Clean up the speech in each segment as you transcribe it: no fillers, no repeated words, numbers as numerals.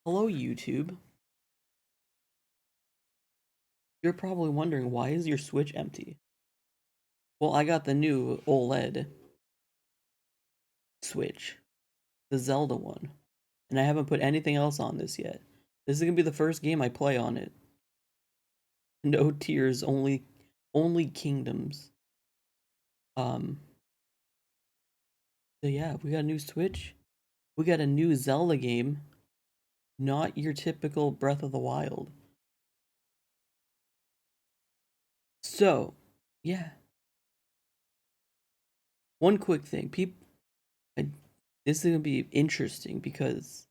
Hello, YouTube. You're probably wondering, why is your Switch empty? Well, I got the new OLED Switch, the Zelda one, and I haven't put anything else on this yet. This is gonna be the first game I play on it. No tears, only kingdoms. Um, so yeah, we got a new Switch. We got a new Zelda game. Not your typical Breath of the Wild. So, yeah. One quick thing, people, this is gonna be interesting because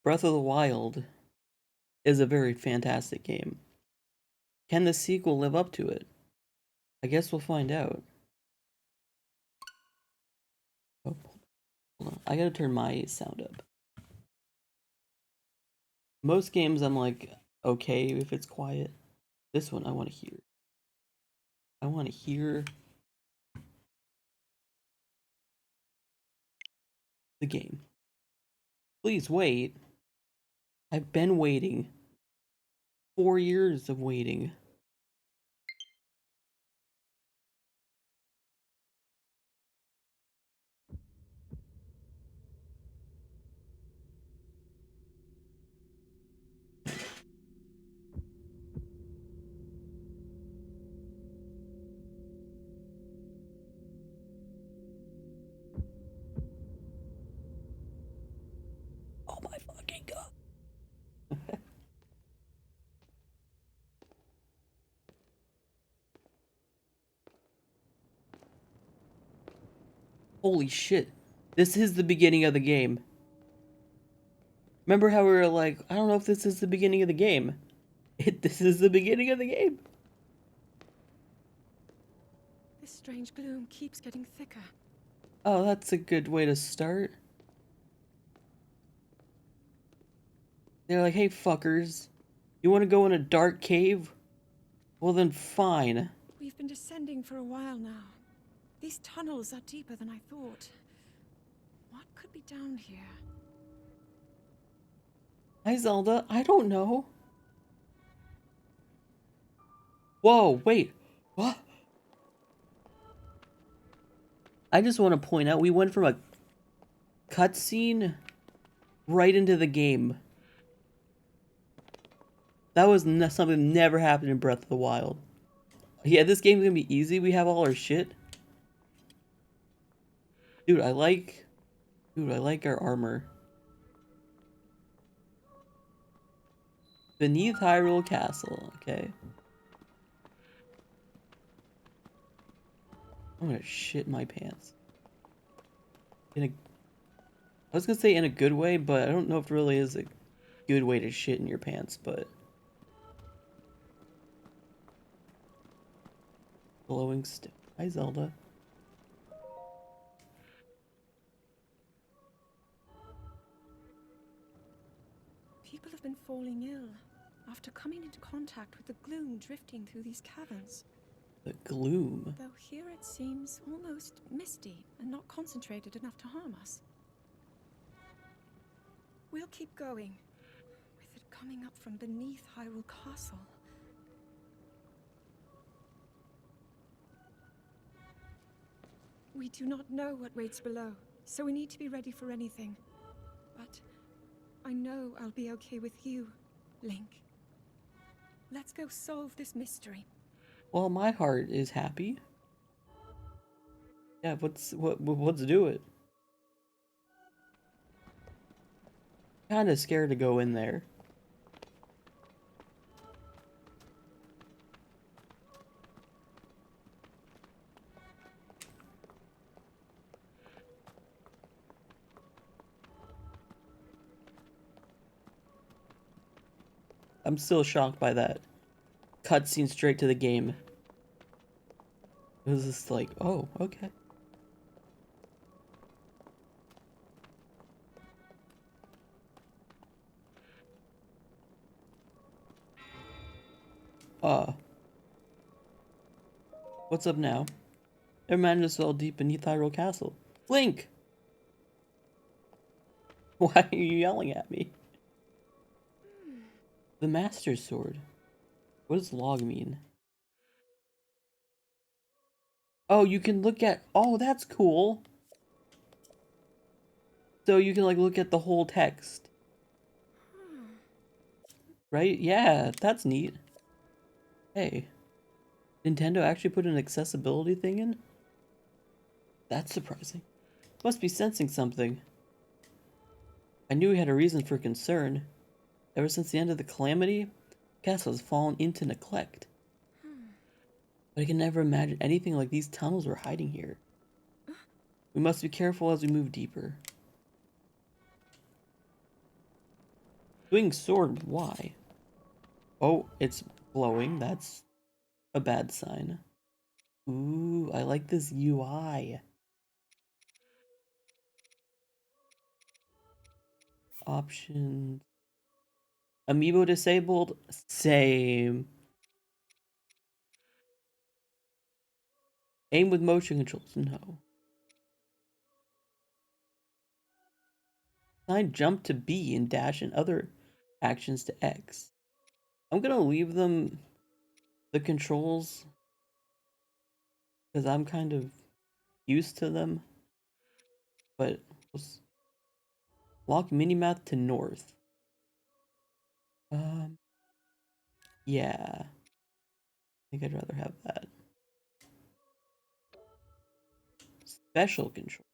Breath of the Wild is a very fantastic game. Can the sequel live up to it? I guess we'll find out. Oh, hold on. I gotta turn my sound up. Most games I'm like, okay if it's quiet. This one I want to hear. I want to hear the game. Please wait. I've been waiting. 4 years of waiting. Oh my fucking god. Holy shit. This is the beginning of the game. Remember how we were like, I don't know if this is the beginning of the game. This is the beginning of the game. This strange gloom keeps getting thicker. Oh, that's a good way to start. They're like, hey fuckers, you want to go in a dark cave? Well then fine. We've been descending for a while now. These tunnels are deeper than I thought. What could be down here? Hi Zelda, I don't know. Whoa, wait. What? I just want to point out we went from a cutscene right into the game. That was something that never happened in Breath of the Wild. Yeah, this game's gonna be easy. We have all our shit. Dude, I like our armor. Beneath Hyrule Castle, okay. I'm gonna shit my pants. In a, I was gonna say in a good way, but I don't know if it really is a good way to shit in your pants, but glowing stick. Hi Zelda. People have been falling ill after coming into contact with the gloom drifting through these caverns. The gloom. Though here it seems almost misty and not concentrated enough to harm us. We'll keep going, with it coming up from beneath Hyrule Castle. We do not know what waits below, so we need to be ready for anything. But I know I'll be okay with you, Link. Let's go solve this mystery. Well, my heart is happy. Yeah, let's do it. Kind of scared to go in there. I'm still shocked by that cutscene straight to the game. It was just like, oh, okay. Uh, what's up now? Never mind us all deep beneath Hyrule Castle. Link! Why are you yelling at me? The Master Sword. What does log mean? Oh, you can look at... Oh, that's cool. So you can, like, look at the whole text. Right? Yeah, that's neat. Hey. Nintendo actually put an accessibility thing in? That's surprising. Must be sensing something. I knew he had a reason for concern. Ever since the end of the calamity, the castle has fallen into neglect. But I can never imagine anything like these tunnels were hiding here. We must be careful as we move deeper. Swing sword, why? Oh, it's glowing. That's a bad sign. Ooh, I like this UI. Options. Amiibo disabled? Same. Aim with motion controls? No. Assign jump to B and dash and other actions to X. I'm gonna leave them the controls because I'm kind of used to them. But let's lock minimap to north. Um, yeah, I think I'd rather have that. Special control.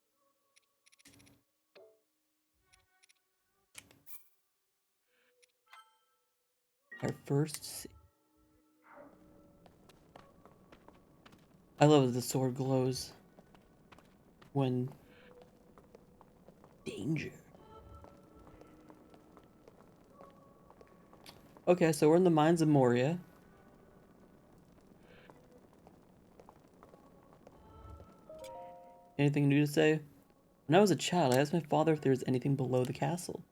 Our first. I love that the sword glows when danger. Okay, so we're in the mines of Moria. Anything new to say? When I was a child, I asked my father if there was anything below the castle.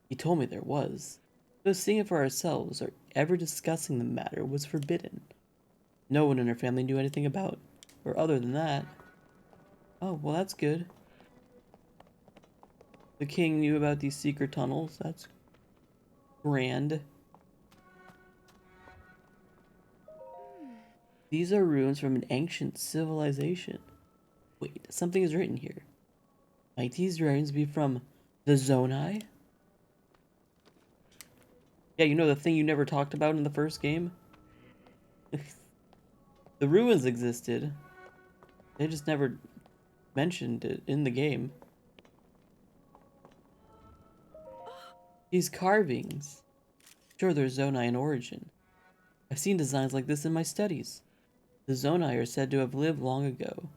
He told me there was. Though seeing it for ourselves or ever discussing the matter was forbidden. No one in our family knew anything about, or other than that. Oh, well, that's good. The king knew about these secret tunnels. That's grand. These are ruins from an ancient civilization. Wait, something is written here. Might these ruins be from the Zonai? Yeah, you know the thing you never talked about in the first game? The ruins existed. They just never mentioned it in the game. These carvings. Sure, they're Zonai in origin. I've seen designs like this in my studies. The Zonai are said to have lived long ago,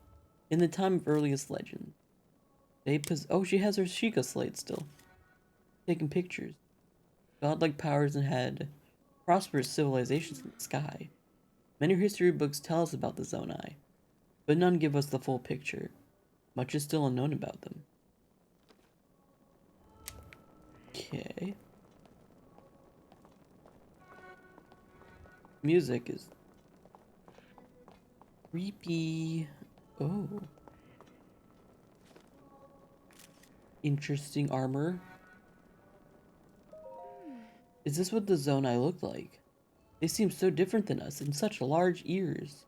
in the time of earliest legend. Oh, she has her Sheikah slate still. Taking pictures. Godlike powers and had prosperous civilizations in the sky. Many history books tell us about the Zonai, but none give us the full picture. Much is still unknown about them. Okay. Music is creepy. Oh. Interesting armor. Is this what the Zonai look like? They seem so different than us, and such large ears.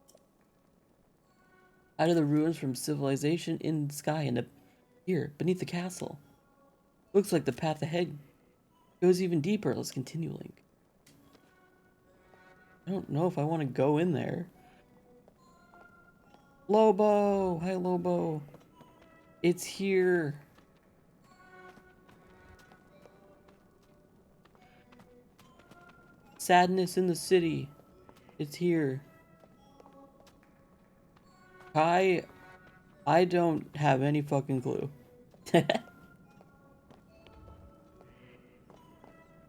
Out of the ruins from civilization in the sky and up here, beneath the castle. Looks like the path ahead goes even deeper. Let's continue, Link. I don't know if I want to go in there. Lobo! Hi, Lobo. It's here. Sadness in the city. It's here. I don't have any fucking clue.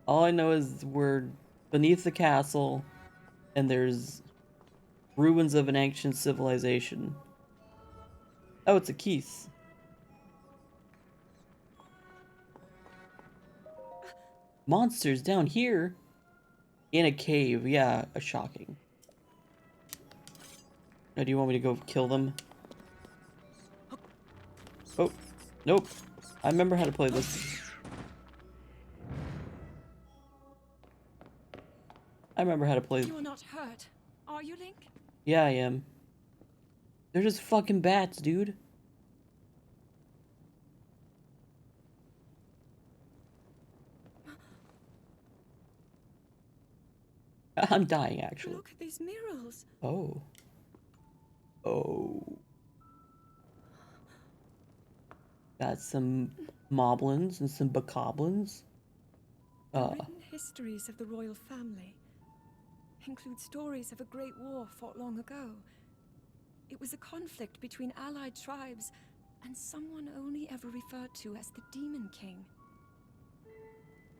All I know is we're beneath the castle and there's ruins of an ancient civilization. Oh, it's a Keith. Monsters down here? In a cave, yeah, shocking. Now, do you want me to go kill them? Oh, nope. I remember how to play this. I remember how to play. You are not hurt, are you, Link? Yeah, I am. They're just fucking bats, dude. I'm dying, actually. Look at these murals. Oh. Oh. Got some moblins and some bokoblins. The written histories of the royal family include stories of a great war fought long ago. It was a conflict between allied tribes and someone only ever referred to as the Demon King.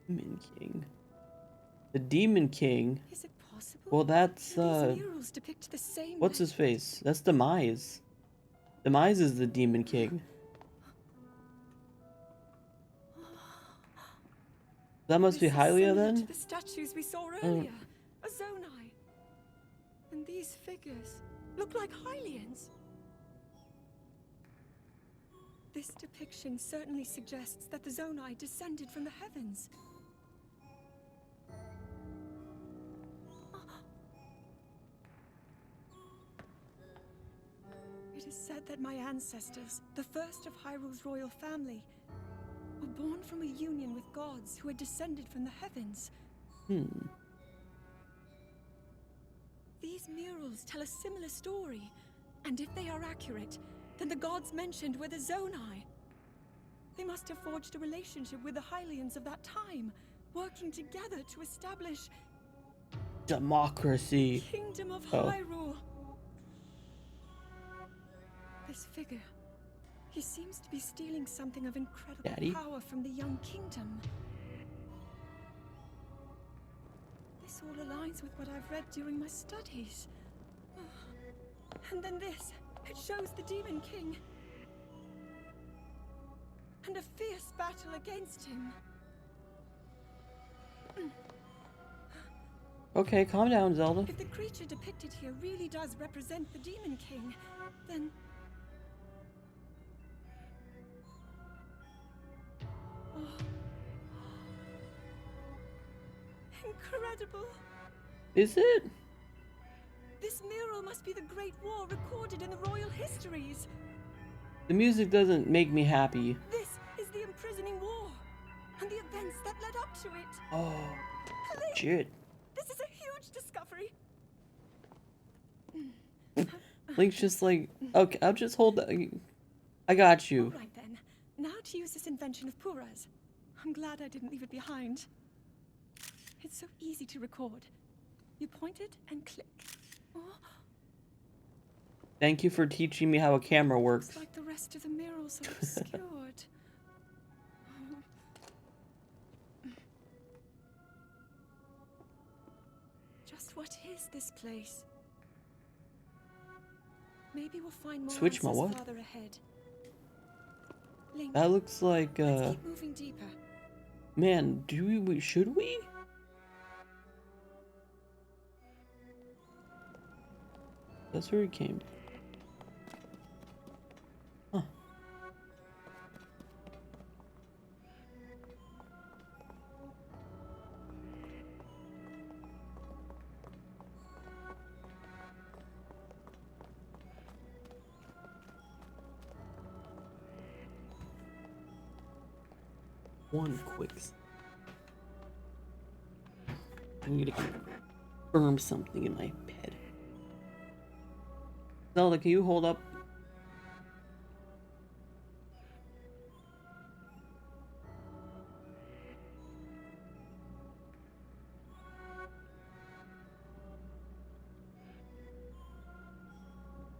Demon King. The Demon King? Is it possible? Well, that's, These murals depict the same... what's his face? That's Demise. Demise is the Demon King. That must be Hylia, then? To the statues we saw earlier. A Zonai. And these figures look like Hylians. This depiction certainly suggests that the Zonai descended from the heavens. It is said that my ancestors, the first of Hyrule's royal family, were born from a union with gods who had descended from the heavens. These murals tell a similar story, and if they are accurate, then the gods mentioned were the Zonai. They must have forged a relationship with the Hylians of that time, working together to establish... democracy. Kingdom of Hyrule. This figure... he seems to be stealing something of incredible power from the young kingdom. This all aligns with what I've read during my studies. And then this. It shows the Demon King. And a fierce battle against him. Okay, calm down, Zelda. If the creature depicted here really does represent the Demon King, then... incredible! Is it? This mural must be the Great War recorded in the royal histories. The music doesn't make me happy. This is the imprisoning war, and the events that led up to it. Oh, Link, shit. this is a huge discovery. Link's just like, okay, I'll just hold that. I got you. All right then. Now to use this invention of Pura's. I'm glad I didn't leave it behind. It's so easy to record. You point it and click. Oh. Thank you for teaching me how a camera works. Looks like the rest of the murals are obscured. Just what is this place? Maybe we'll find more Switch my answers what? farther ahead. Link, That looks like, let's keep moving deeper. man, should we? That's where he came. Huh. One quick. I need to confirm something in my head. Zelda, can you hold up?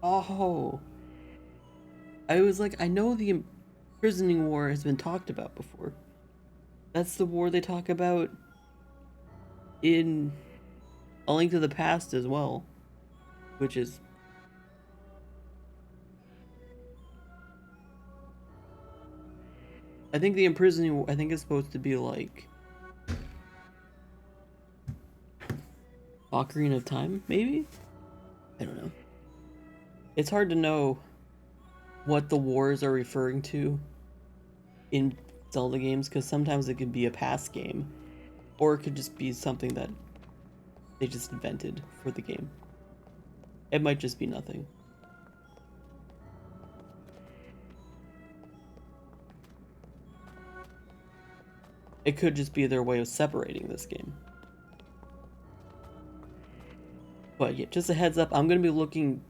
Oh. I was like, I know the imprisoning war has been talked about before. That's the war they talk about in A Link to the Past as well, which is I think the imprisoning, I think it's supposed to be like Ocarina of Time, maybe? I don't know. It's hard to know what the wars are referring to in Zelda games, because sometimes it could be a past game, or it could just be something that they just invented for the game. It might just be nothing. It could just be their way of separating this game. But yeah, just a heads up, I'm gonna be looking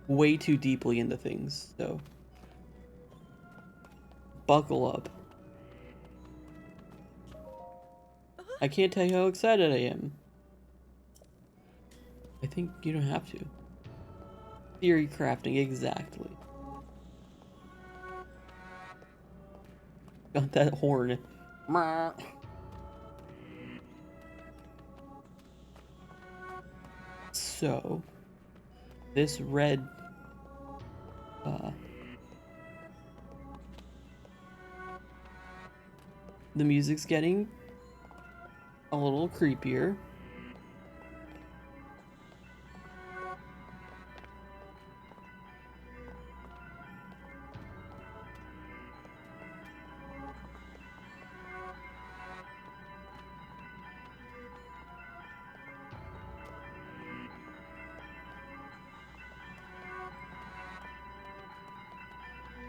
way too deeply into things, so buckle up. I can't tell you how excited I am. I think you don't have to. Theory crafting, exactly. Got that horn. So, this red, the music's getting a little creepier.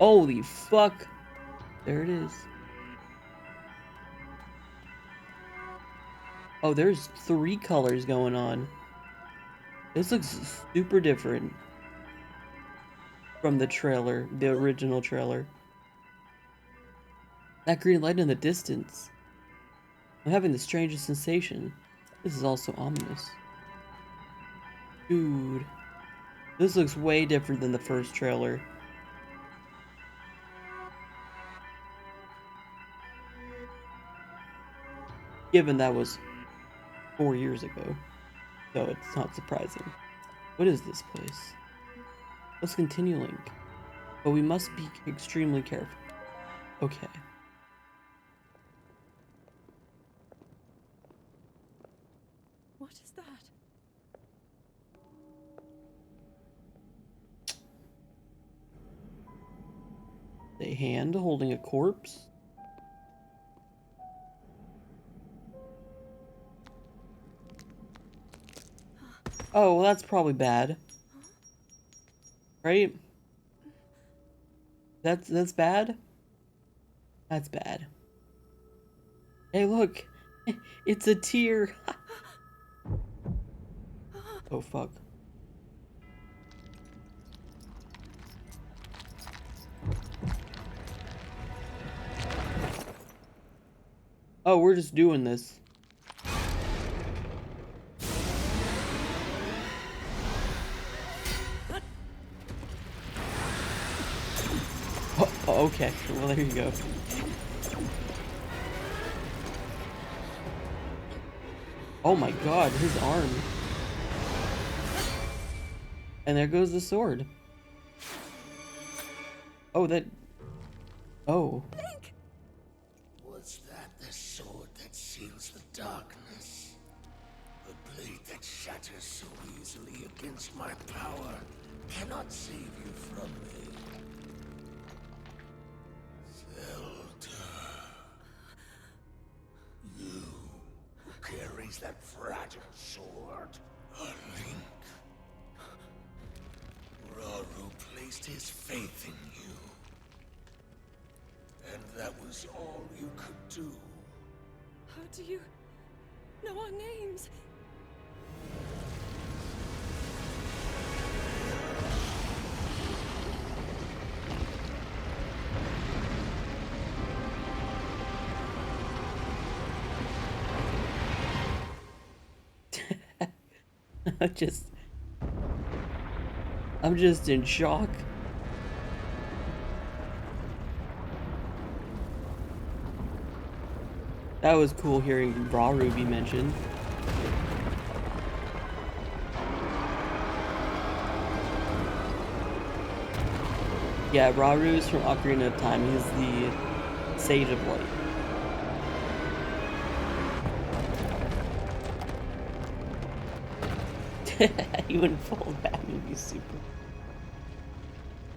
Holy fuck! There it is. Oh, there's 3 colors going on. This looks super different from the trailer, the original trailer. That green light in the distance. I'm having the strangest sensation. This is also ominous. Dude. This looks way different than the first trailer. Given that was 4 years ago. So it's not surprising. What is this place? Let's continue Link. But we must be extremely careful. Okay. What is that? A hand holding a corpse? Oh, well that's probably bad. Right? That's bad? That's bad. Hey, look! It's a tear! Oh, fuck. Oh, we're just doing this. Oh, okay. Well, there you go. Oh my god, his arm. And there goes the sword. Oh, that... Oh. Link! Was that the sword that seals the darkness? The blade that shatters so easily against my power cannot save you from me. Zelda. You who carries that fragile sword. A Link. Rauru placed his faith in you. And that was all you could do. How do you know our names? I'm just in shock. That was cool hearing Rauru be mentioned. Yeah, Rauru is from Ocarina of Time. He's the Sage of Light. He went full Batman, he's super.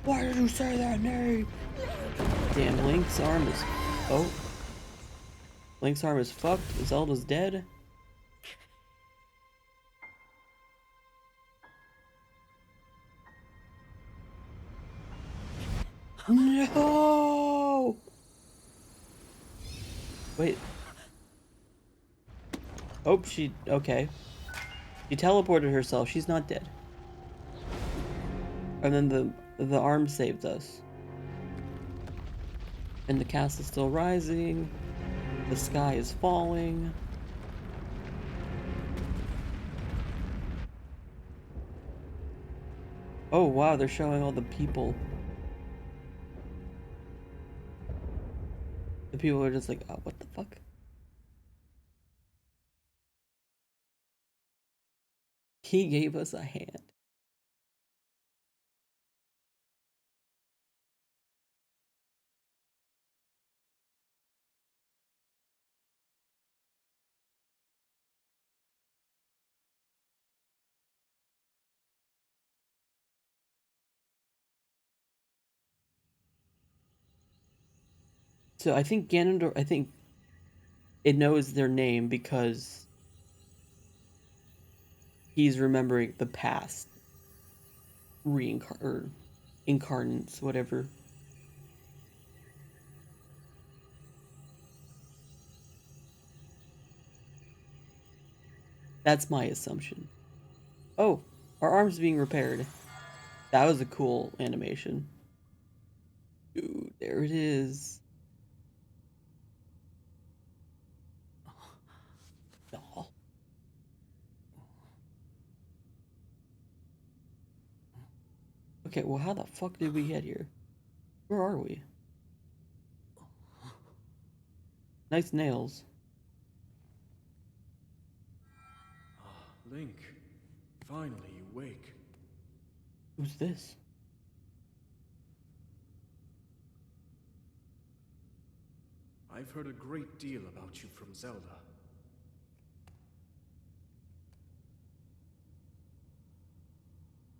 Why did you say that name? Damn, Link's arm is... Oh. Link's arm is fucked. Zelda's dead. No! Wait. Oh, okay. She teleported herself. She's not dead. And then the arm saved us. And the castle's still rising. The sky is falling. Oh wow, they're showing all the people. The people are just like, oh, what the fuck? He gave us a hand. So I think Ganondorf, I think it knows their name because he's remembering the past or incarnates, whatever. That's my assumption. Oh, our arm's being repaired. That was a cool animation. Dude, there it is. Oh. Okay, well, how the fuck did we get here? Where are we? Nice nails. Ah, Link. Finally you wake. Who's this? I've heard a great deal about you from Zelda.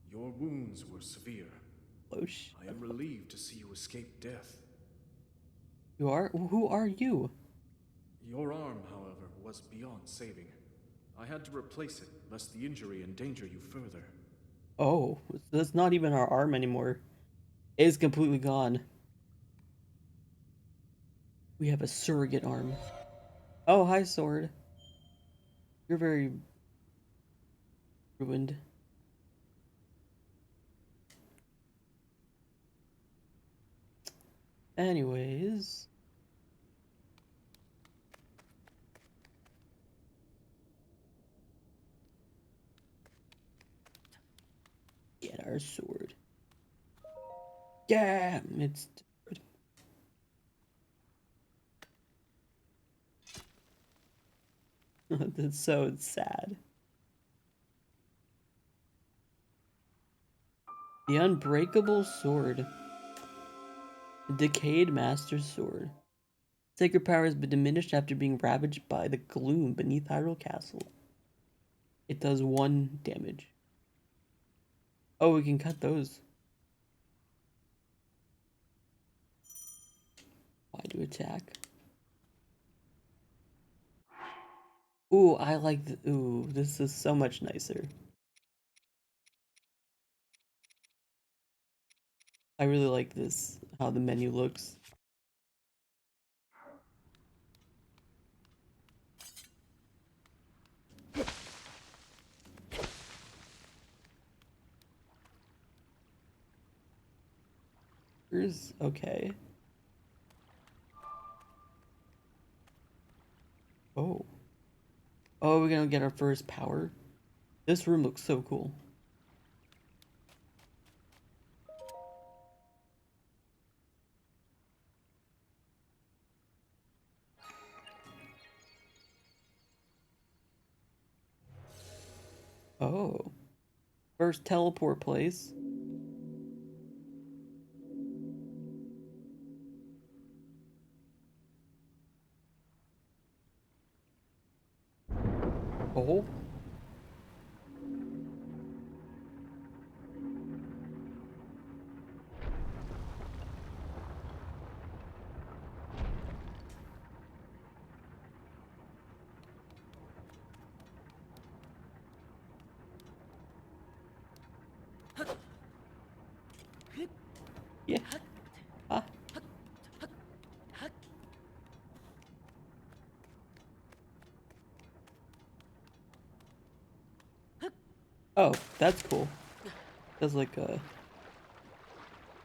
Your wounds were severe. Oh, shit. I am relieved to see you escape death. You are? Who are you? Your arm, however, was beyond saving. I had to replace it, lest the injury endanger you further. Oh, that's not even our arm anymore. It's completely gone. We have a surrogate arm. Oh, hi, sword. You're very ruined. Anyways, get our sword. Yeah, it's that's so sad. The unbreakable sword. The decayed master's sword. Sacred power has been diminished after being ravaged by the gloom beneath Hyrule Castle. It does 1 damage. Oh, we can cut those. Why do attack? Ooh, I like the. Ooh, this is so much nicer. I really like this, how the menu looks. Here's okay. Oh. Oh, we're gonna get our first power. This room looks so cool. Oh. First teleport place. Oh. Yeah. Oh, that's cool. That's like a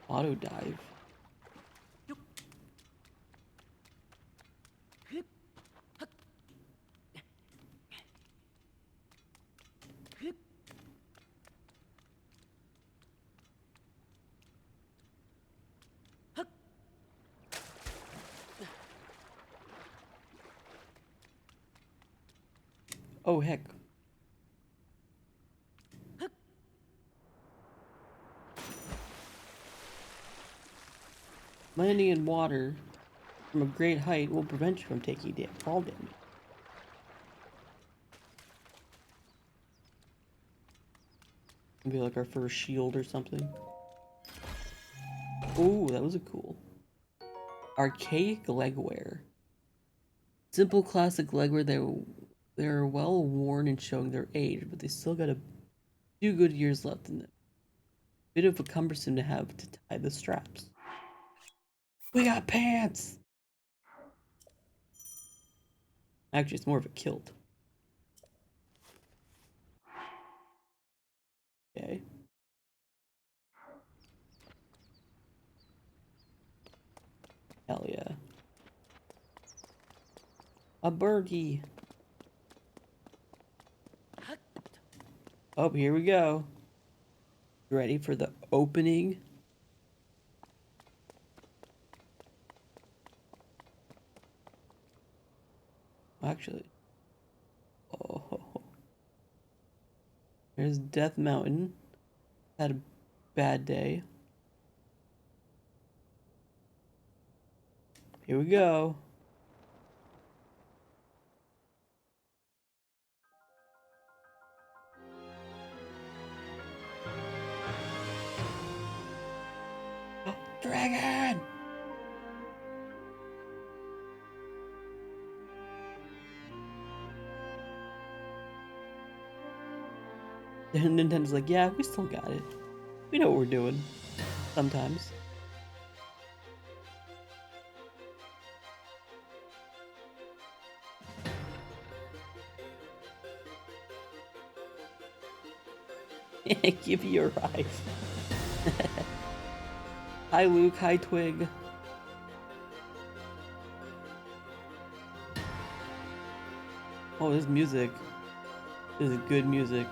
auto dive. Oh heck. Landing in water from a great height will prevent you from taking fall damage. Maybe like our first shield or something. Ooh, that was a cool. Archaic legwear. Simple classic legwear they're well worn and showing their age, but they still got a few good years left in them. Bit of a cumbersome to have to tie the straps. We got pants! Actually, it's more of a kilt. Okay. Hell yeah. A birdie. Oh, here we go. Ready for the opening? Actually. Oh. There's Death Mountain. Had a bad day. Here we go. Dragon! And Nintendo's like, yeah, we still got it. We know what we're doing. Sometimes. Give you a ride. Hi Luke, hi Twig. Oh, this music. This is good music.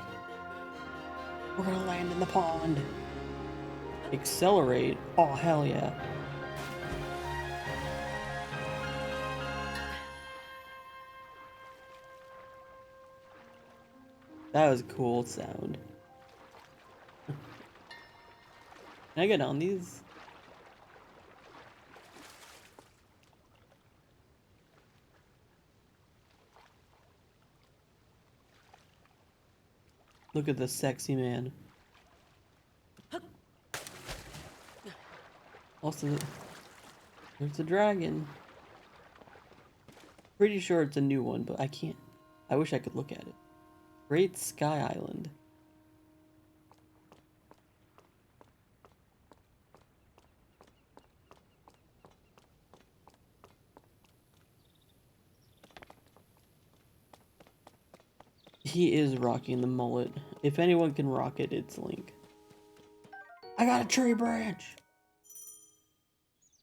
We're gonna land in the pond. Accelerate. Oh, hell yeah. That was a cool sound. Can I get on these? Look at the sexy man. Also, there's a dragon. Pretty sure it's a new one, but I can't. I wish I could look at it. Great Sky Island. He is rocking the mullet. If anyone can rock it, it's Link. I got a tree branch!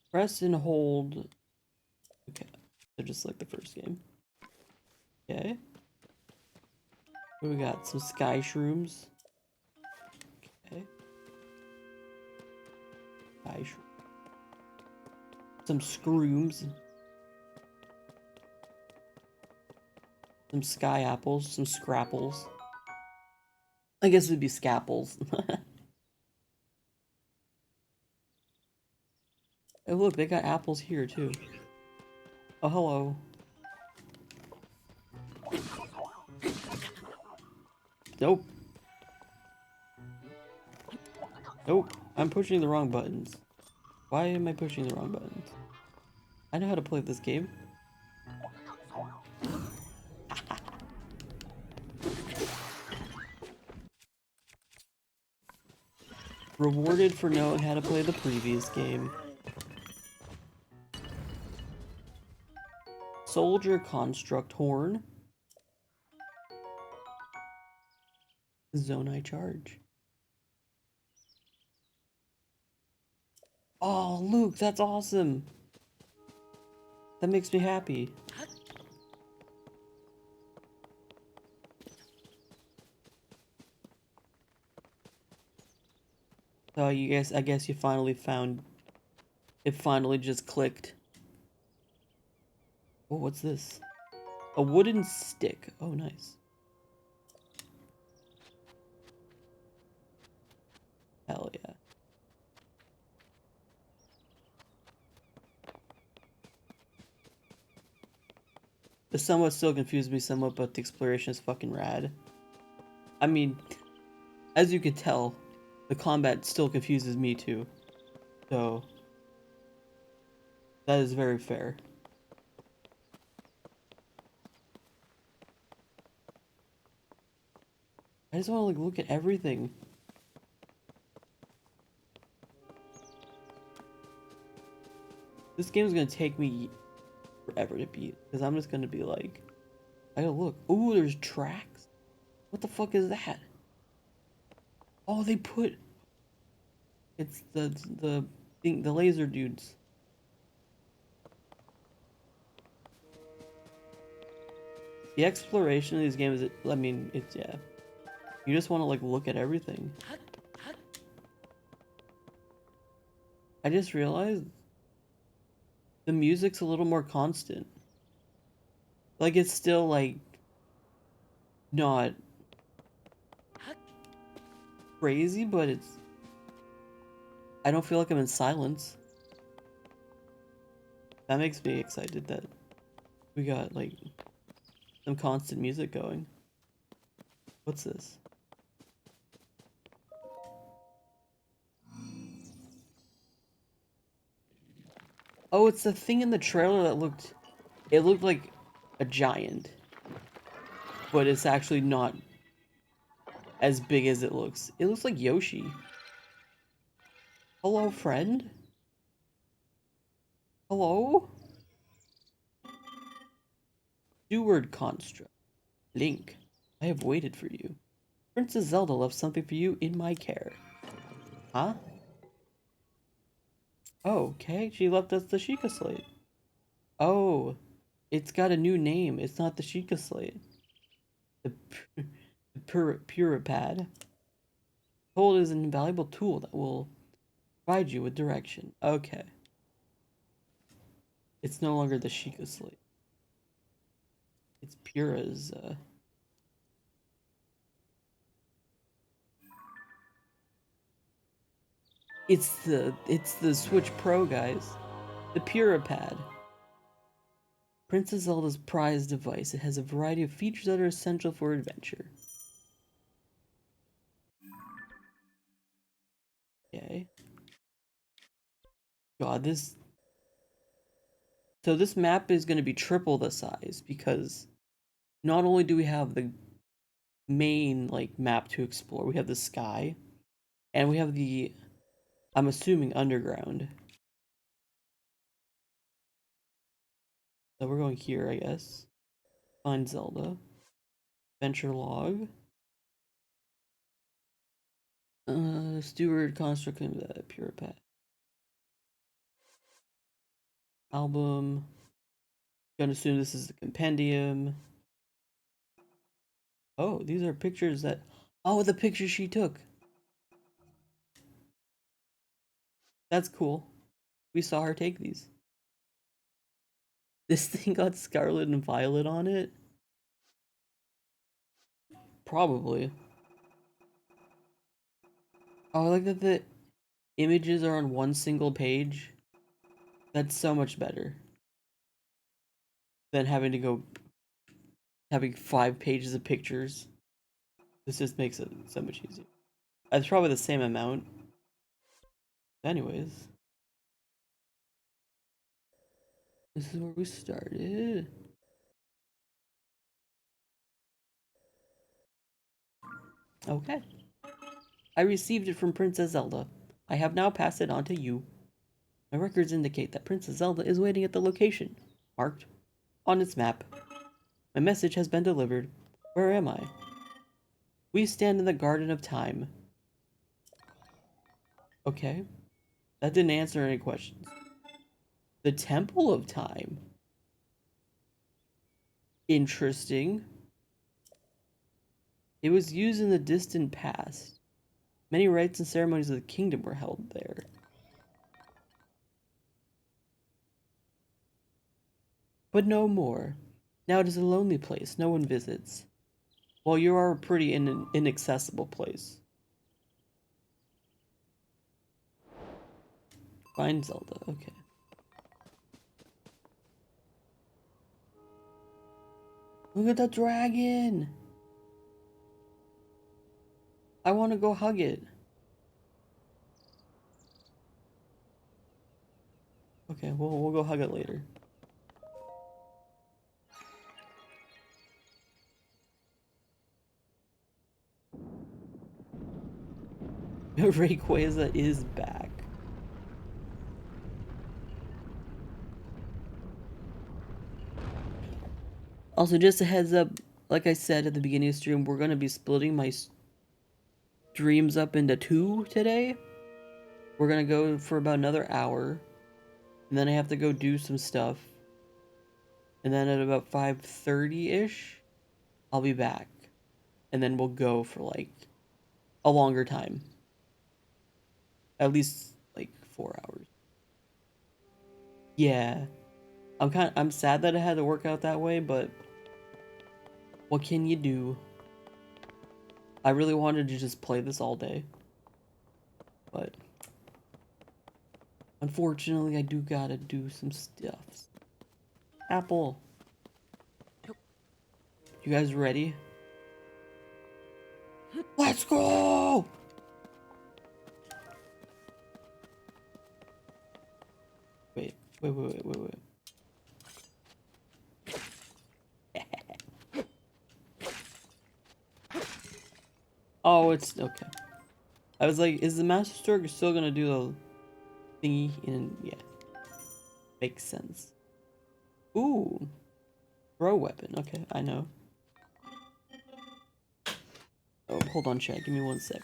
Press and hold. Okay, so just like the first game. Okay. We got some sky shrooms. Okay. Sky shrooms. Some scrooms. Some sky apples. Some scrapples. I guess it'd be scaples. Oh look, they got apples here too. Oh hello. Nope. Nope. I'm pushing the wrong buttons. Why am I pushing the wrong buttons? I know how to play this game. Rewarded for knowing how to play the previous game. Soldier construct horn. Zonai charge. Oh, Luke, that's awesome. That makes me happy. So I guess you finally found, it finally just clicked. Oh, what's this? A wooden stick. Oh, nice. Hell yeah. The somewhat still confused me somewhat, but the exploration is fucking rad. I mean, as you can tell, the combat still confuses me too. So, that is very fair. I just want to like look at everything. This game is gonna take me forever to beat, because I'm just gonna be like, I gotta look. Ooh, there's tracks. What the fuck is that? Oh, they put. It's the thing, the laser dudes. The exploration of these games, I mean, it's yeah. You just want to like look at everything. I just realized the music's a little more constant. Like it's still like not crazy, but it's. I don't feel like I'm in silence. That makes me excited that we got like some constant music going. What's this? Oh, it's the thing in the trailer that looked. It looked like a giant, but it's actually not as big as it looks. It looks like Yoshi. Hello, friend? Hello? Steward construct. Link, I have waited for you. Princess Zelda left something for you in my care. Huh? Oh, okay, she left us the Sheikah Slate. Oh, it's got a new name. It's not the Sheikah Slate. The, the Puripad. Told is an invaluable tool that will provide you with direction. Okay. It's no longer the Sheikah Slate. It's Pura's, It's the Switch Pro, guys. The Puripad. Princess Zelda's prized device. It has a variety of features that are essential for adventure. Okay. God, this. So this map is going to be triple the size because not only do we have the main like map to explore, we have the sky, and we have the, I'm assuming, underground. So we're going here, I guess. Find Zelda. Adventure log. Steward construct pure pet. Album. Gonna assume this is the compendium. Oh, these are pictures that. Oh, the picture she took. That's cool. We saw her take these. This thing got Scarlet and Violet on it? Probably. Oh, I like that the images are on one single page. That's so much better than having 5 pages of pictures. This just makes it so much easier. It's probably the same amount. Anyways, this is where we started. Okay. I received it from Princess Zelda. I have now passed it on to you. My records indicate that Princess Zelda is waiting at the location marked on its map. My message has been delivered. Where am I? We stand in the Garden of Time. Okay. That didn't answer any questions. The Temple of Time. Interesting. It was used in the distant past. Many rites and ceremonies of the kingdom were held there. But no more. Now it is a lonely place no one visits. Well, you are a pretty inaccessible place. Find Zelda, okay. Look at the dragon! I want to go hug it. Okay, we'll go hug it later. Rayquaza is back. Also, just a heads up, like I said at the beginning of the stream, we're going to be splitting my streams up into 2 today. We're going to go for about another hour, and then I have to go do some stuff. And then at about 5:30-ish, I'll be back. And then we'll go for like a longer time. At least like 4 hours. Yeah. I'm sad that it had to work out that way, but what can you do? I really wanted to just play this all day. But unfortunately, I do gotta do some stuff. Apple. You guys ready? Let's go! Wait. Oh, it's okay. I was like, is the Master Stroke still gonna do the thingy? And yeah, makes sense. Ooh, throw weapon. Okay, I know. Oh, hold on, chat. Give me 1 sec.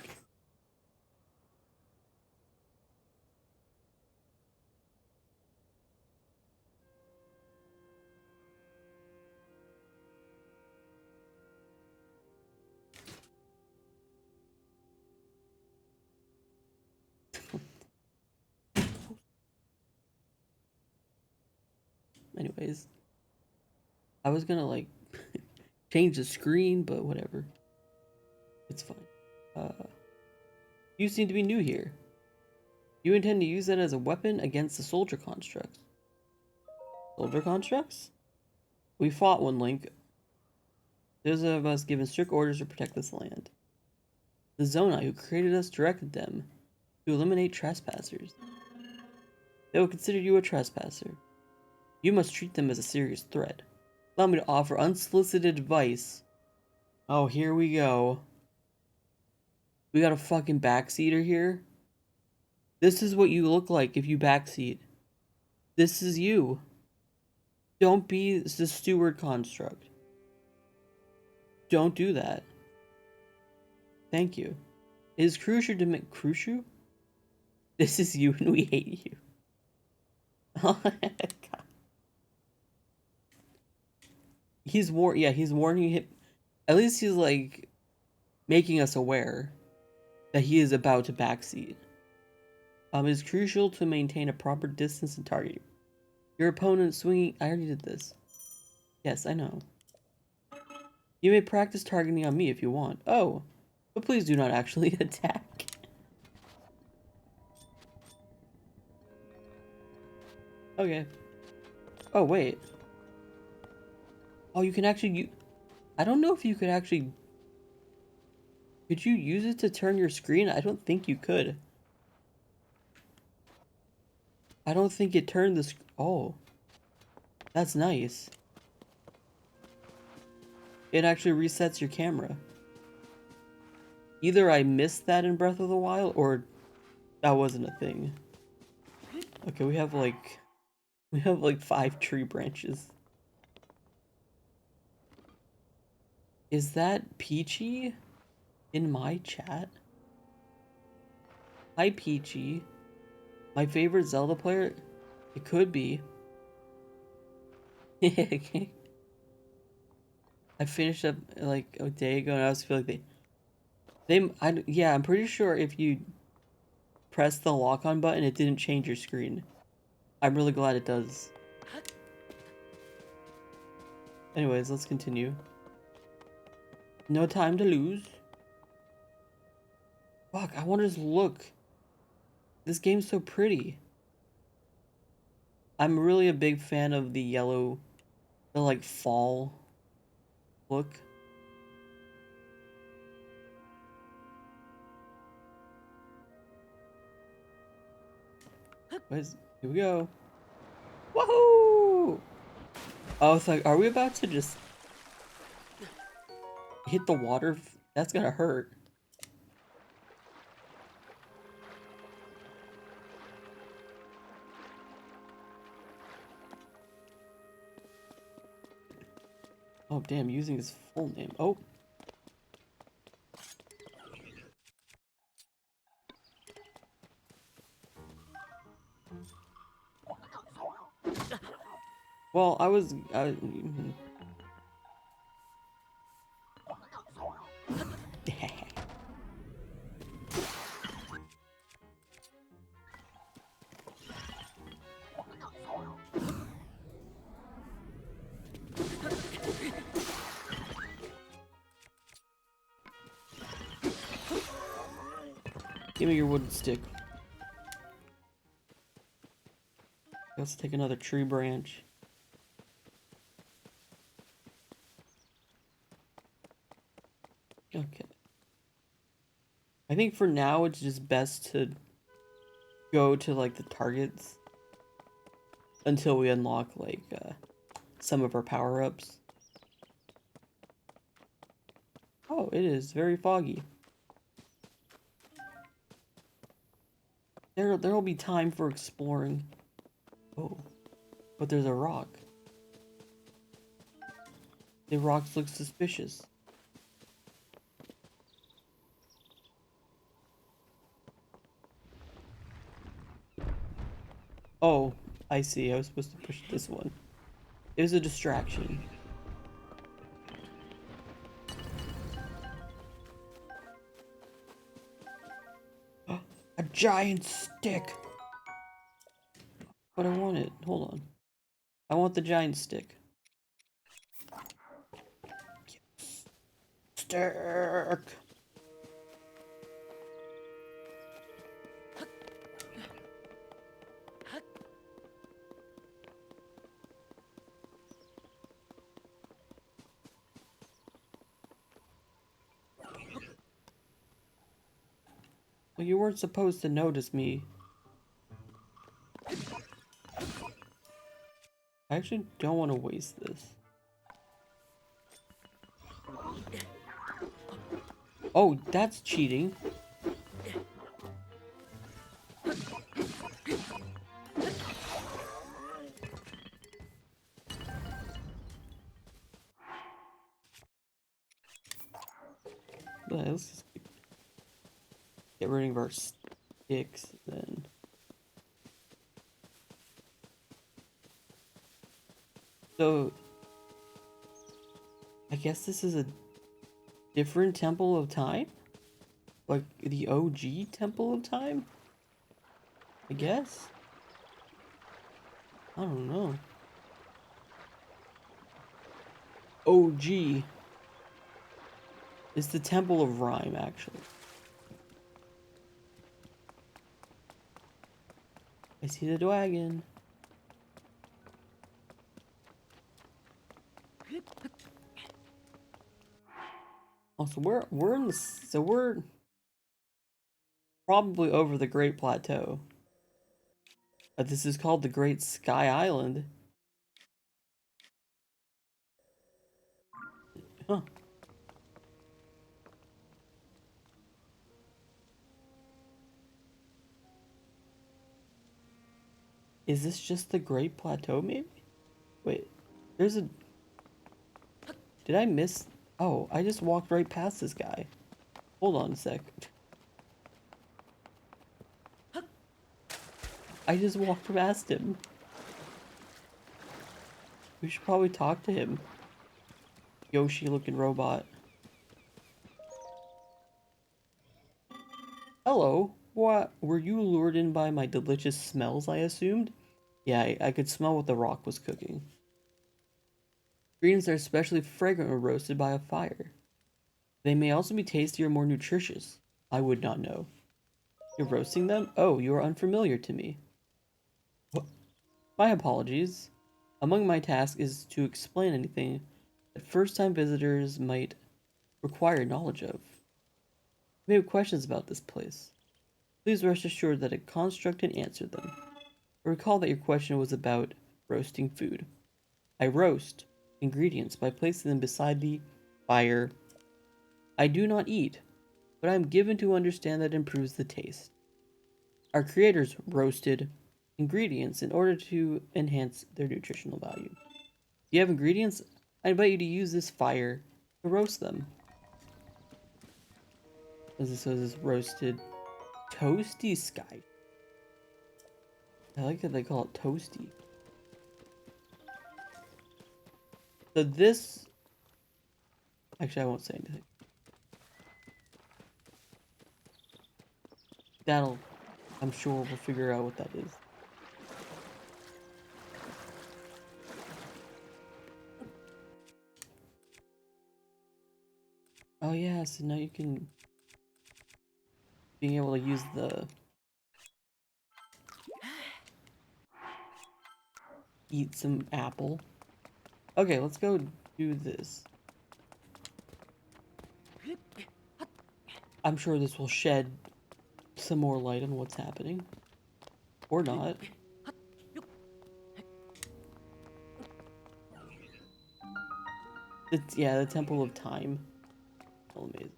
Anyways, I was gonna like change the screen, but whatever. It's fine. You seem to be new here. You intend to use that as a weapon against the soldier constructs. Soldier constructs? We fought one, Link. Those of us given strict orders to protect this land. The Zonai who created us directed them to eliminate trespassers. They will consider you a trespasser. You must treat them as a serious threat. Allow me to offer unsolicited advice. Oh, here we go. We got a fucking backseater here. This is what you look like if you backseat. This is you. Don't be the steward construct. Don't do that. Thank you. It is crucial to make Crucial? This is you and we hate you. Oh my god. He's warning him. At least he's like making us aware that he is about to backseat. It is crucial to maintain a proper distance and target. Your opponent swinging. I already did this. Yes, I know. You may practice targeting on me if you want. Oh, but please do not actually attack. Okay. Oh, wait. Oh, you can actually. I don't know if you could actually. Could you use it to turn your screen? I don't think you could. I don't think it turned the. Oh. That's nice. It actually resets your camera. Either I missed that in Breath of the Wild, or that wasn't a thing. Okay, we have like 5 tree branches. Is that Peachy? In my chat? Hi, Peachy. My favorite Zelda player? It could be. I finished up like a day ago and I just feel like yeah, I'm pretty sure if you press the lock on button, it didn't change your screen. I'm really glad it does. Anyways, let's continue. No time to lose. Fuck, I want to just look. This game's so pretty. I'm really a big fan of the yellow, the like fall look. Here we go. Woohoo! I was like, are we about to just hit the water? That's gonna hurt. Oh damn, using his full name. Oh. Well, give me your wooden stick. Let's take another tree branch. Okay. I think for now it's just best to go to like the targets until we unlock like some of our power-ups. Oh, it is very foggy. There'll be time for exploring. Oh, but there's a rock. The rocks look suspicious. Oh, I see. I was supposed to push this one. It was a distraction. A giant stick! But I want it. Hold on. I want the giant stick. Yes. Stick! Well, you weren't supposed to notice me. I actually don't want to waste this. Oh, that's cheating. Let's just get rid of our sticks then. So, I guess this is a different Temple of Time? Like the OG Temple of Time? I guess? I don't know. OG. It's the Temple of Rhyme, actually. I see the dragon. Oh, so we're in the we're probably over the Great Plateau. This is called the Great Sky Island. Huh. Is this just the Great Plateau, maybe? Wait, there's a... Did I miss... Oh, I just walked right past this guy. Hold on a sec. I just walked past him. We should probably talk to him. Yoshi looking robot. Hello. What? Were you lured in by my delicious smells, I assumed? Yeah, I could smell what the rock was cooking. Greens are especially fragrant when roasted by a fire. They may also be tastier and more nutritious. I would not know. You're roasting them? Oh, you are unfamiliar to me. My apologies. Among my tasks is to explain anything that first-time visitors might require knowledge of. If you have questions about this place, please rest assured that a construct can answer them. I recall that your question was about roasting food. I roast ingredients by placing them beside the fire. I do not eat, but I am given to understand that it improves the taste. Our creators roasted ingredients in order to enhance their nutritional value. If you have ingredients, I invite you to use this fire to roast them. As this says, roasted toasty sky. I like that they call it toasty. So this, actually, I won't say anything. That'll, I'm sure we'll figure out what that is. Oh yeah, so now you can being able to use the eat some apple. Okay, let's go do this. I'm sure this will shed some more light on what's happening. Or not. It's, yeah, the Temple of Time. Oh, amazing.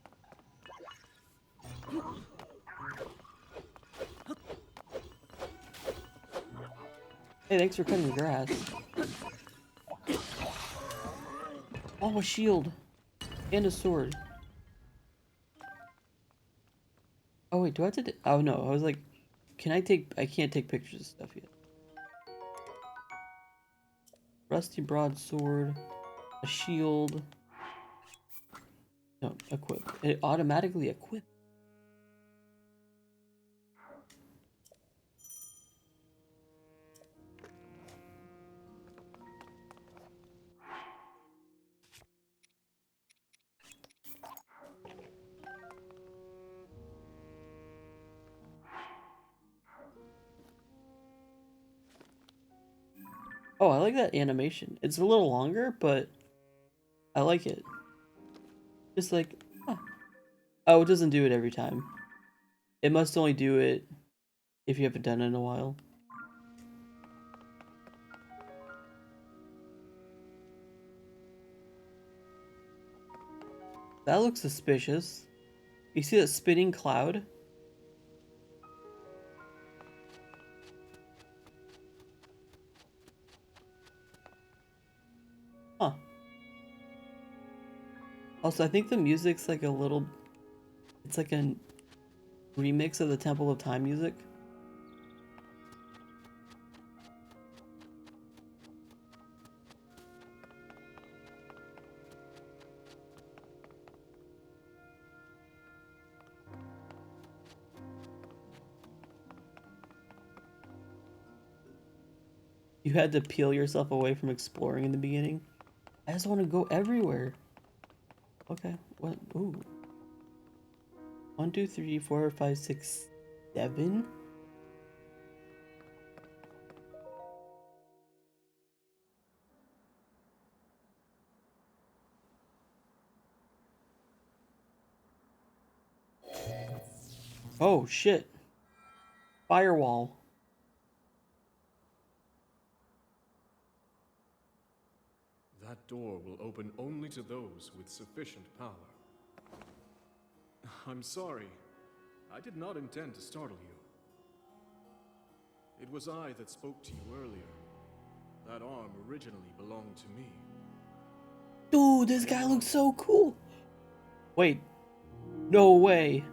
Hey, thanks for cutting the grass. Oh, a shield. And a sword. Oh wait, do I have to oh no, I was like, I can't take pictures of stuff yet. Rusty broadsword, a shield. No, equip. It automatically equips. Oh, I like that animation. It's a little longer, but I like it. Just like, huh. Oh, it doesn't do it every time. It must only do it if you haven't done it in a while. That looks suspicious. You see that spinning cloud? Huh. Also, I think the music's like a little... It's like a remix of the Temple of Time music. You had to peel yourself away from exploring in the beginning. I just want to go everywhere. Okay. What? Ooh. 1, 2, 3, 4, 5, 6, 7. Oh shit. Firewall. That door will open only to those with sufficient power. I'm sorry. I did not intend to startle you. It was I that spoke to you earlier. That arm originally belonged to me. Dude, this guy looks so cool. Wait. No way.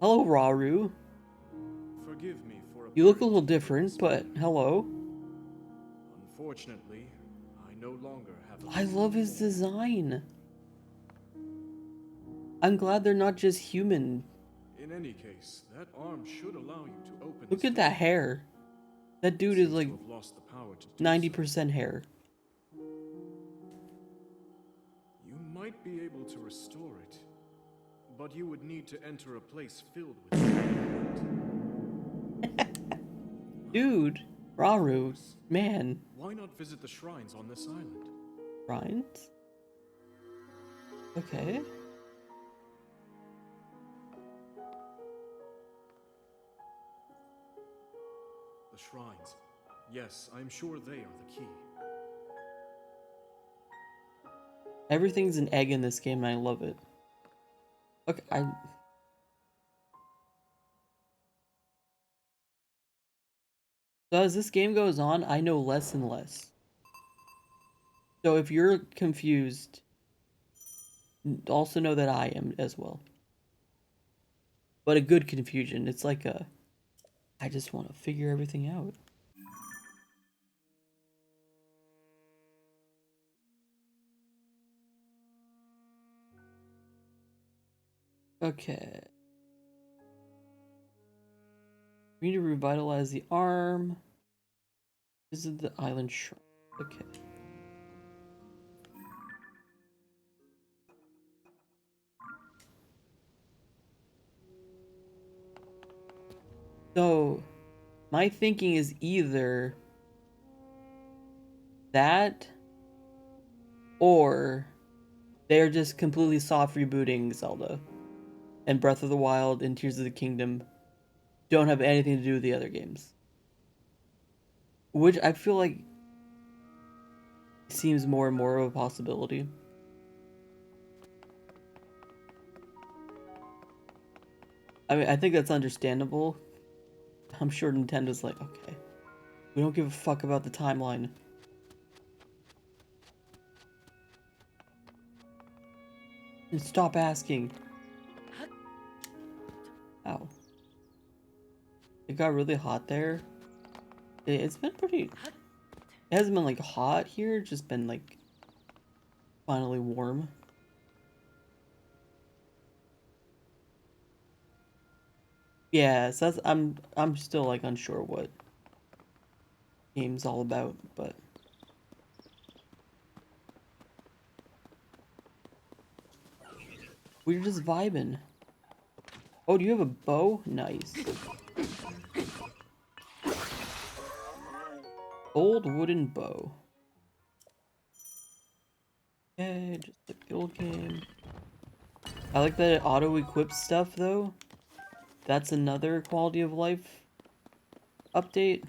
Hello, Raru. Forgive me for You look a appearing little to you different, but unexpectedly. hello. Unfortunately, I no longer have a I love physical his form. design. I'm glad they're not just human. In any case, that arm should allow you to open Look this at that door. hair. That It dude is seems like to have lost the power to do so. 90% hair. You might be able to restore it, but you would need to enter a place filled with light. Dude, Of Raru, course. man, Why not visit the shrines on this island? Rhines? Okay. The shrines. Yes, I'm sure they are the key. Everything's an egg in this game and I love it. Okay, so as this game goes on, I know less and less. So if you're confused, also know that I am as well. But a good confusion. It's like a, I just want to figure everything out. Okay. We need to revitalize the arm. Visit the island shrine. Okay. So, my thinking is either that or they're just completely soft rebooting Zelda. And Breath of the Wild and Tears of the Kingdom don't have anything to do with the other games. Which I feel like seems more and more of a possibility. I mean, I think that's understandable. I'm sure Nintendo's like, okay, we don't give a fuck about the timeline. And stop asking. Ow. It got really hot there. It's been pretty... It hasn't been like hot here, it's just been like finally warm. Yeah, so that's I'm still like unsure what game's all about, but we're just vibing. Oh, do you have a bow? Nice. Old wooden bow. Okay, just like the old game. I like that it auto-equips stuff though. That's another quality of life update.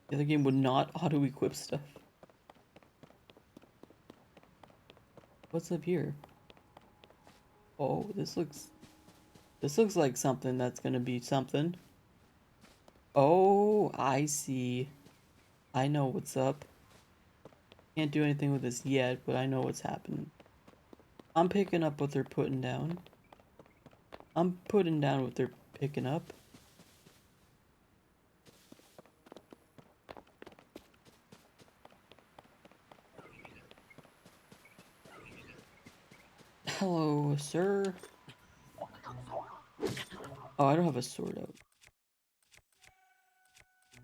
The other game would not auto-equip stuff. What's up here? Oh, this looks like something that's gonna be something. Oh, I see. I know what's up. Can't do anything with this yet, but I know what's happening. I'm picking up what they're putting down. I'm putting down what they're picking up. Hello, sir. Oh, I don't have a sword out.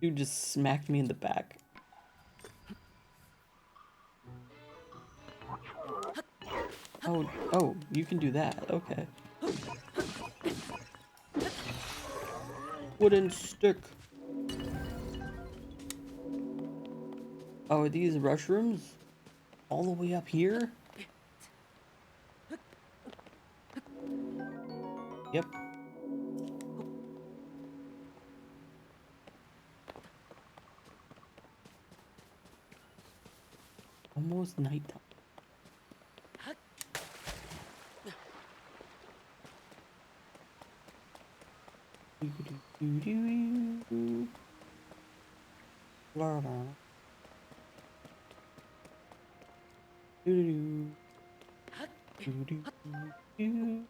You just smacked me in the back. Oh, oh, you can do that. Okay. Wooden stick. Oh, are these mushrooms? All the way up here? Yep. Almost nighttime. Blah, blah. Doo-doo-doo. Doo-doo-doo-doo.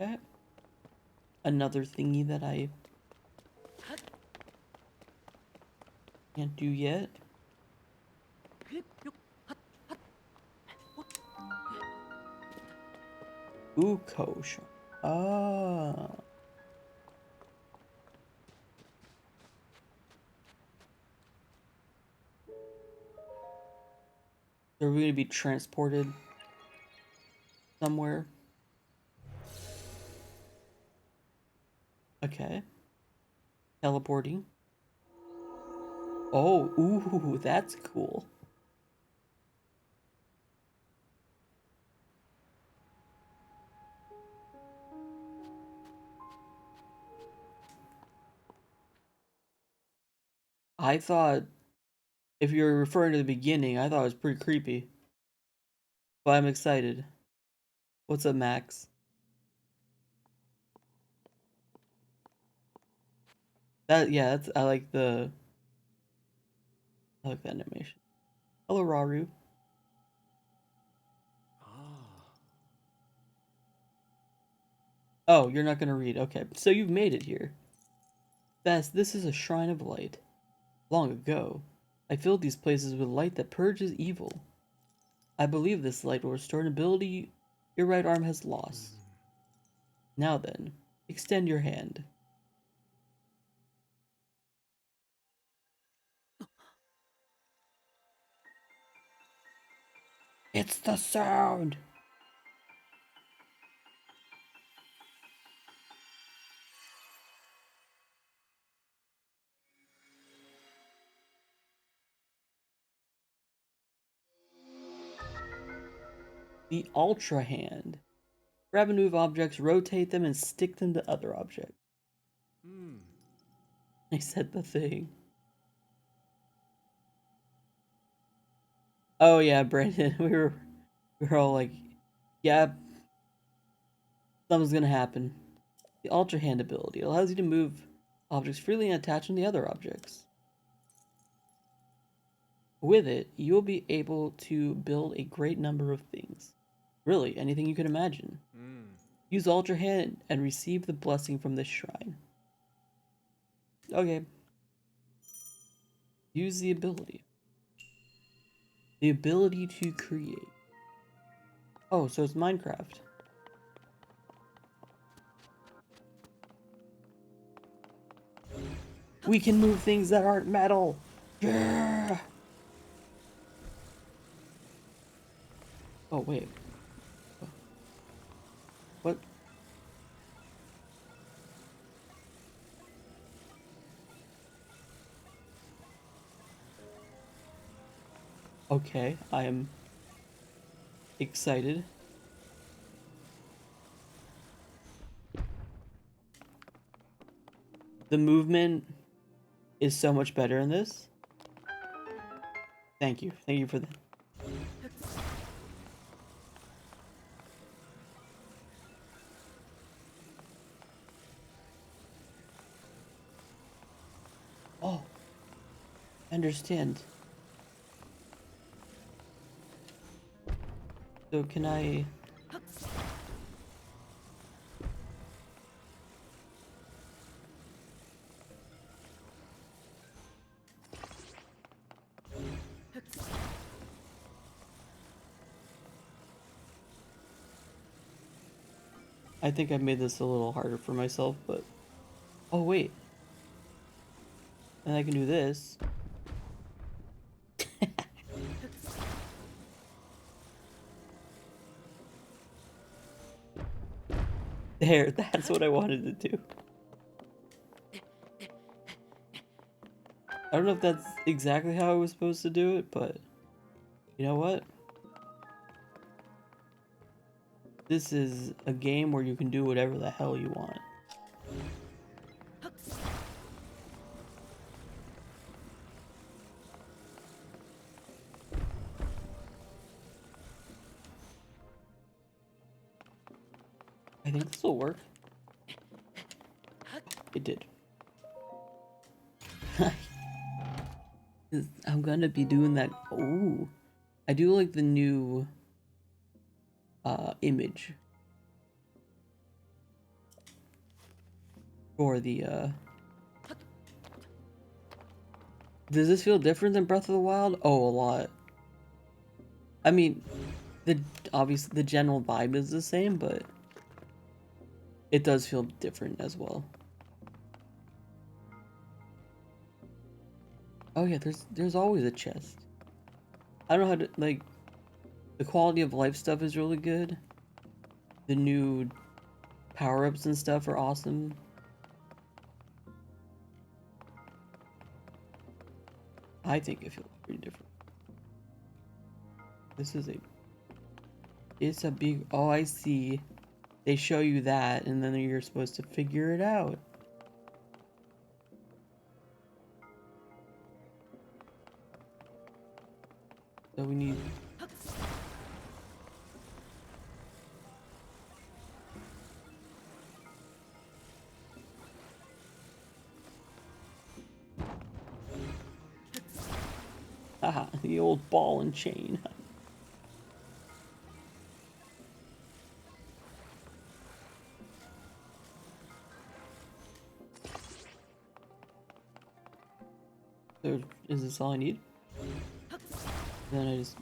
Okay. Another thingy that I can't do yet. Ooh, kosher. Ah. Are we gonna be transported somewhere? Okay. Teleporting. Oh, ooh, that's cool. I thought, if you're referring to the beginning, I thought it was pretty creepy. But I'm excited. What's up, Max? Yeah, that's I like the animation. Hello, Raru. Ah. Oh, you're not gonna read. Okay, so you've made it here. This is a shrine of light. Long ago, I filled these places with light that purges evil. I believe this light will restore an ability your right arm has lost. Now then, extend your hand. It's the sound! The Ultra Hand. Grab and move objects, rotate them, and stick them to other objects. Hmm. I said the thing. Oh yeah, Brandon, we were all like, yeah, something's gonna happen. The Ultra Hand ability allows you to move objects freely and attach them to other objects. With it, you will be able to build a great number of things. Really, anything you can imagine. Hmm. Use Ultra Hand and receive the blessing from this shrine. Okay. Use the ability. The ability to create. Oh, so it's Minecraft. We can move things that aren't metal. Yeah. Oh, wait. What? Okay, I am excited. The movement is so much better in this. Thank you. Thank you for that. Oh, I understand. So can I... I think I made this a little harder for myself, but... Oh, wait. And I can do this. There, that's what I wanted to do. I don't know if that's exactly how I was supposed to do it, but... You know what? This is a game where you can do whatever the hell you want. I think this will work. It did. I'm gonna be doing that. Oh, I do like the new image for the Does this feel different than Breath of the Wild? Oh, a lot. I mean, the obviously the general vibe is the same, but it does feel different as well. Oh yeah, there's always a chest. I don't know how to like the quality of life stuff is really good. The new power-ups and stuff are awesome. I think it feels pretty different. This is a it's a big oh I see. They show you that and then you're supposed to figure it out. So we need haha, the old ball and chain. So is this all I need? Then I just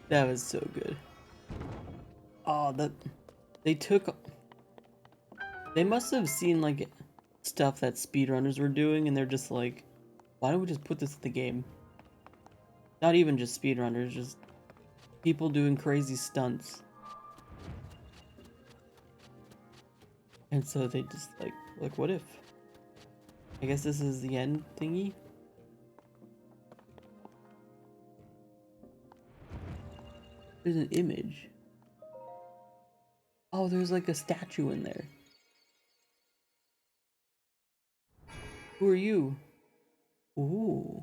that was so good. Oh, that they took they must have seen like stuff that speedrunners were doing and they're just like, why don't we just put this in the game? Not even just speedrunners, just people doing crazy stunts. And so they just like what if? I guess this is the end thingy? There's an image. Oh, there's like a statue in there. Who are you? Ooh.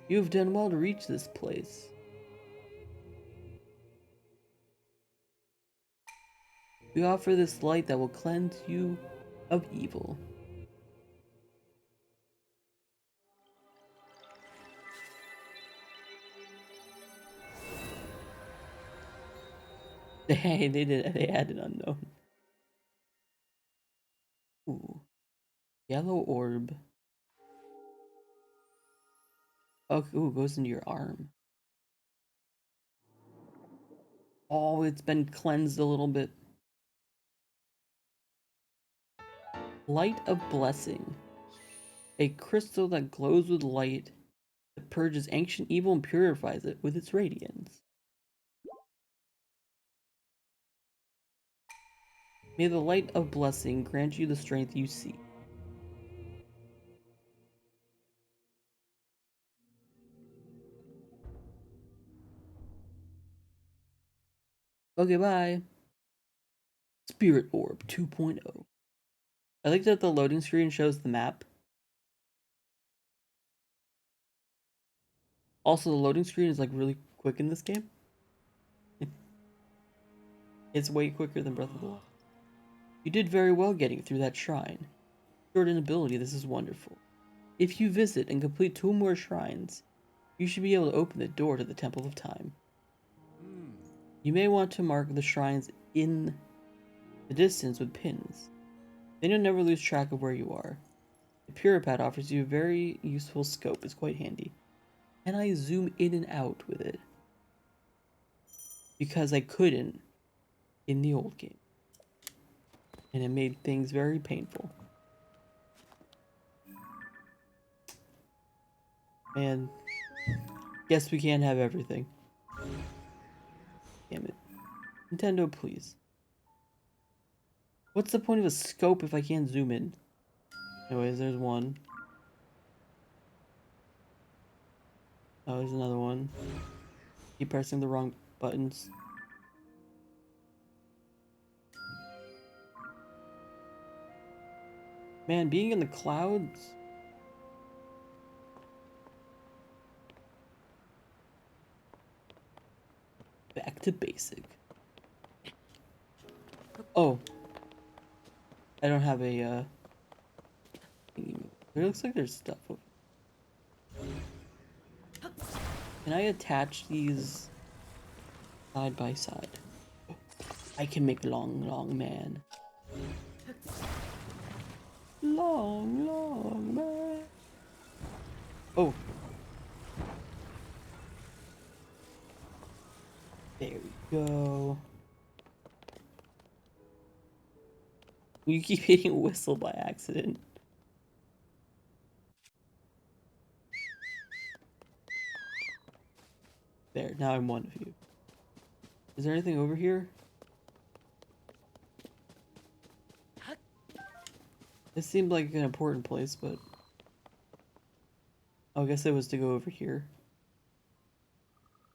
You have done well to reach this place. We offer this light that will cleanse you of evil. They added unknown. Ooh. Yellow orb. Oh, ooh, goes into your arm. Oh, it's been cleansed a little bit. Light of Blessing. A crystal that glows with light that purges ancient evil and purifies it with its radiance. May the light of blessing grant you the strength you seek. Okay, bye. Spirit Orb 2.0. I like that the loading screen shows the map. Also, the loading screen is like really quick in this game. It's way quicker than Breath of the Wild. You did very well getting through that shrine. Short in ability, this is wonderful. If you visit and complete 2 more shrines, you should be able to open the door to the Temple of Time. You may want to mark the shrines in the distance with pins. Then you'll never lose track of where you are. The Puripad offers you a very useful scope, it's quite handy. And I zoom in and out with it. Because I couldn't in the old game. And it made things very painful. And guess we can't have everything. Damn it. Nintendo, please. What's the point of a scope if I can't zoom in? Anyways, there's one. Oh, there's another one. Keep pressing the wrong buttons. Man, being in the clouds. to basic. Oh, I don't have a thingy. It looks like there's stuff over. Can I attach these side by side? I can make long man. Long man. Oh. There we go. You keep hitting a whistle by accident. There, now I'm one of you. Is there anything over here? This seemed like an important place, but... Oh, I guess it was to go over here.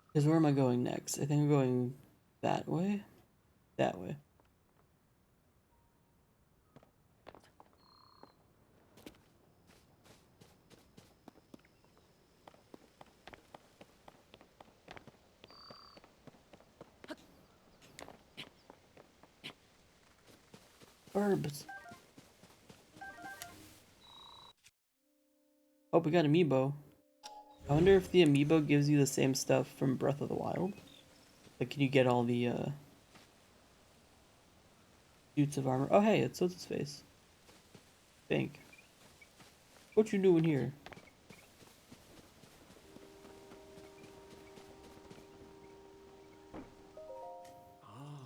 Because where am I going next? I think I'm going that way? That way. Herbs. Oh, we got amiibo. I wonder if the amiibo gives you the same stuff from Breath of the Wild. Like, can you get all the, suits of armor? Oh, hey, it's what's his face. Think. What you doing here?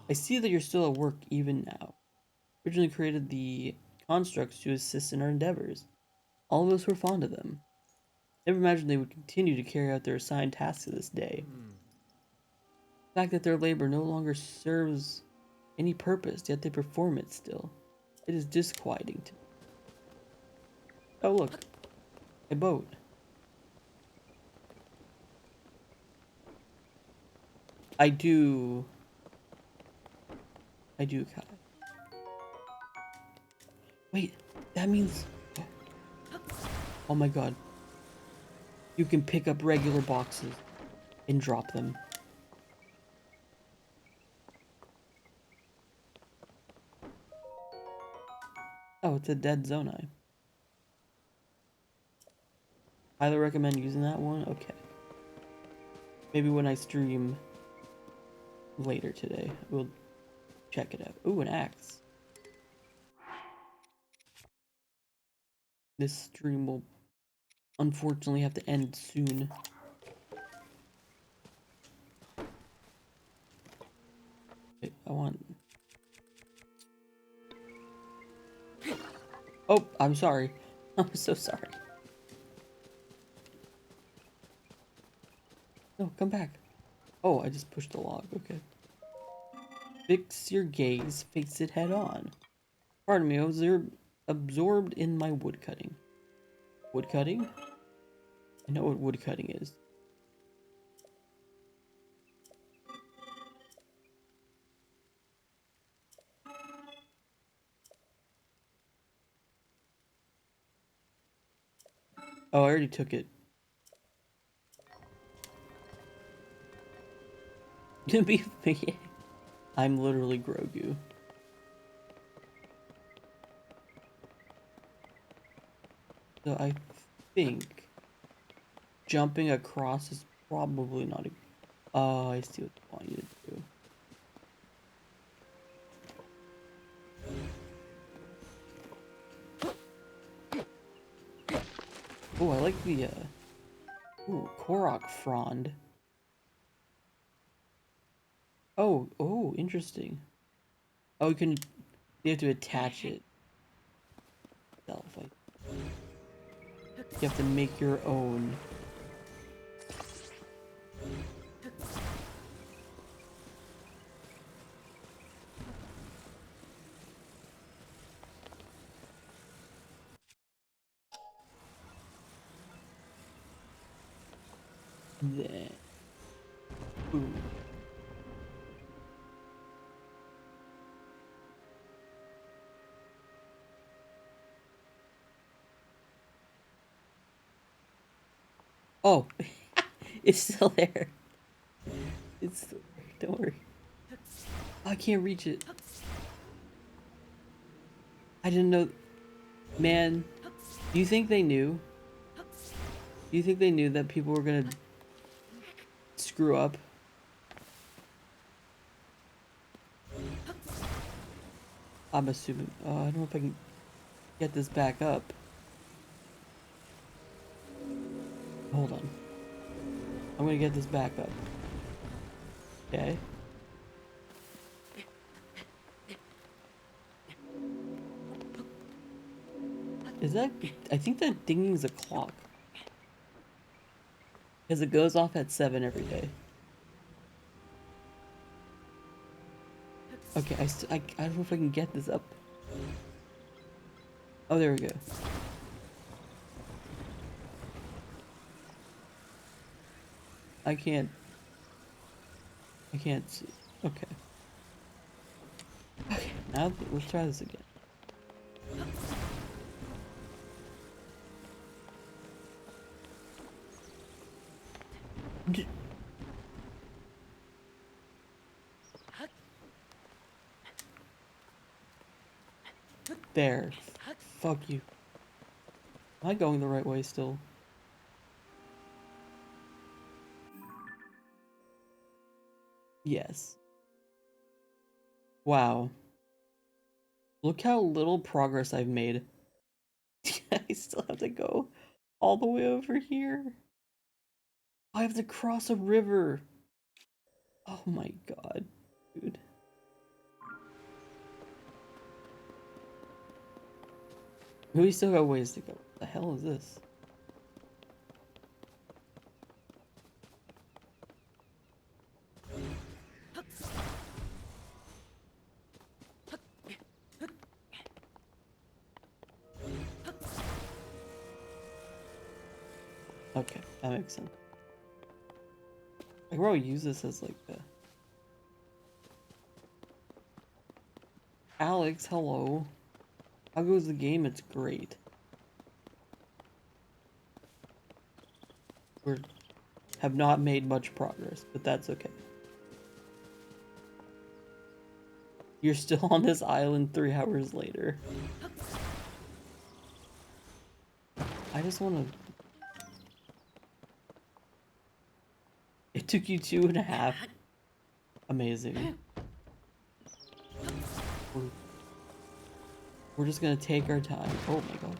I see that you're still at work even now. Originally created the constructs to assist in our endeavors. All of us were fond of them. Never imagined they would continue to carry out their assigned tasks to this day. The fact that their labor no longer serves any purpose, yet they perform it still. It is disquieting to me. Oh look, a boat. I do, Kai. Wait, that means... Oh my god. You can pick up regular boxes and drop them. Oh, it's a dead Zonai. Highly recommend using that one? Okay. Maybe when I stream later today, we'll check it out. Ooh, an axe. This stream will unfortunately have to end soon. Wait, I want... Oh, I'm sorry. I'm so sorry. No, come back. Oh, I just pushed the log. Okay. Fix your gaze. Face it head on. Pardon me, I was absorbed in my woodcutting. Woodcutting? I know what woodcutting is. Oh, I already took it. To be fair, I'm literally Grogu. So I think jumping across is probably not a... Oh, I see what they want you to do. Oh, I like the, ooh, Korok Frond. Oh, interesting. Oh, you have to attach it. You have to make your own. Then, boom. Oh, it's still there. It's still there. Don't worry. I can't reach it. I didn't know. Man, do you think they knew? Do you think they knew that people were gonna screw up? I'm assuming. Oh, I don't know if I can get this back up. Hold on. I'm gonna get this back up. Okay. Is that... I think that dinging is a clock. Because it goes off at 7 every day. Okay, I don't know if I can get this up. Oh, there we go. I can't see. Okay. Okay, now let's try this again. There. Fuck you. Am I going the right way still? Yes. Wow. Look how little progress I've made. I still have to go all the way over here. I have to cross a river. Oh my god, dude. We still got ways to go. What the hell is this? Okay, that makes sense. I could probably use this as like a... Alex, hello. How goes the game? It's great. We have not made much progress, but that's okay. You're still on this island 3 hours later. I just want to... It took you 2.5. Amazing. We're just gonna take our time. Oh my god.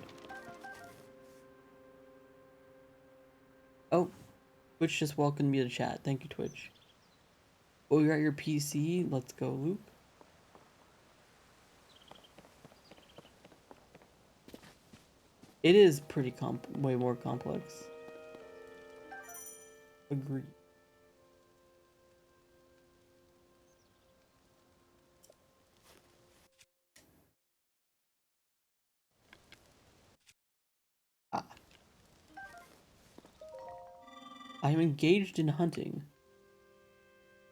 Oh, Twitch just welcomed me to chat. Thank you, Twitch. Oh, you're at your PC? Let's go, Luke. It is pretty way more complex. Agreed. Ah. I am engaged in hunting.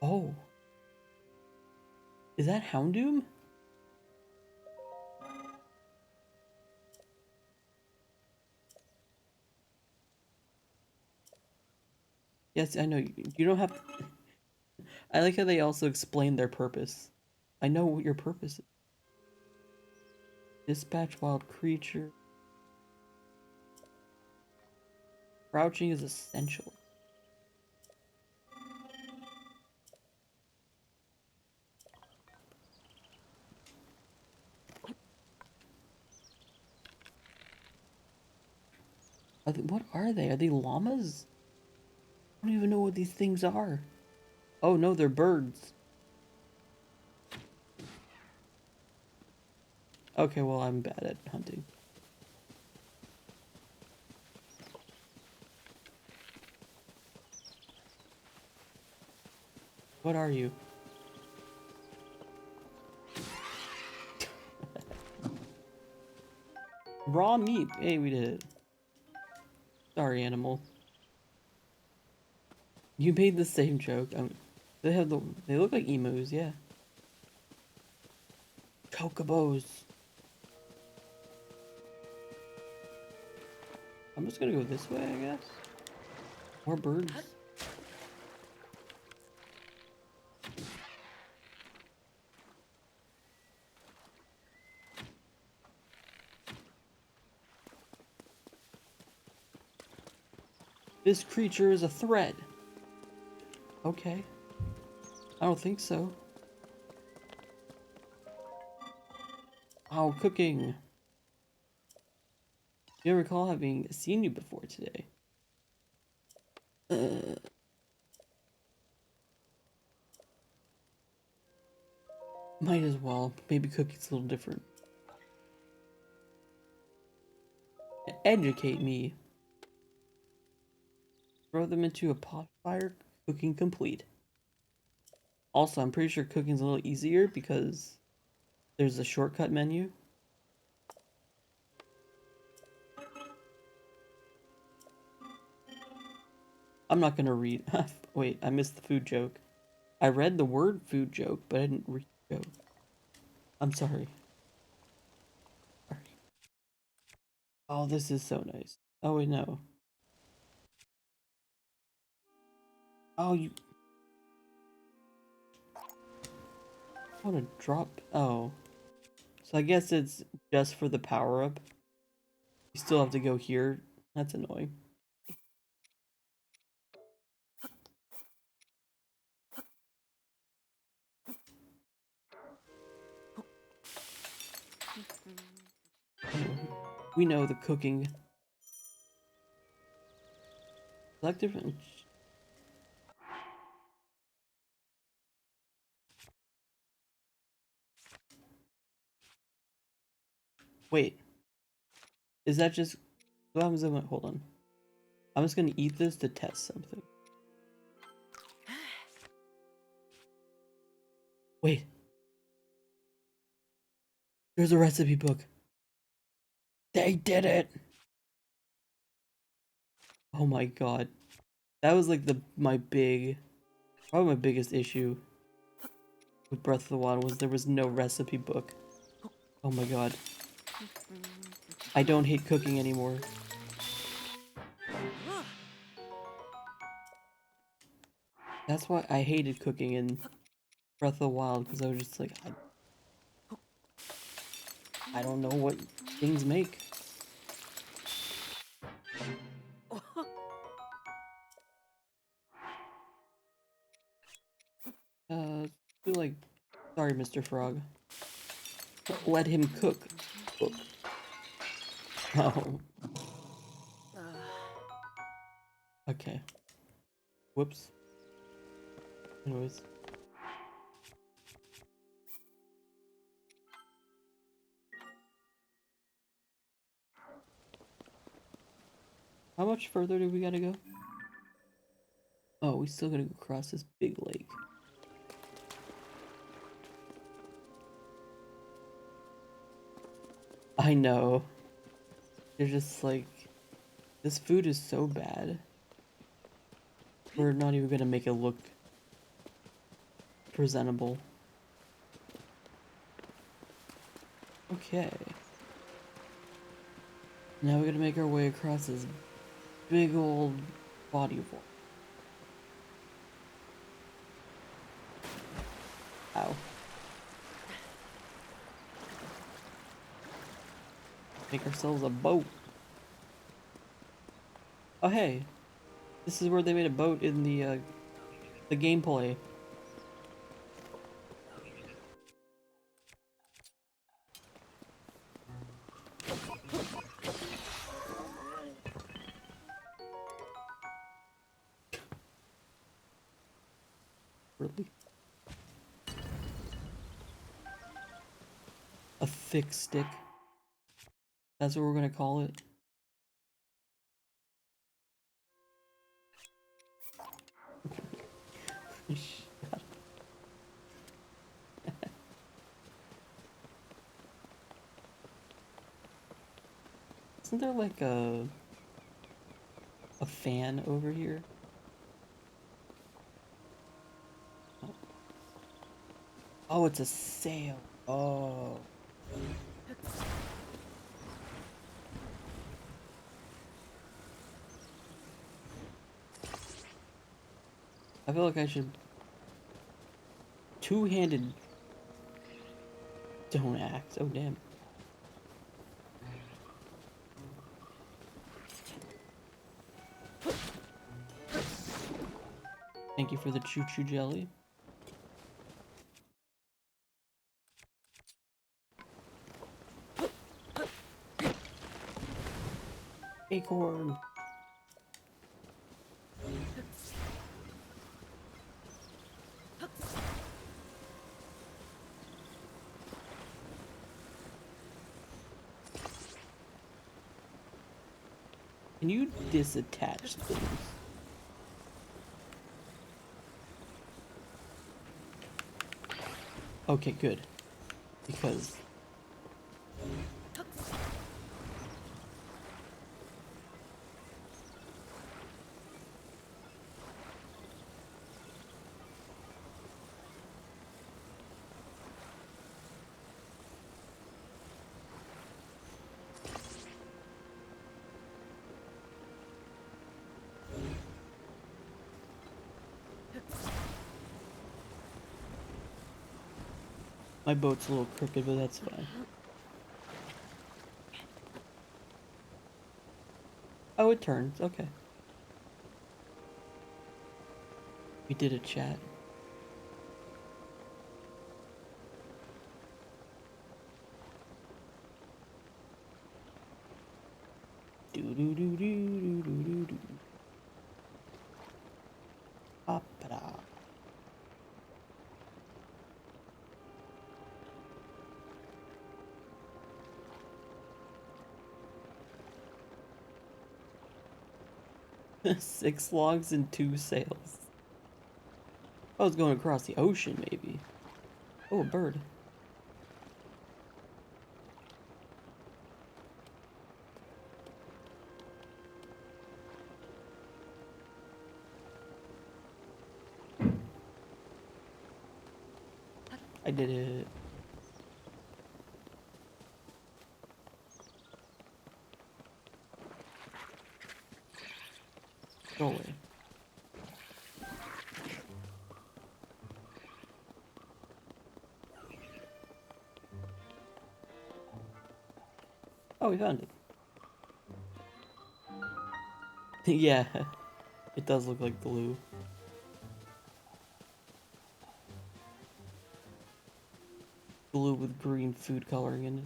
Oh. Is that Houndoom? Yes, I know. You don't have to... I like how they also explain their purpose. I know what your purpose is. Dispatch wild creature. Crouching is essential. What are they? Are they llamas? I don't even know what these things are. Oh no, they're birds. Okay, well, I'm bad at hunting. What are you? Raw meat. Hey, we did it. Sorry, animal. You made the same joke. They look like emus, yeah. Chocobos. I'm just gonna go this way, I guess. More birds. This creature is a threat. Okay. I don't think so. Oh, cooking. You don't recall having seen you before today. Might as well. Maybe cooking's a little different. Educate me. Throw them into a pot fire. Cooking complete. Also, I'm pretty sure cooking's a little easier because there's a shortcut menu. I'm not gonna read. Wait, I missed the food joke. I read the word food joke, but I didn't read the joke. I'm sorry. Sorry. Oh, this is so nice. Oh, wait, no. Oh, you... I want to drop... Oh. So I guess it's just for the power-up. You still have to go here. That's annoying. We know the cooking. Select different... Wait. Is that just... What happens if I... Hold on. I'm just gonna eat this to test something. Wait. There's a recipe book. They did it! Oh my god. That was like probably my biggest issue with Breath of the Wild was there was no recipe book. Oh my god. I don't hate cooking anymore. That's why I hated cooking in Breath of the Wild, because I was just like, I don't know what things make. Do like, sorry, Mr. Frog. Let him cook. Cook. Oh. Okay. Whoops. Anyways. How much further do we gotta go? Oh, we still gotta go across this big lake. I know. They're just like, this food is so bad. We're not even gonna make it look presentable. Okay. Now we're gonna make our way across this big old body of water. Ow. Make ourselves a boat. Oh hey, this is where they made a boat in the gameplay. Really? A thick stick. That's what we're gonna call it. Isn't there like a fan over here? Oh, it's a sail. Oh. I feel like I should two-handed stone axe. Oh damn. Thank you for the choo-choo jelly. Acorn. Can you disattach things? Okay, good. Because my boat's a little crooked, but that's fine. Oh, it turns. Okay. We did a chat. Do do do do do do do do. Ba-ba-da. 6 logs and 2 sails. I was going across the ocean, maybe. Oh, a bird. I did it. Go away. Oh, we found it. Yeah, it does look like glue. Glue with green food coloring in it.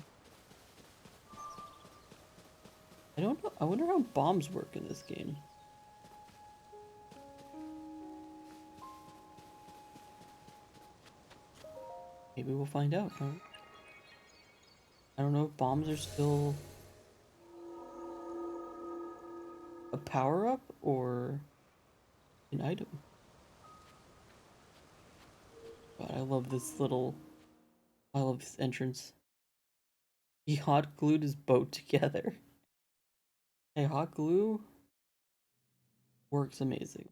I don't know. I wonder how bombs work in this game. Maybe we'll find out, huh? I don't know if bombs are still a power-up or an item. But I love this entrance. He hot glued his boat together. Hey, hot glue works amazing.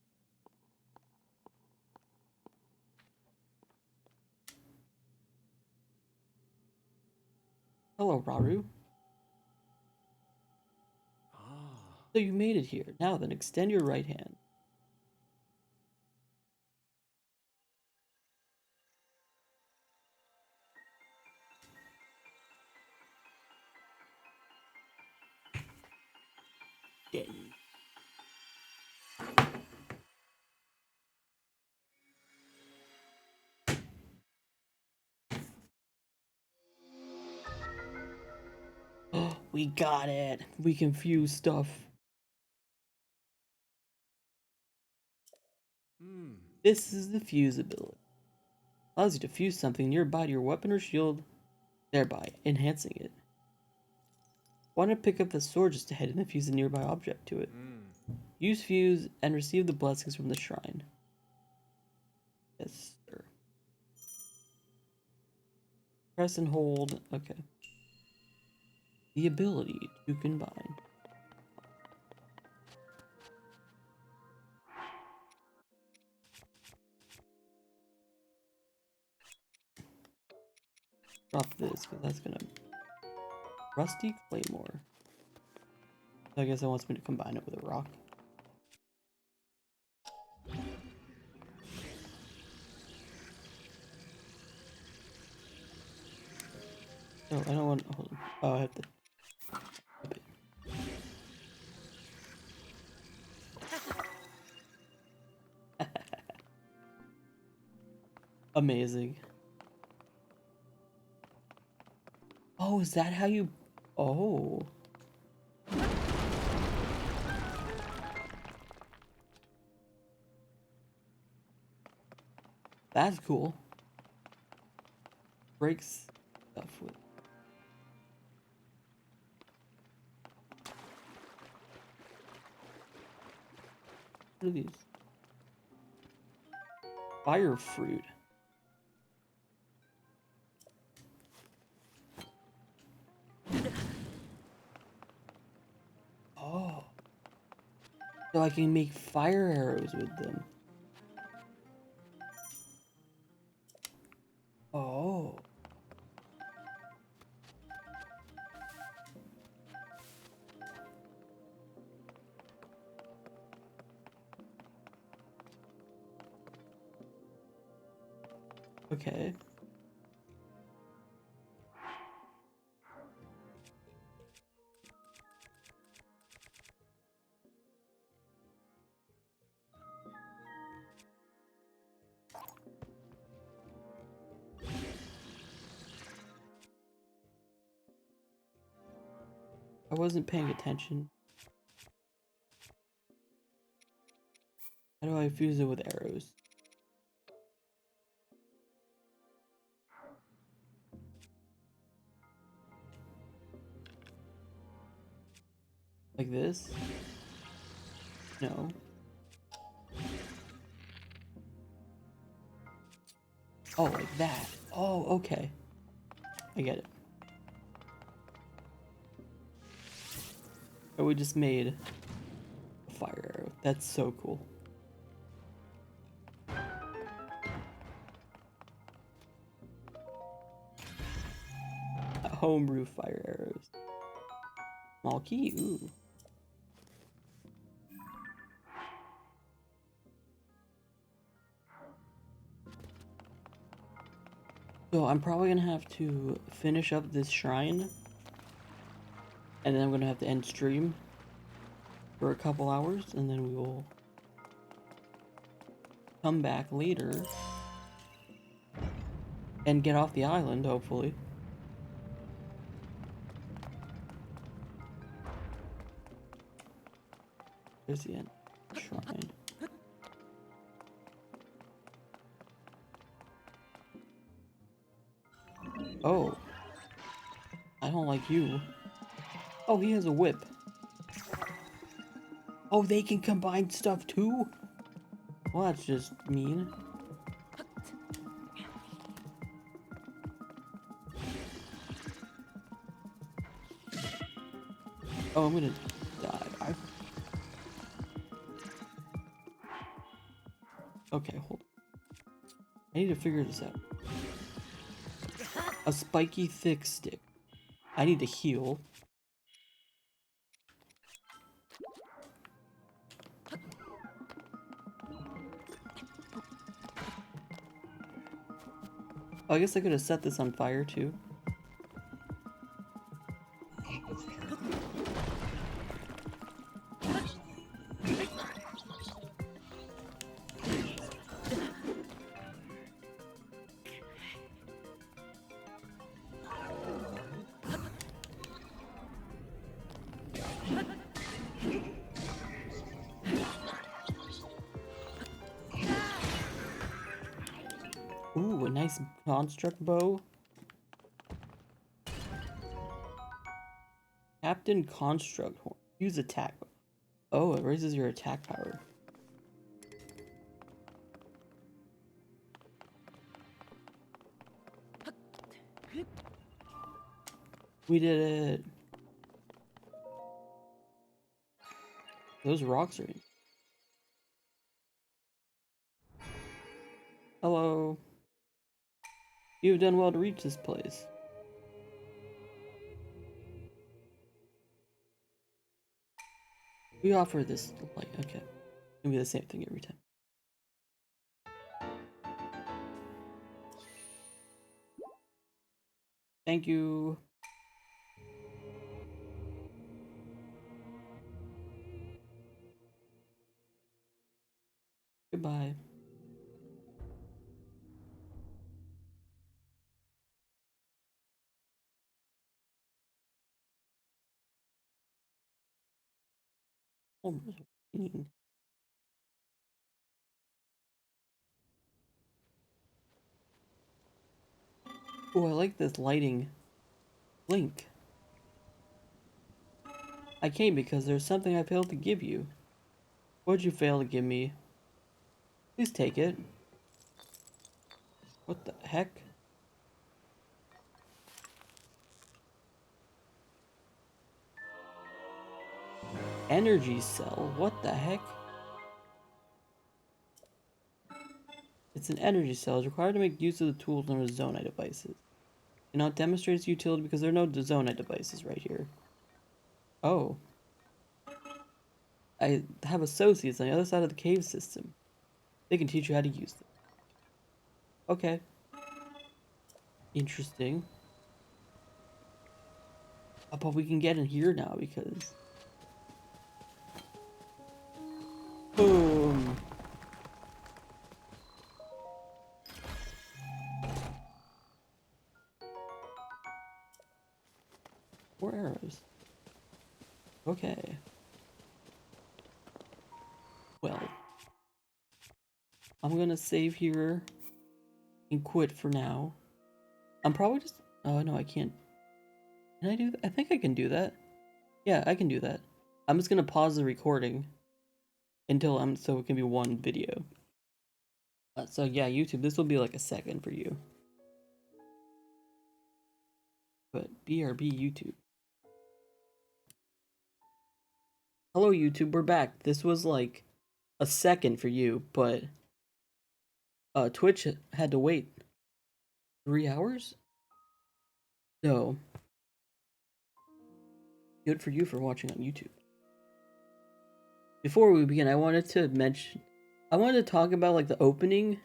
Hello, Raru. Ah. So you made it here. Now then, extend your right hand. Ding. Oh, we got it. We can fuse stuff. Hmm. This is the fuse ability. Allows you to fuse something nearby to your weapon or shield, thereby enhancing it. Want to pick up the sword just ahead and fuse a nearby object to it. Hmm. Use fuse and receive the blessings from the shrine. Yes, sir. Press and hold. Okay. The ability to combine. Drop this, because that's gonna... Rusty Claymore. So I guess it wants me to combine it with a rock. Oh, I don't want... Hold on. Oh, I have to... Flip it. Amazing. Oh, is that how you... Oh. That's cool. Breaks stuff with... What are these? Fire fruit. Oh. So I can make fire arrows with them. Oh. Okay. I wasn't paying attention. How do I fuse it with arrows? Like this? No. Oh, like that. Oh, okay. I get it. Oh, we just made a fire arrow. That's so cool. Homebrew fire arrows. Small key, ooh. So I'm probably gonna have to finish up this shrine. And then I'm gonna have to end stream for a couple hours, and then we will come back later and get off the island, hopefully. There's the end shrine. Oh, I don't like you. Oh, he has a whip. Oh, they can combine stuff too? Well, that's just mean. Oh, I'm gonna die. Okay, hold on. I need to figure this out. A spiky thick stick. I need to heal. Oh, I guess I could have set this on fire too. Ooh, a nice construct bow. Captain Construct Horn. Use attack. Oh, it raises your attack power. We did it. Those rocks are in. Hello. You have done well to reach this place. We offer this light. Okay. It'll be the same thing every time. Thank you. Goodbye. Homer's whining. Oh, I like this lighting. Link. I came because there's something I failed to give you. What'd you fail to give me? Please take it. What the heck? Energy cell? What the heck? It's an energy cell. It's required to make use of the tools known as Zonai devices. It not demonstrate its utility because there are no Zonai devices right here. Oh. I have associates on the other side of the cave system. They can teach you how to use them. Okay. Interesting. But we can get in here now because... Boom! More arrows. Okay. Well. I'm gonna save here and quit for now. I'm probably just... Oh, no, I can't. Can I do that? I think I can do that. Yeah, I can do that. I'm just gonna pause the recording until so it can be one video. So yeah, YouTube, this will be like a second for you. But BRB YouTube. Hello YouTube, we're back. This was like a second for you, but Twitch had to wait 3 hours? So good for you for watching on YouTube. Before we begin, I wanted to talk about like the opening.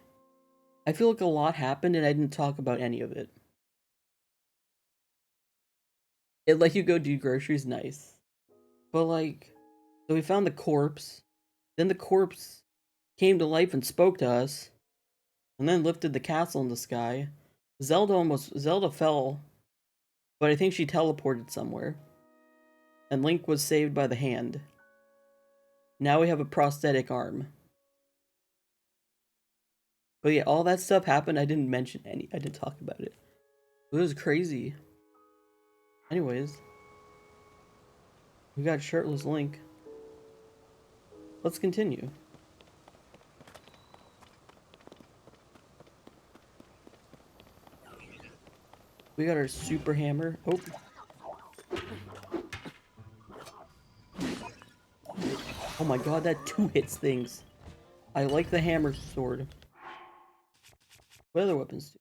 I feel like a lot happened and I didn't talk about any of it. It let you go do groceries, nice. But like, so we found the corpse. Then the corpse came to life and spoke to us. And then lifted the castle in the sky. Zelda fell. But I think she teleported somewhere. And Link was saved by the hand. Now we have a prosthetic arm. But yeah, all that stuff happened. I didn't talk about it. It was crazy. Anyways. We got shirtless Link. Let's continue. We got our super hammer. Oh. Oh my god, that 2 hits things. I like the hammer sword. What other weapons do?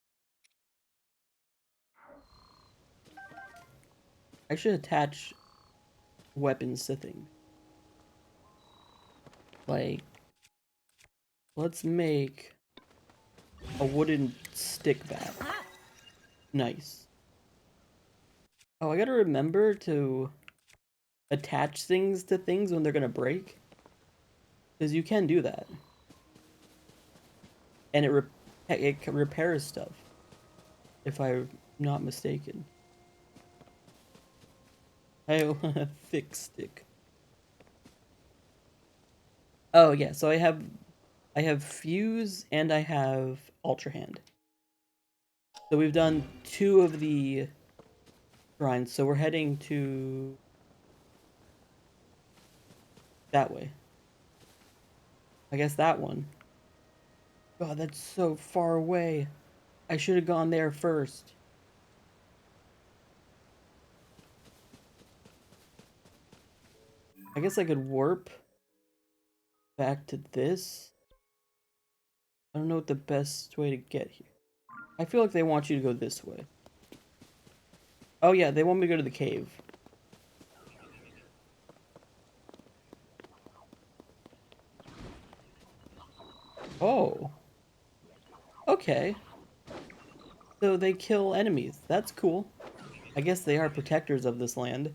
I should attach weapons to things. Like, let's make a wooden stick bat. Nice. Oh, I gotta remember to attach things to things when they're gonna break. Because you can do that. And it repairs stuff. If I'm not mistaken. I want a thick stick. Oh yeah, so I have Fuse and I have Ultra Hand. So we've done 2 of the shrines, so we're heading to that way. I guess that one. God, that's so far away. I should have gone there first. I guess I could warp back to this. I don't know what the best way to get here. I feel like they want you to go this way. Oh yeah, they want me to go to the cave. Oh. Okay. So they kill enemies. That's cool. I guess they are protectors of this land.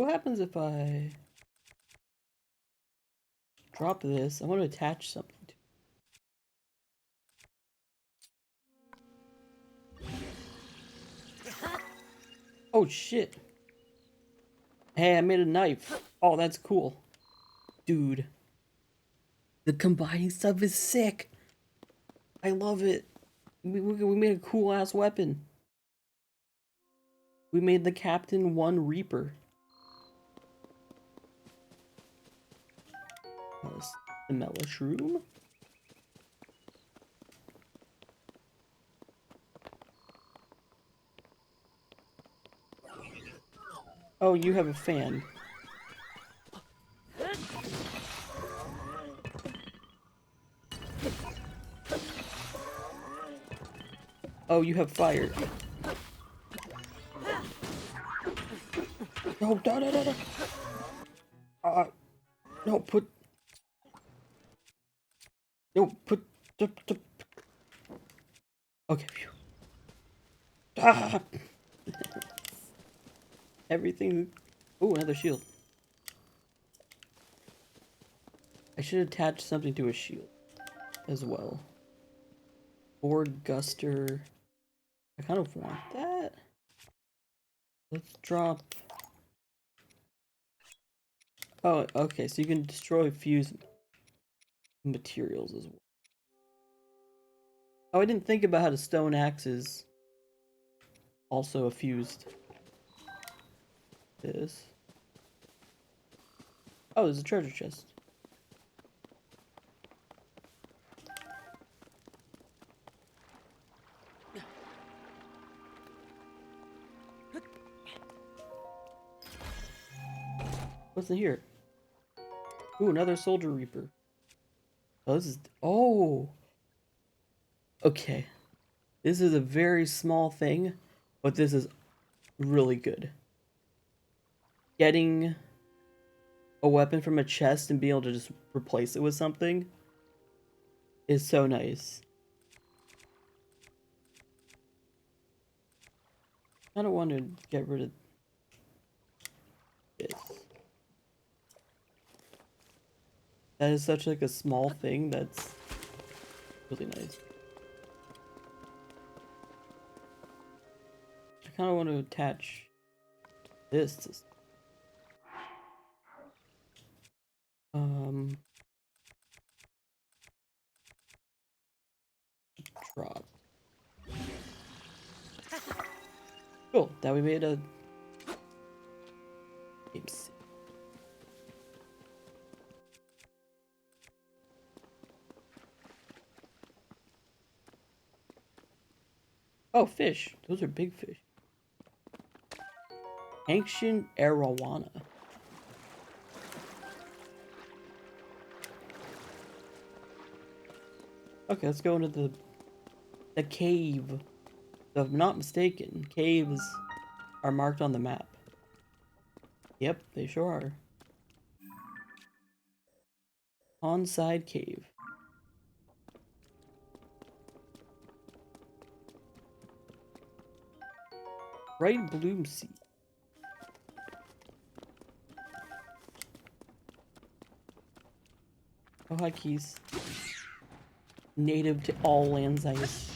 what happens if I drop this? I want to attach something to it. Oh shit. Hey, I made a knife. Oh, that's cool. Dude. The combining stuff is sick. I love it. We made a cool ass weapon. We made the Captain 1 Reaper. The Melishroom. Oh, you have a fan. Oh, you have fire. No, no, no, no, no. No, put. No, put. Okay. Phew. Ah! Everything. Oh, another shield. I should attach something to a shield as well. Board Guster. I kind of want that. Let's drop. Oh, okay. So you can destroy fuse materials as well. Oh, I didn't think about how the stone axe is also a fused. This. Oh, there's a treasure chest. What's in here? Ooh, another soldier reaper. Oh, this is. Oh! Okay. This is a very small thing, but this is really good. Getting a weapon from a chest and being able to just replace it with something is so nice. I don't want to get rid of this. That is such like a small thing that's really nice. I kind of want to attach this to drop. Cool. That we made a game. Oh, fish. Those are big fish. Ancient arowana. Okay, let's go into the cave. If I'm not mistaken, caves are marked on the map. Yep, they sure are. Onside cave. Bright bloom seed. Oh, hi, keys. Native to all lands, ice.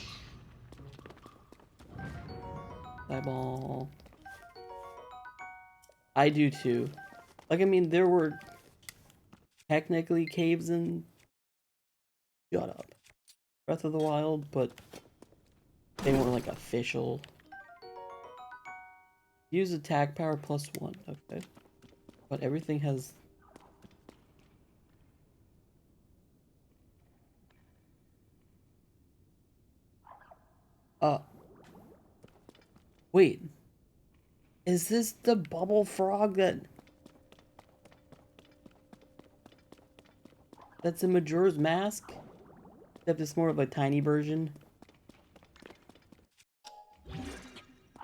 Eyeball. I do too. Like, I mean, there were technically caves in. Shut up. Breath of the Wild, but they weren't like official. Use attack power +1. Okay. But everything has. Uh. Wait. Is this the bubble frog that's in Majora's Mask? Except it's more of a tiny version.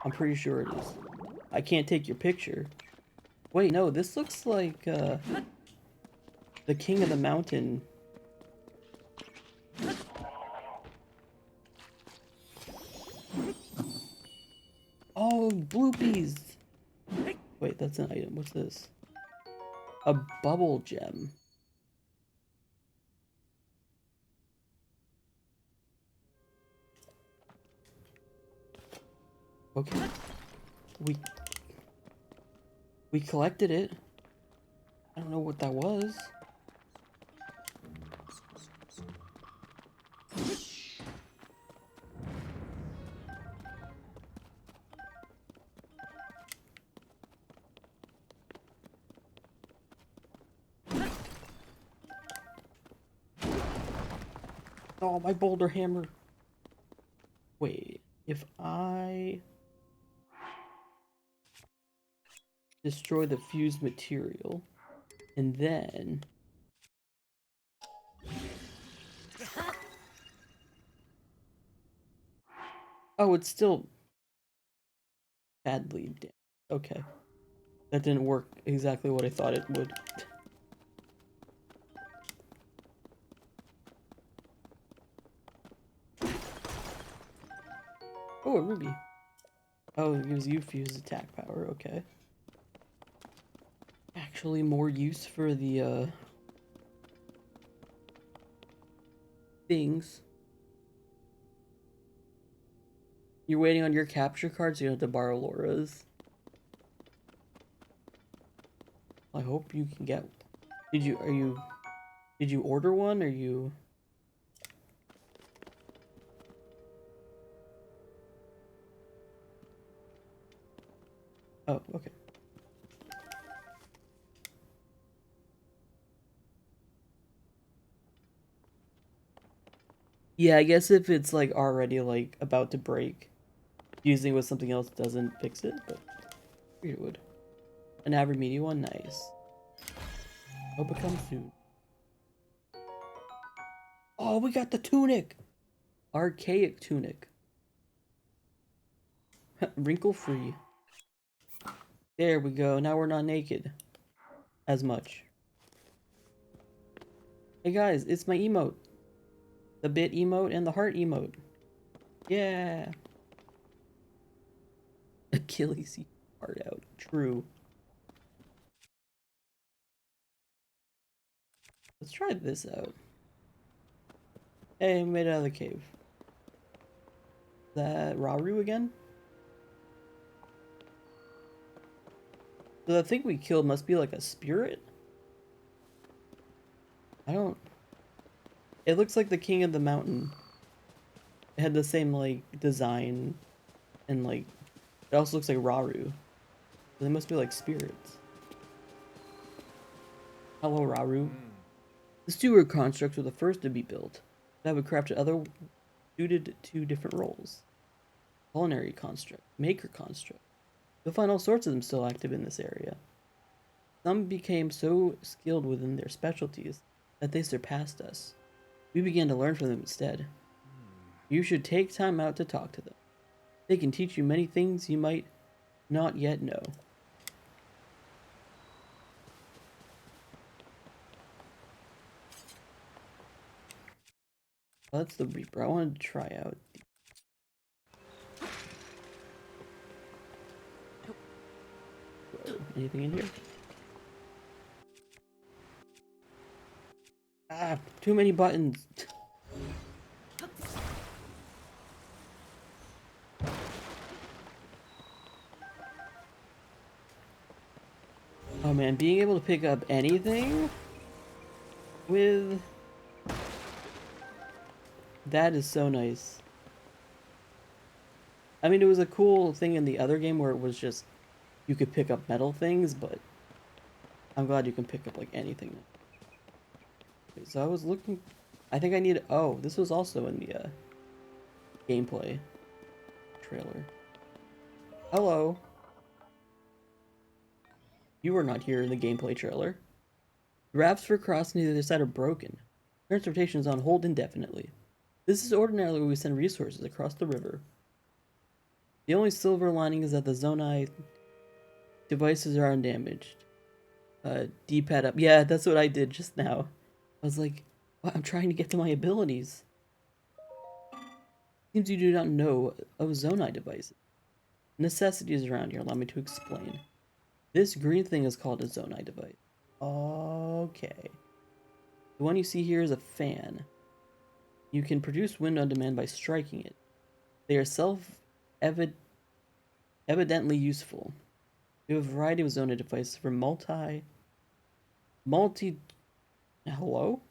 I'm pretty sure it is. I can't take your picture. Wait, no, this looks like the King of the Mountain. Oh, bloopies! Wait, wait, that's an item. What's this? A bubble gem. Okay. We collected it. I don't know what that was. Oh, my boulder hammer. Wait, if I destroy the fused material and then oh, it's still badly damaged. Okay. That didn't work exactly what I thought it would. Oh, a ruby. Oh, it gives you fused attack power, okay. Actually more use for the things. You're waiting on your capture card, so you don't have to borrow Laura's. I hope you can get. Did you order one? Or you? Oh, okay. Yeah, I guess if it's like already like about to break, using it with something else doesn't fix it, but it would. An average media one, nice. Hope it comes soon. Oh, we got the tunic! Archaic tunic. Wrinkle free. There we go, now we're not naked. As much. Hey guys, it's my emote. The bit emote and the heart emote. Yeah. Achilles heart out. True. Let's try this out. Hey, we made it out of the cave. Is that Raru again? So the thing we killed must be like a spirit? I don't... It looks like the king of the mountain. It had the same, like, design. And, like, it also looks like Raru. So they must be like spirits. Hello, Raru. The steward constructs were the first to be built. That would craft other suited to different roles. Culinary construct, maker construct. You'll find all sorts of them still active in this area. Some became so skilled within their specialties that they surpassed us. We began to learn from them instead. You should take time out to talk to them. They can teach you many things you might not yet know. Well, that's the Reaper. I wanted to try out the... Whoa, anything in here? Ah, too many buttons. Oh man, being able to pick up anything with... That is so nice. I mean, it was a cool thing in the other game where it was just... You could pick up metal things, but... I'm glad you can pick up, like, anything. Okay, so I was looking... I think I need... Oh, this was also in the, gameplay trailer. Hello. You were not here in the gameplay trailer. The rafts for crossing to the other side are broken. Transportation is on hold indefinitely. This is ordinarily where we send resources across the river. The only silver lining is that the Zonai devices are undamaged. D-pad up. Yeah, that's what I did just now. I was like, wow, I'm trying to get to my abilities. Seems you do not know of Zonai devices. Necessities around here, allow me to explain. This green thing is called a Zonai device. Okay. The one you see here is a fan. You can produce wind on demand by striking it. They are evidently useful. We have a variety of Zonai devices for multi hello?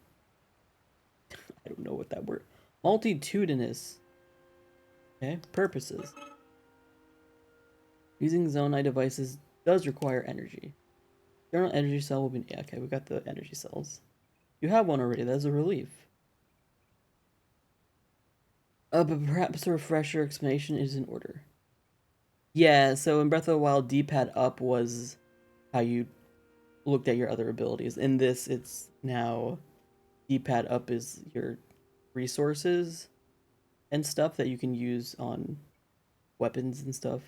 I don't know what that word. Multitudinous, okay, purposes. Using Zonai devices does require energy. General energy cell will be, yeah, okay, we got the energy cells. You have one already, that's a relief. But perhaps a refresher explanation is in order. Yeah, so in Breath of the Wild, D-pad up was how you looked at your other abilities. In this, it's now D-pad up is your resources and stuff that you can use on weapons and stuff.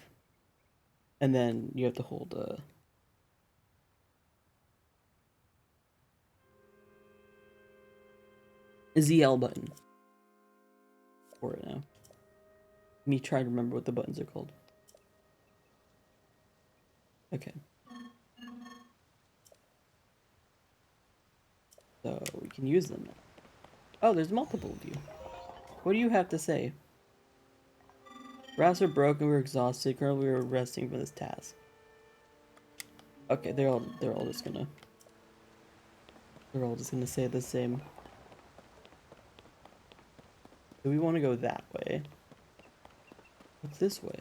And then you have to hold a ZL button for it now. Me try to remember what the buttons are called. Okay. So we can use them now. Oh, there's multiple of you. What do you have to say? Rafts are broken, we're exhausted, currently we're resting for this task. Okay, they're all just gonna say the same. Do we want to go that way? What's this way?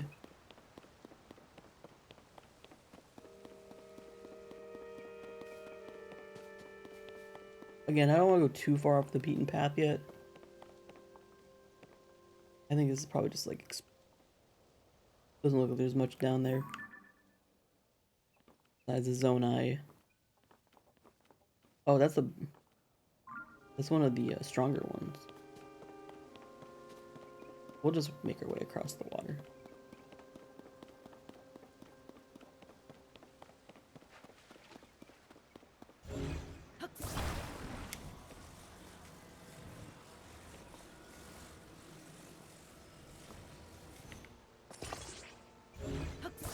Again, I don't want to go too far off the beaten path yet. I think this is probably just like doesn't look like there's much down there. Besides the Zonai. Oh, that's one of the stronger ones. We'll just make our way across the water.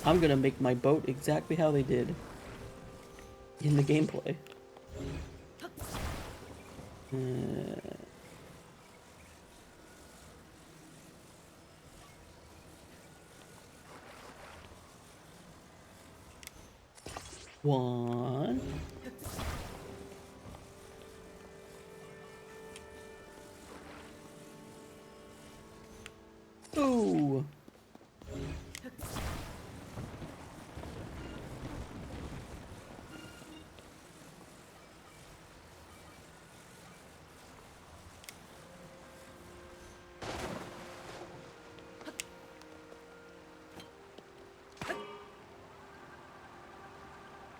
I'm gonna make my boat exactly how they did in the gameplay. One. Ooh.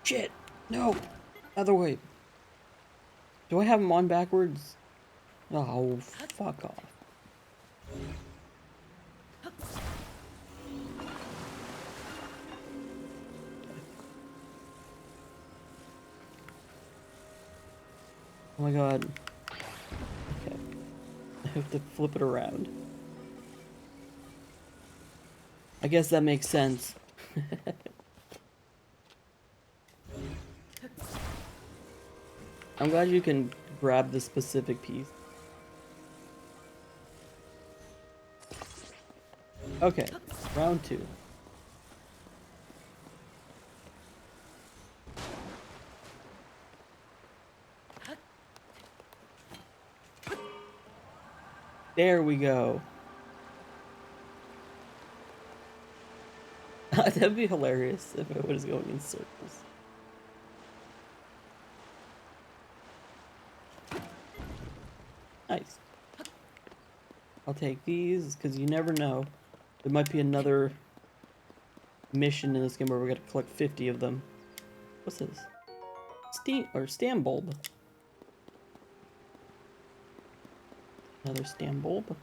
Shit! No! Other way. Do I have them on backwards? Oh, fuck off. Oh my god. Okay. I have to flip it around. I guess that makes sense. I'm glad you can grab the specific piece. Okay, round 2. There we go. That'd be hilarious if it was going in circles. Nice. I'll take these, because you never know. There might be another mission in this game where we're gonna collect 50 of them. What's this? Stam bulb. Another stam bulb.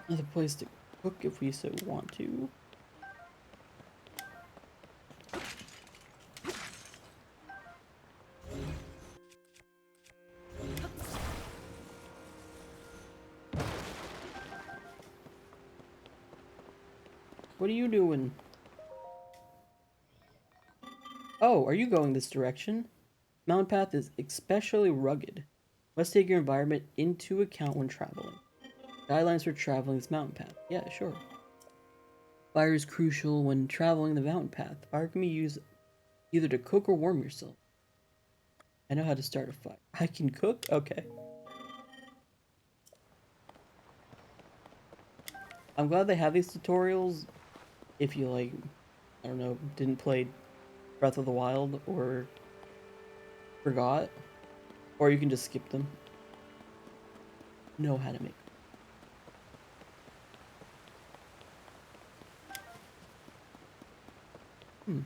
Another place to cook if we so want to. What are you doing? Oh, are you going this direction? Mountain path is especially rugged. Must take your environment into account when traveling. Guidelines for traveling this mountain path. Yeah, sure. Fire is crucial when traveling the mountain path. Fire can be used either to cook or warm yourself. I know how to start a fire. I can cook? Okay. I'm glad they have these tutorials if you, like, I don't know, didn't play Breath of the Wild or forgot. Or you can just skip them. Know how to make. Hmm.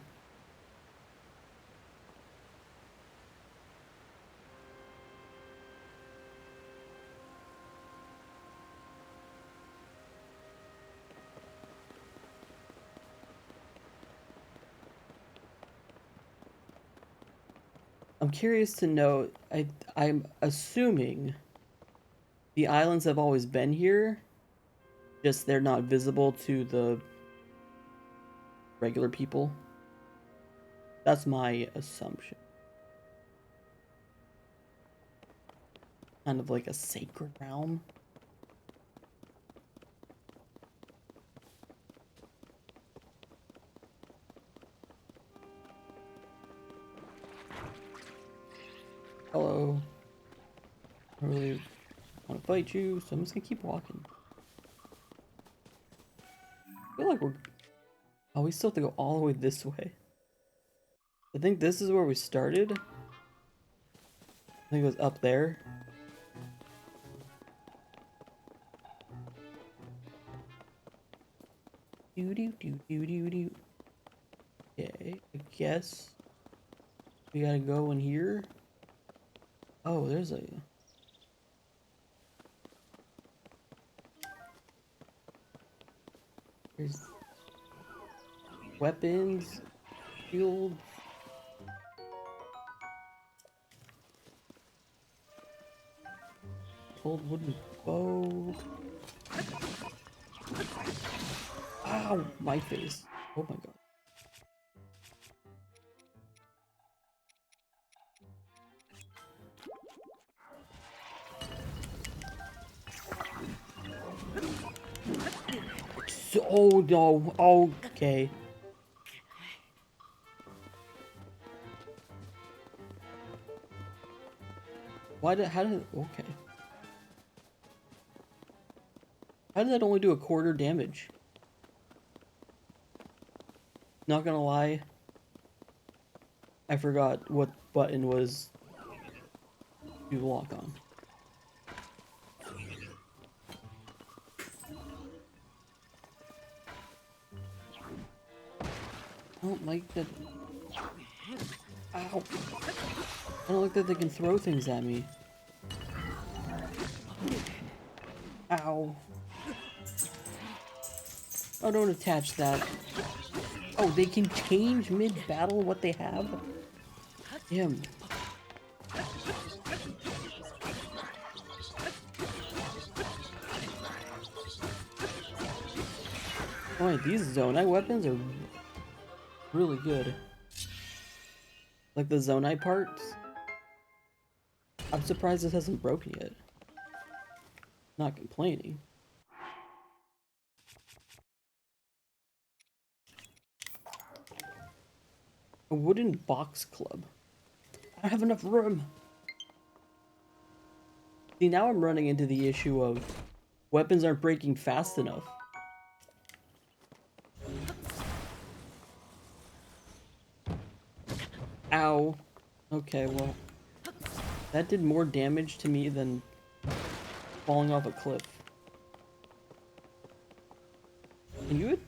I'm curious to know, I'm assuming the islands have always been here, just they're not visible to the regular people. That's my assumption. Kind of like a sacred realm. Hello. I really want to fight you, so I'm just gonna keep walking. I feel like we're... Oh, we still have to go all the way this way. I think this is where we started. I think it was up there. Doo doo doo doo doo doo. Okay, I guess we gotta go in here. Oh, there's a... There's weapons, shields. Old wooden bow. Ow, my face. Oh my god. So, oh no, okay. How did, okay. How did that only do a quarter damage? Not gonna lie, I forgot what button was to lock on. I don't like that. Ow. I don't like that they can throw things at me. Ow. Oh, don't attach that. Oh, they can change mid-battle what they have? Damn. Oh, these Zonai weapons are really good. Like the Zonai parts. I'm surprised this hasn't broken yet. Not complaining. A wooden box club. I don't have enough room. See, now I'm running into the issue of weapons aren't breaking fast enough. Ow. Okay, well, that did more damage to me than falling off a cliff. Can you?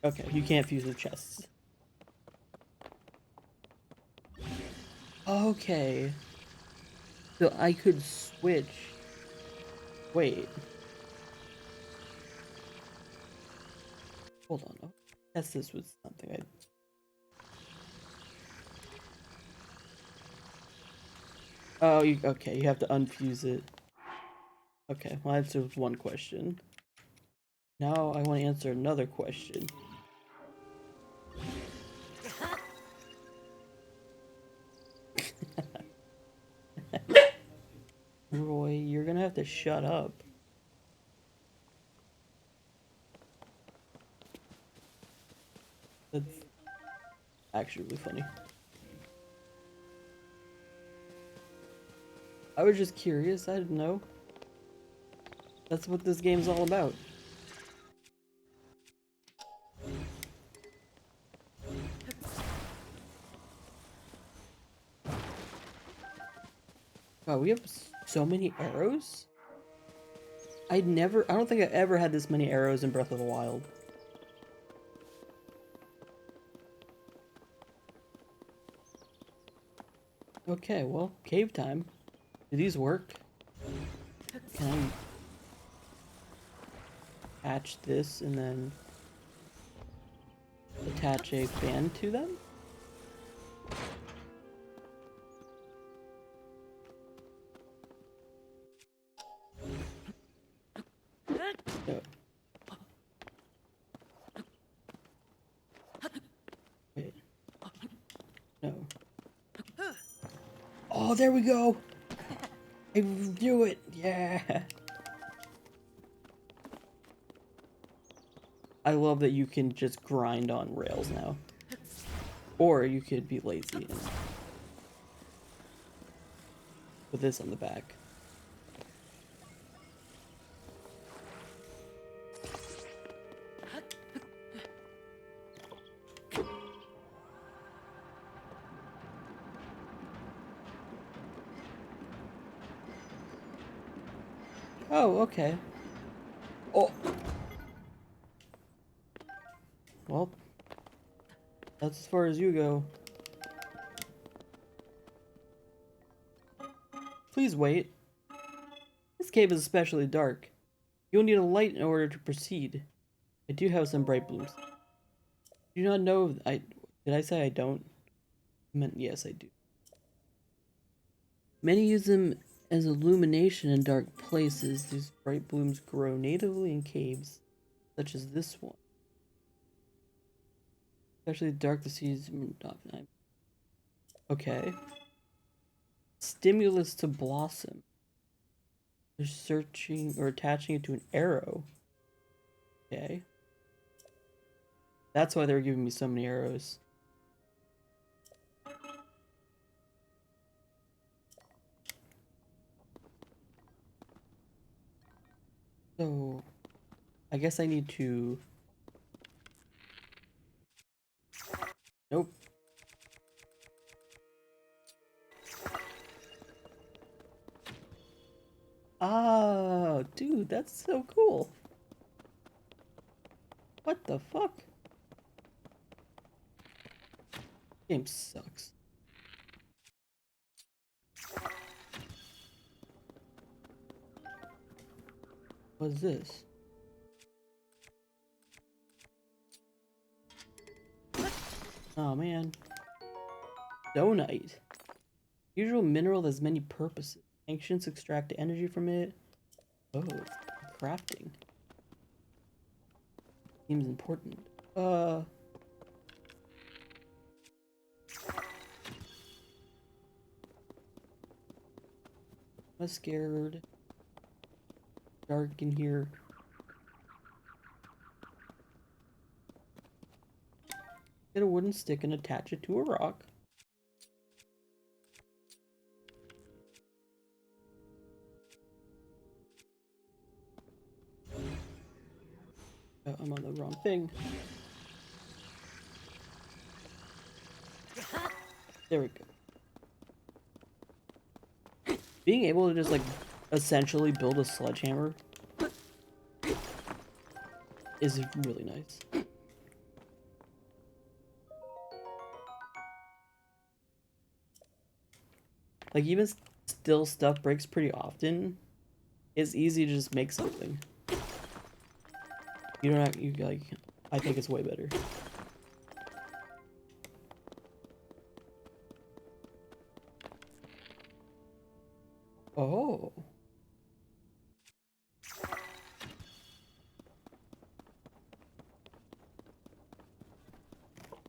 Okay, you can't fuse the chests. Okay. So I could switch. Wait. Hold on. I'll test this with something. Oh, okay, you have to unfuse it. Okay, well, that answers one question. Now I want to answer another question. have to shut up. That's actually really funny. I was just curious, I didn't know. That's what this game's all about. Wow, we have so many arrows? I don't think I ever had this many arrows in Breath of the Wild. Okay, well, cave time. Do these work? Can I attach this and then attach a fan to them? No. Wait. No. Oh, there we go! I knew it! Yeah! I love that you can just grind on rails now. Or you could be lazy and put this on the back. Oh, okay. Oh! Well, that's as far as you go. Please wait. This cave is especially dark. You'll need a light in order to proceed. I do have some bright blooms. Do you not know did I say I don't? I meant yes, I do. Many use them as illumination in dark places. These bright blooms grow natively in caves, such as this one. Especially dark, the seeds. Okay. Stimulus to blossom. They're searching or attaching it to an arrow. Okay. That's why they were giving me so many arrows. So, I guess I need to... Nope. Oh, dude, that's so cool. What the fuck? Game sucks. What is this? Oh man. Donite. Usual mineral that has many purposes. Ancients extract energy from it. Oh, it's crafting. Seems important. I'm scared. Dark in here. Get a wooden stick and attach it to a rock. Oh, I'm on the wrong thing. There we go. Being able to just like essentially build a sledgehammer is really nice. Like even still stuff breaks pretty often. It's easy to just make something. You don't have, you like, I think it's way better. Oh.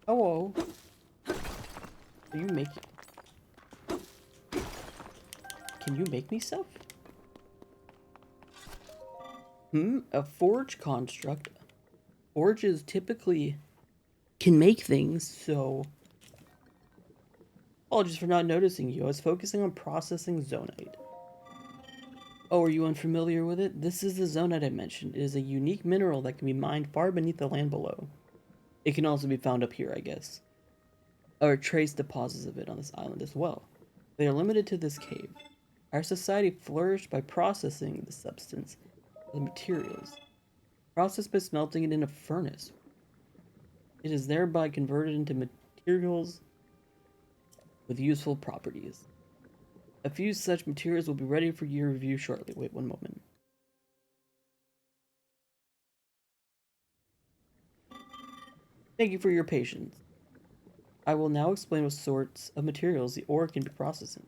Hello. Are you making... Can you make me stuff? A forge construct. Forges typically can make things, so apologies for not noticing you. I was focusing on processing zonite. Oh, are you unfamiliar with it? This is the zonite I mentioned. It is a unique mineral that can be mined far beneath the land below. It can also be found up here, I guess. Or trace deposits of it on this island as well. They are limited to this cave. Our society flourished by processing the substance of the materials. Processed by smelting it in a furnace. It is thereby converted into materials with useful properties. A few such materials will be ready for your review shortly. Wait one moment. Thank you for your patience. I will now explain what sorts of materials the ore can be processing.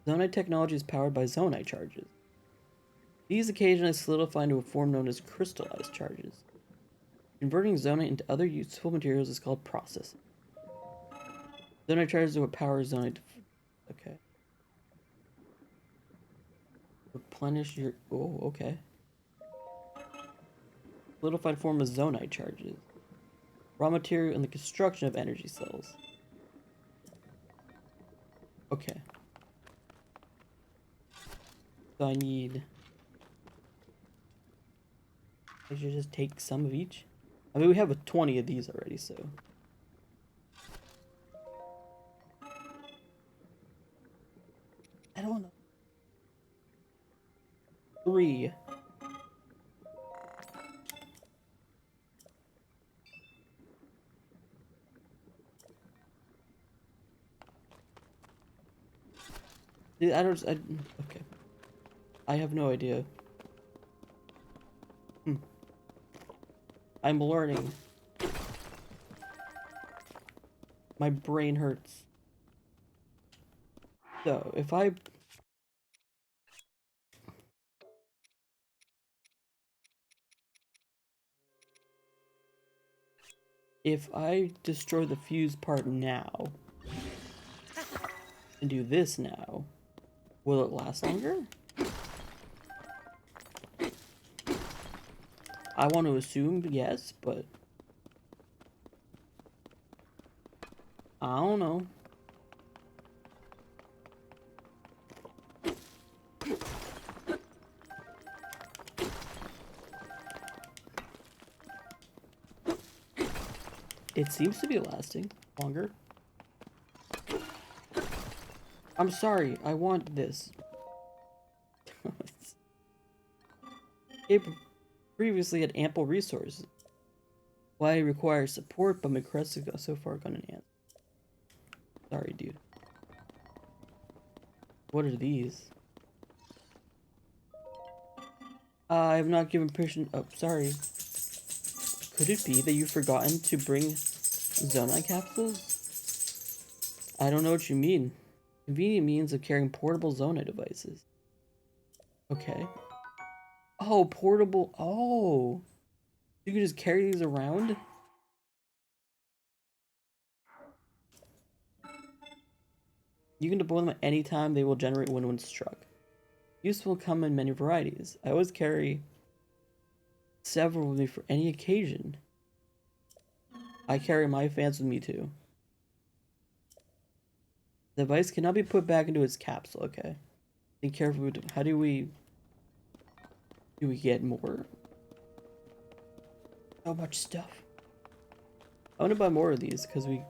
Zonite technology is powered by zonite charges. These occasionally solidify into a form known as crystallized charges. Converting zonite into other useful materials is called processing. Zonite charges are what powers zonite. Okay. Replenish your. Oh, okay. Solidified form of zonite charges. Raw material in the construction of energy cells. Okay. So I should just take some of each. I mean, we have 20 of these already, so. I don't know. 3. I don't. Okay. I have no idea. I'm learning. My brain hurts. So, if I destroy the fuse part now and do this now, will it last longer? I want to assume yes, but I don't know. It seems to be lasting longer. I'm sorry, I want this. It previously had ample resources. Why it requires support, but my quest has so far gone in hand. Sorry, dude. What are these? I have not given permission. Oh, sorry. Could it be that you've forgotten to bring Zonai capsules? I don't know what you mean. Convenient means of carrying portable Zonai devices. Okay. Oh, portable. Oh. You can just carry these around? You can deploy them at any time. They will generate when struck. Useful come in many varieties. I always carry several with me for any occasion. I carry my fans with me too. The device cannot be put back into its capsule. Okay. Be careful. How do we get more? So much stuff. I want to buy more of these because we.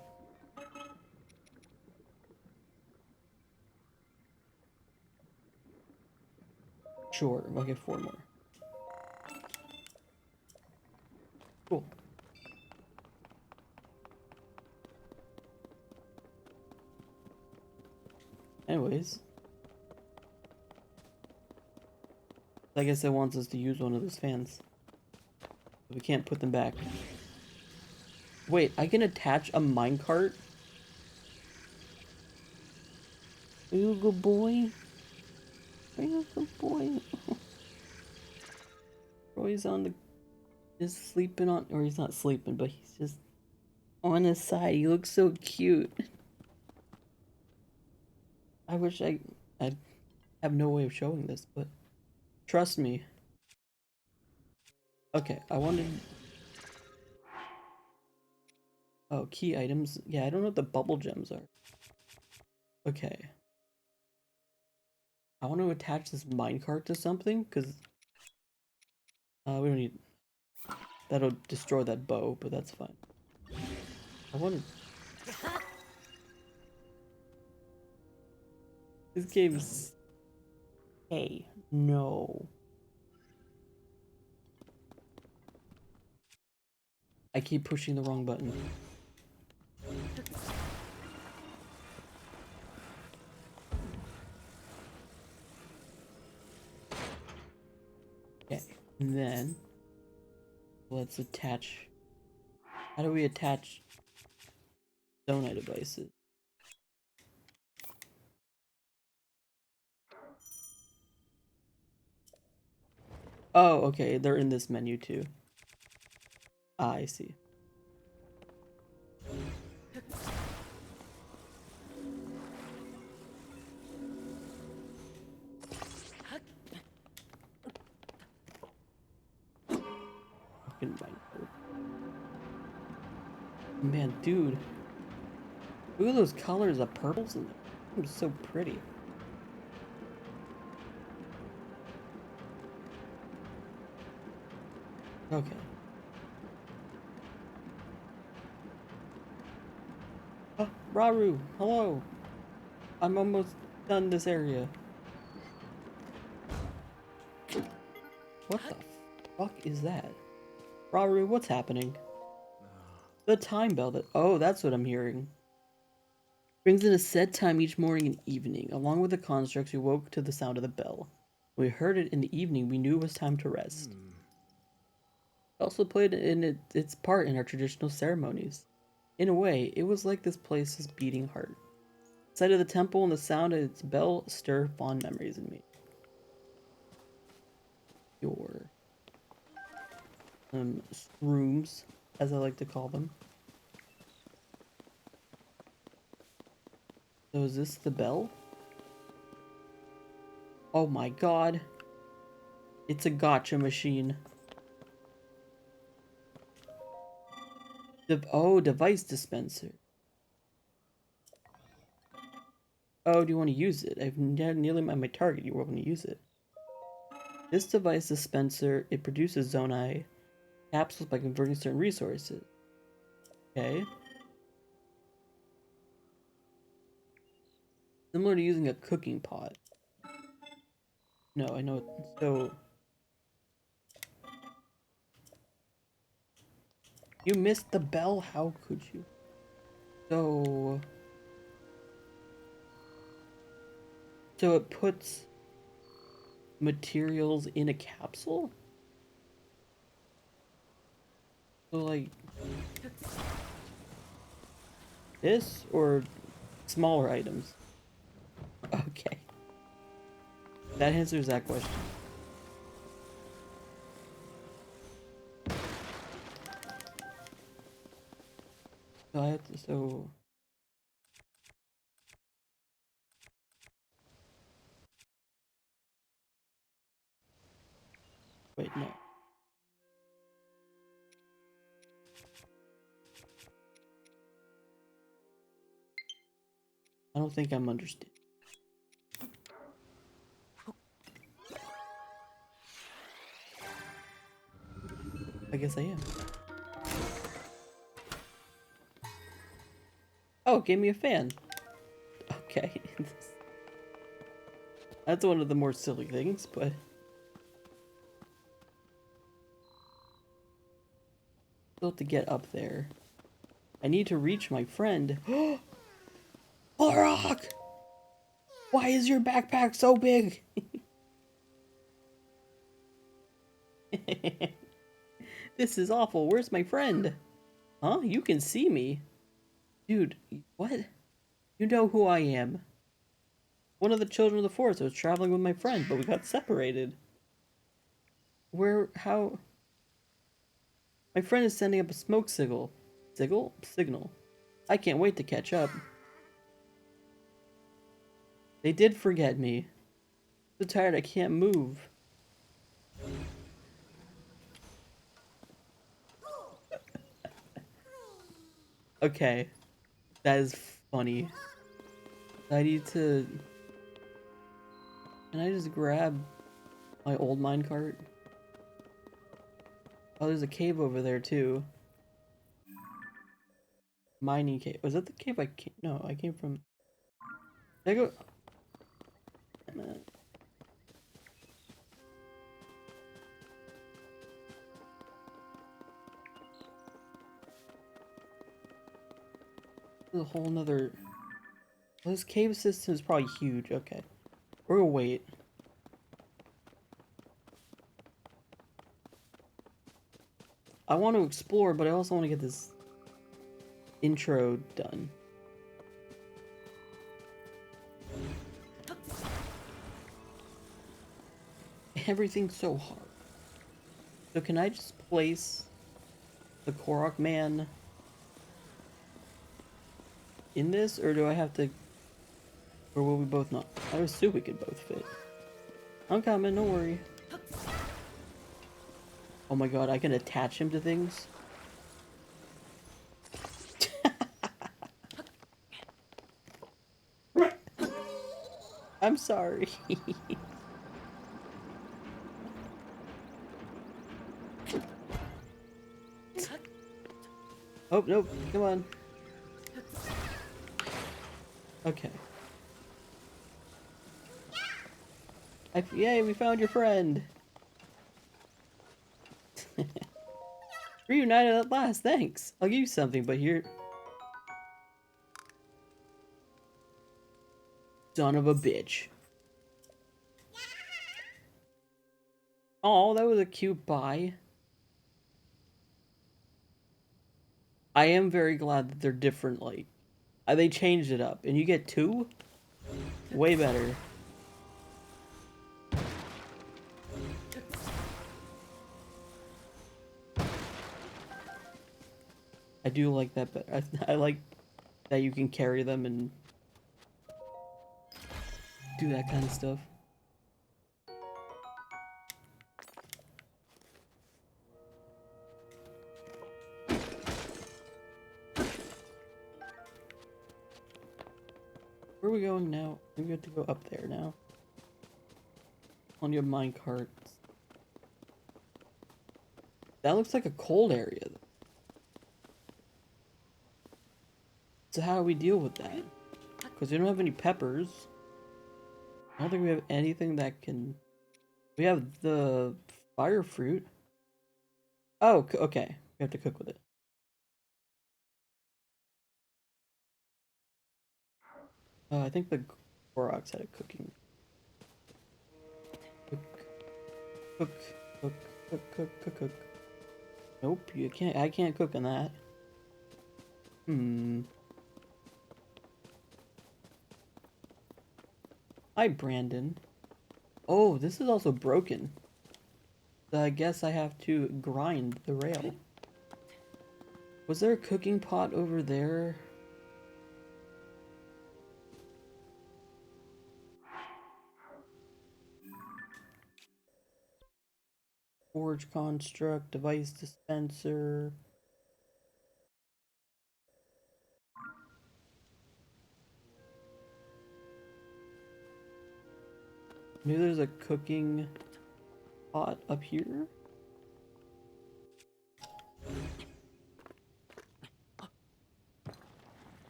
Sure, I'll get 4 more. Cool. Anyways. I guess it wants us to use one of those fans. We can't put them back. Wait, I can attach a minecart? Are you a good boy? Are you a good boy? Roy's on the... just sleeping on... or he's not sleeping, but he's just on his side. He looks so cute. I wish I have no way of showing this, but trust me, Okay, I wanted... Oh, key items. Yeah, I don't know what the bubble gems are. Okay. I want to attach this minecart to something, because... we don't need... That'll destroy that bow, but that's fine. I want to... This game's... Hey, no. I keep pushing the wrong button. Okay, and then... Let's attach... How do we attach Zonai devices? Oh, okay, they're in this menu too. Ah, I see. Fucking minecart. Man, dude. Look at those colors of purples in there. It's so pretty. Okay. Oh, Raru, hello. I'm almost done this area. What the fuck is that? Raru, what's happening? The time bell that... Oh, that's what I'm hearing. Brings in a set time each morning and evening. Along with the constructs, we woke to the sound of the bell. When we heard it in the evening, we knew it was time to rest. It also played its part in our traditional ceremonies. In a way, it was like this place's beating heart. The sight of the temple and the sound of its bell stir fond memories in me. Your rooms, as I like to call them. So is this the bell? Oh my god. It's a gotcha machine. Device dispenser. Oh, do you want to use it? I've nearly met my target. You want to use it. This device dispenser, it produces Zonai capsules by converting certain resources. Okay. Similar to using a cooking pot. No, I know. So... You missed the bell? How could you? So... So it puts materials in a capsule? So like... This? Or smaller items? Okay. That answers that question. So I have to... So... Wait, no. I don't think I'm understanding. I guess I am. Oh, it gave me a fan. Okay. That's one of the more silly things, but... Still have to get up there. I need to reach my friend. Balrog! Why is your backpack so big? This is awful. Where's my friend? Huh? You can see me. Dude, what? You know who I am. One of the children of the forest. I was traveling with my friend, but we got separated. Where? How? My friend is sending up a smoke signal. Signal? I can't wait to catch up. They did forget me. So tired I can't move. Okay, that is funny. I need to... Can I just grab my old minecart? Oh, there's a cave over there too. Mining cave. Was that the cave I came? No, I came from... Did I go... Wait a minute. There's a whole nother... This cave system is probably huge. Okay. We're gonna wait. I want to explore, but I also want to get this intro done. Everything's so hard. So can I just place the Korok man in this, or do I have to... Or will we both not? I assume we could both fit. I'm coming, don't worry. Oh my god, I can attach him to things? I'm sorry. Oh, nope, come on. Okay. Yay, we found your friend! Reunited at last, thanks! I'll give you something, but here... Son of a bitch. Oh, that was a cute bye. I am very glad that they're different, like... They changed it up, and you get two? Way better. I do like that better. I like that you can carry them and do that kind of stuff. Where are we going now? We have to go up there now. On your minecart. That looks like a cold area, though. So how do we deal with that? Because we don't have any peppers. I don't think we have anything that can... We have the fire fruit. Oh, okay. We have to cook with it. I think the Koroks had a cooking. Cook, cook, cook, cook, cook, cook, cook. Nope, you can't. I can't cook on that. Hi, Brandon. Oh, this is also broken. So I guess I have to grind the rail. Was there a cooking pot over there? Forge construct, device dispenser. Maybe there's a cooking pot up here?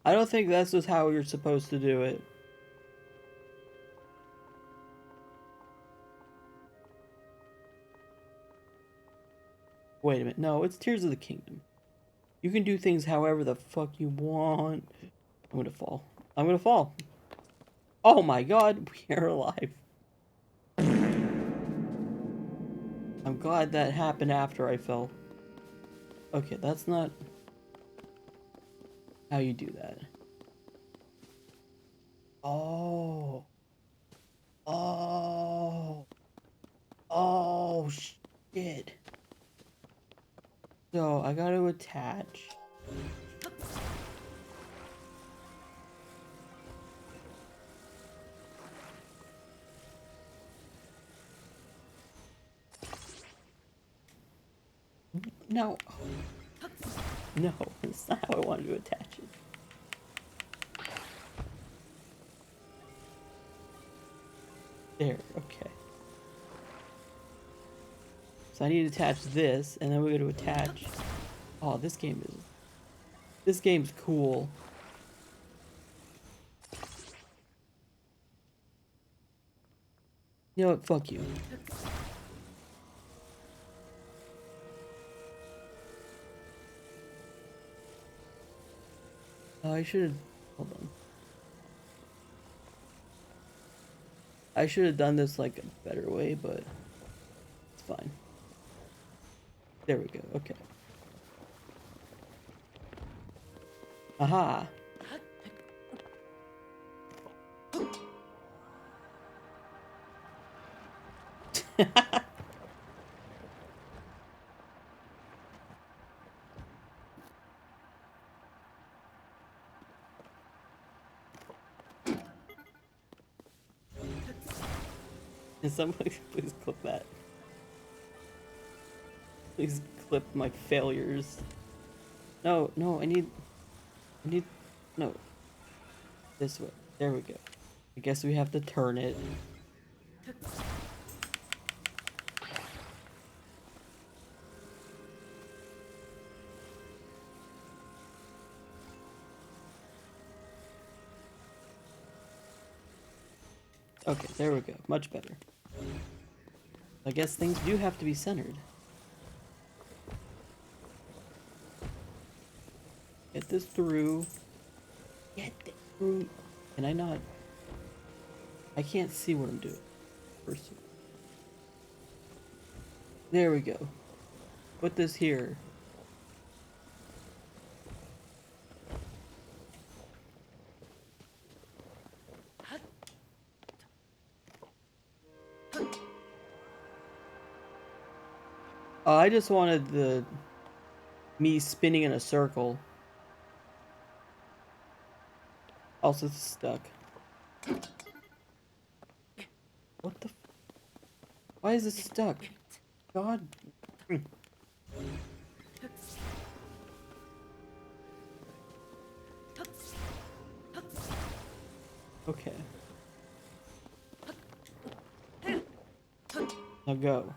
I don't think that's just how you're supposed to do it. Wait a minute. No, it's Tears of the Kingdom. You can do things however the fuck you want. I'm gonna fall. I'm gonna fall. Oh my god, we are alive. I'm glad that happened after I fell. Okay, that's not how you do that. Oh. Oh. Oh, shit. So, I gotta attach. No. No, that's not how I wanted to attach it. There, okay. So I need to attach this, and then we're going to attach... Oh, this game's cool. You know what? Fuck you. Oh, I should have... Hold on. I should have done this like a better way, but it's fine. There we go. Okay. Aha. Can somebody please clip that? Please clip my failures. No, no, I need, no. This way. There we go. I guess we have to turn it. Okay, there we go. Much better. I guess things do have to be centered. Get this through. Get it through. Can I not? I can't see what I'm doing. First. There we go. Put this here. I just wanted me spinning in a circle. Also, it's stuck. What the? Why is it stuck? God. Okay. Now go.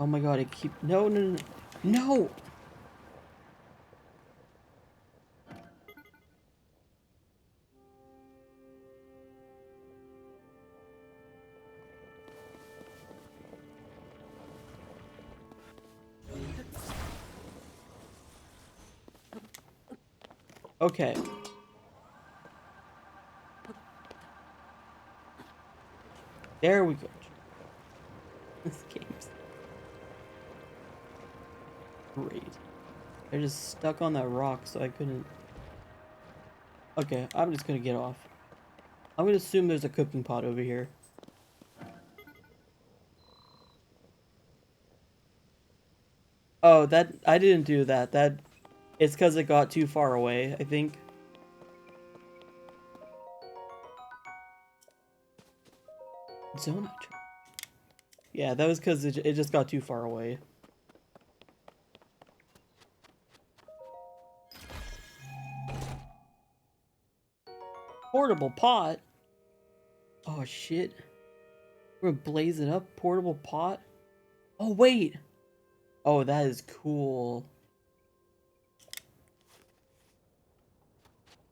Oh my god, it keep no. No! Okay. There we go. This game's great. I just stuck on that rock so I couldn't... Okay, I'm just gonna get off. I'm gonna assume there's a cooking pot over here. Oh, that... I didn't do that. It's because it got too far away, I think. Zona. Yeah, that was because it just got too far away. Portable pot? Oh, shit. We're gonna blaze it up? Portable pot? Oh, wait! Oh, that is cool.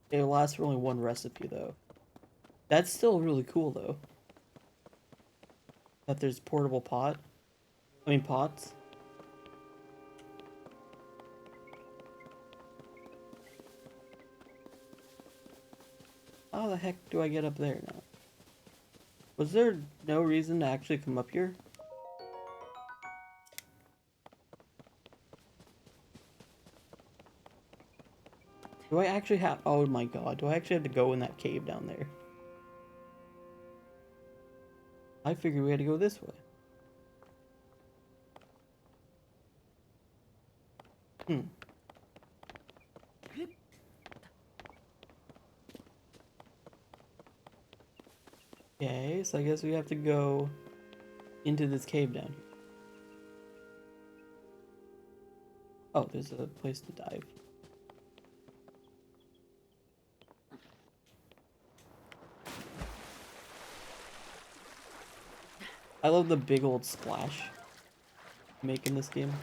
It lasts for only one recipe, though. That's still really cool, though. That there's portable pot. I mean, pots. How the heck do I get up there now? Was there no reason to actually come up here? Do I actually have... Oh my god, do I actually have to go in that cave down there? I figured we had to go this way. Hmm. Okay, so I guess we have to go into this cave down here. Oh, there's a place to dive. I love the big old splash you make in this game.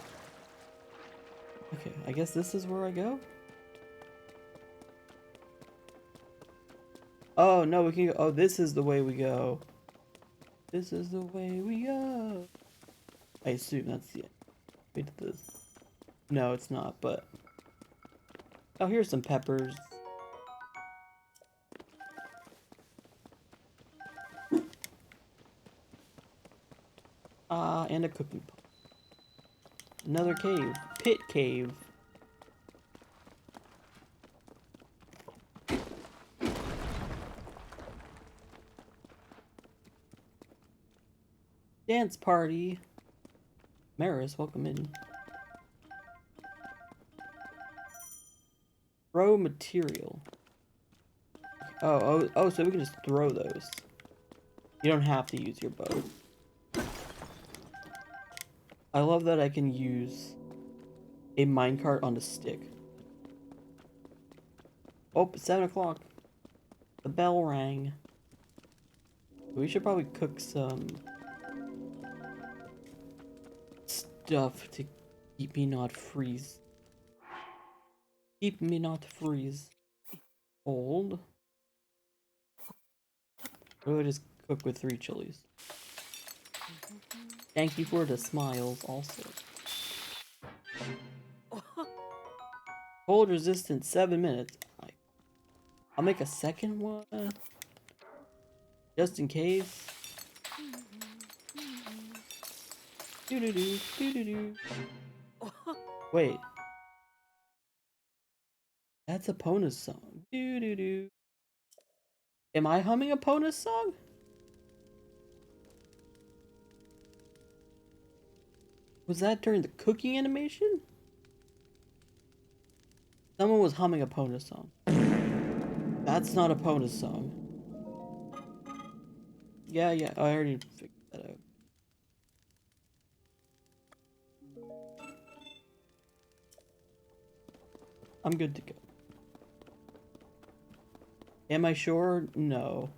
Okay, I guess this is where I go? Oh, no, we can go. Oh, this is the way we go. This is the way we go. I assume that's the end. Wait, no, it's not, but... Oh, here's some peppers. Ah, and a cooking pot. Another cave. Pit cave. Dance party. Maris, welcome in. Throw material. Oh, so we can just throw those. You don't have to use your bow. I love that I can use a minecart on a stick. Oh, it's 7 o'clock. The bell rang. We should probably cook some stuff to keep me not freeze. Keep me not freeze. Old. Or just cook with 3 chilies. Thank you for the smiles also. Cold resistance 7 minutes. I'll make a second one. Just in case. Doo doo doo doo doo doo. Wait. That's a Pona's song. Doo doo doo. Am I humming a Pona's song? Was that during the cooking animation? Someone was humming a Pona song. That's not a Pona song. Yeah, I already figured that out. I'm good to go. Am I sure? No.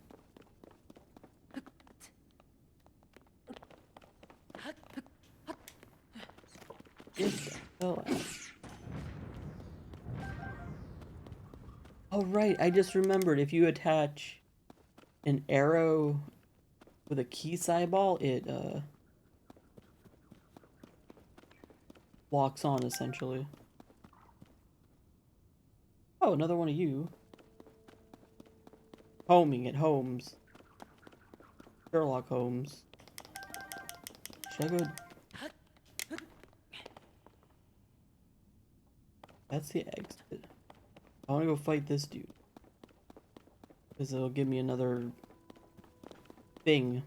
Get the hell out. Oh right, I just remembered if you attach an arrow with a key ball, it locks on essentially. Oh, another one of you. Homing at Holmes. Sherlock Holmes. Should I go? That's the exit. I want to go fight this dude. Because it'll give me another thing.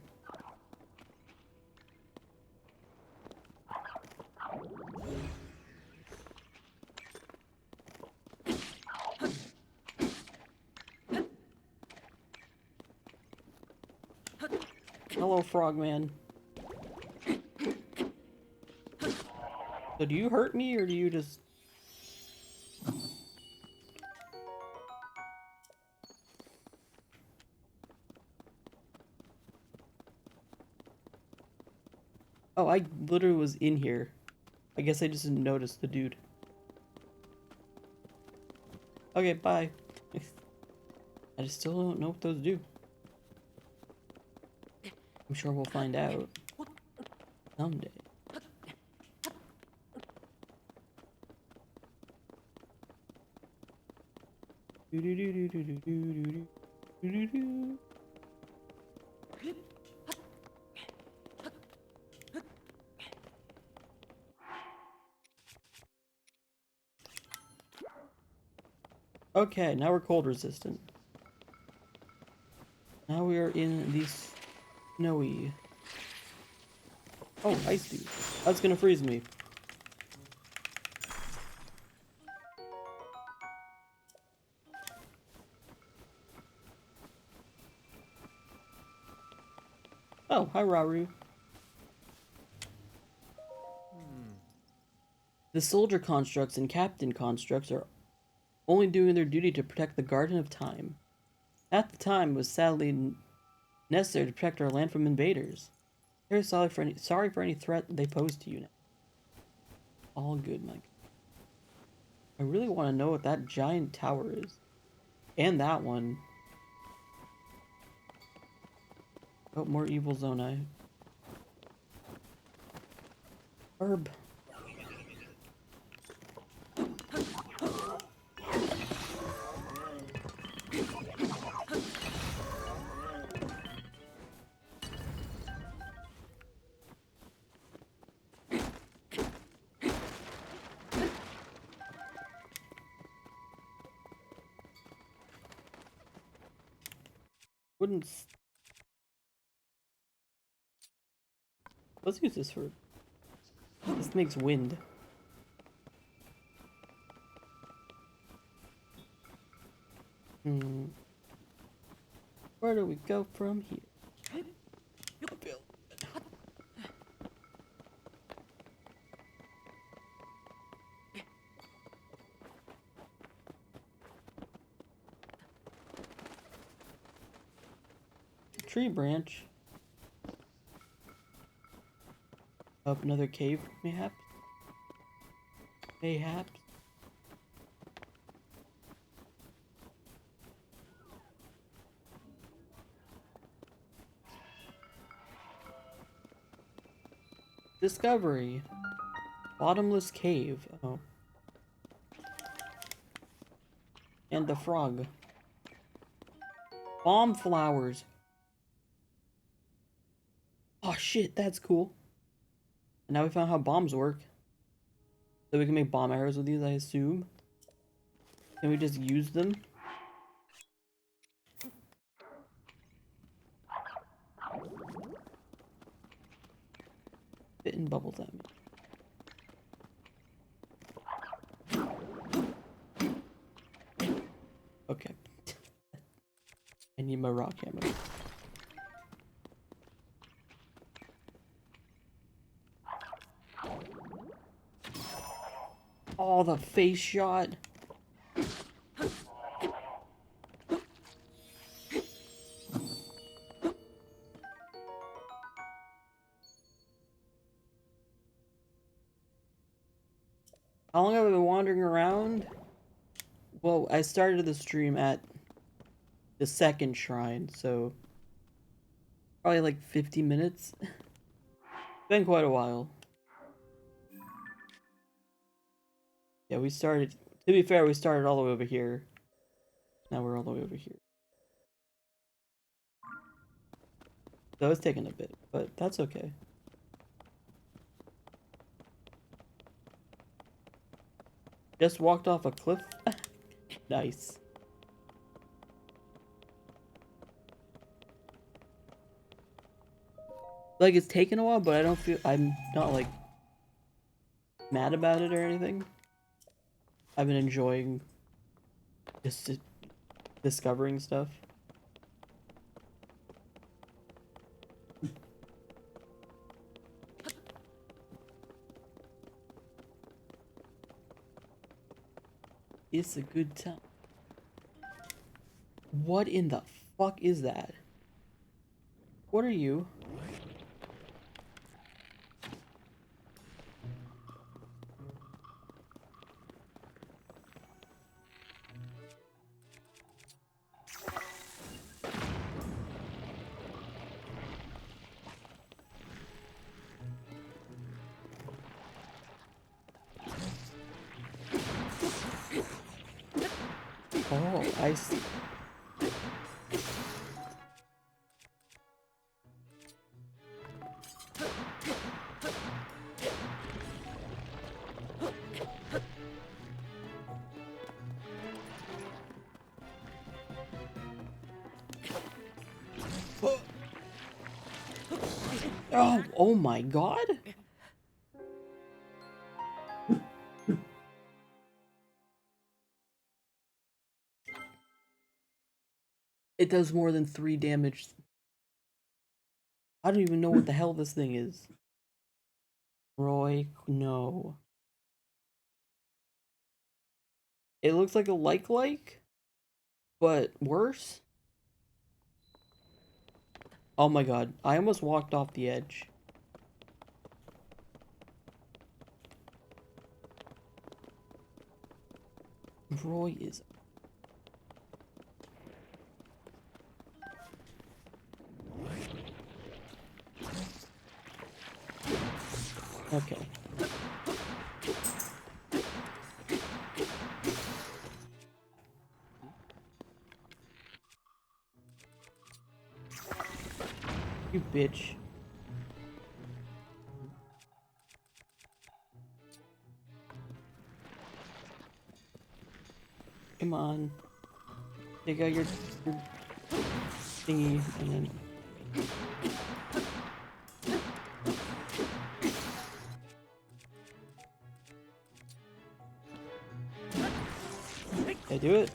Hello, Frogman. So do you hurt me, or do you just... Oh, I literally was in here. I guess I just didn't notice the dude. Okay, bye. I just still don't know what those do. I'm sure we'll find out someday. Okay, now we're cold resistant. Now we are in the snowy. Oh, ice dude. That's gonna freeze me. Oh, hi Raru. The soldier constructs and captain constructs are only doing their duty to protect the Garden of Time. At the time, it was sadly necessary to protect our land from invaders. Very sorry for any threat they pose to you now. All good, Mike. I really want to know what that giant tower is. And that one. Oh, more evil Zonai. Herb. Wouldn't. Let's use this for. This makes wind. Hmm. Where do we go from here? Tree branch. Up another cave, mayhaps? Mayhaps? Discovery. Bottomless cave. Oh. And the frog. Bomb flowers. Oh shit, that's cool. And now we found how bombs work. So we can make bomb arrows with these, I assume. Can we just use them? Spit and bubble damage. Okay. I need my rock hammer. Oh, the face shot. How long have I been wandering around? Well, I started the stream at the second shrine, so probably like 50 minutes. Been quite a while. Yeah, we started, to be fair, we started all the way over here. Now we're all the way over here. So it's taking a bit, but that's okay. Just walked off a cliff. Nice. Like, it's taken a while, but I don't feel, I'm not like mad about it or anything. I've been enjoying just discovering stuff. It's a good time. What in the fuck is that? What are you? Oh, I see. Oh, oh my god. It does more than 3 damage. I don't even know what the hell this thing is. Roy, no. It looks like a like, but worse. Oh my god, I almost walked off the edge. Roy is... Okay. You bitch. Come on. Take out your thingy and then... Did I do it?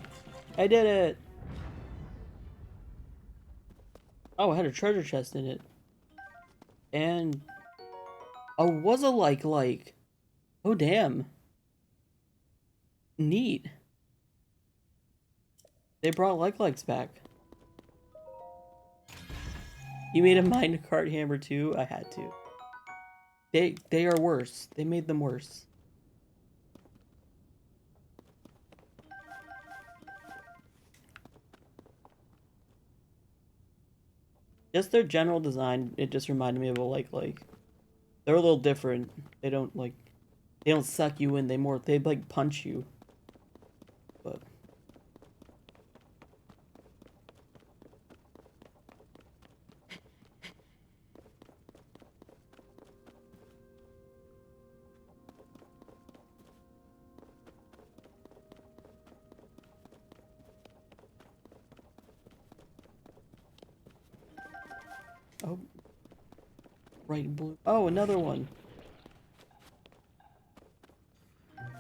I did it! Oh, it had a treasure chest in it. And... Oh, it was a like. Oh, damn. Neat. They brought likes back. You made a minecart hammer too? I had to. They are worse. They made them worse. Just their general design, it just reminded me of a like. They're a little different. They don't like, they don't suck you in. They like punch you. But oh, bright blue. Oh, another one.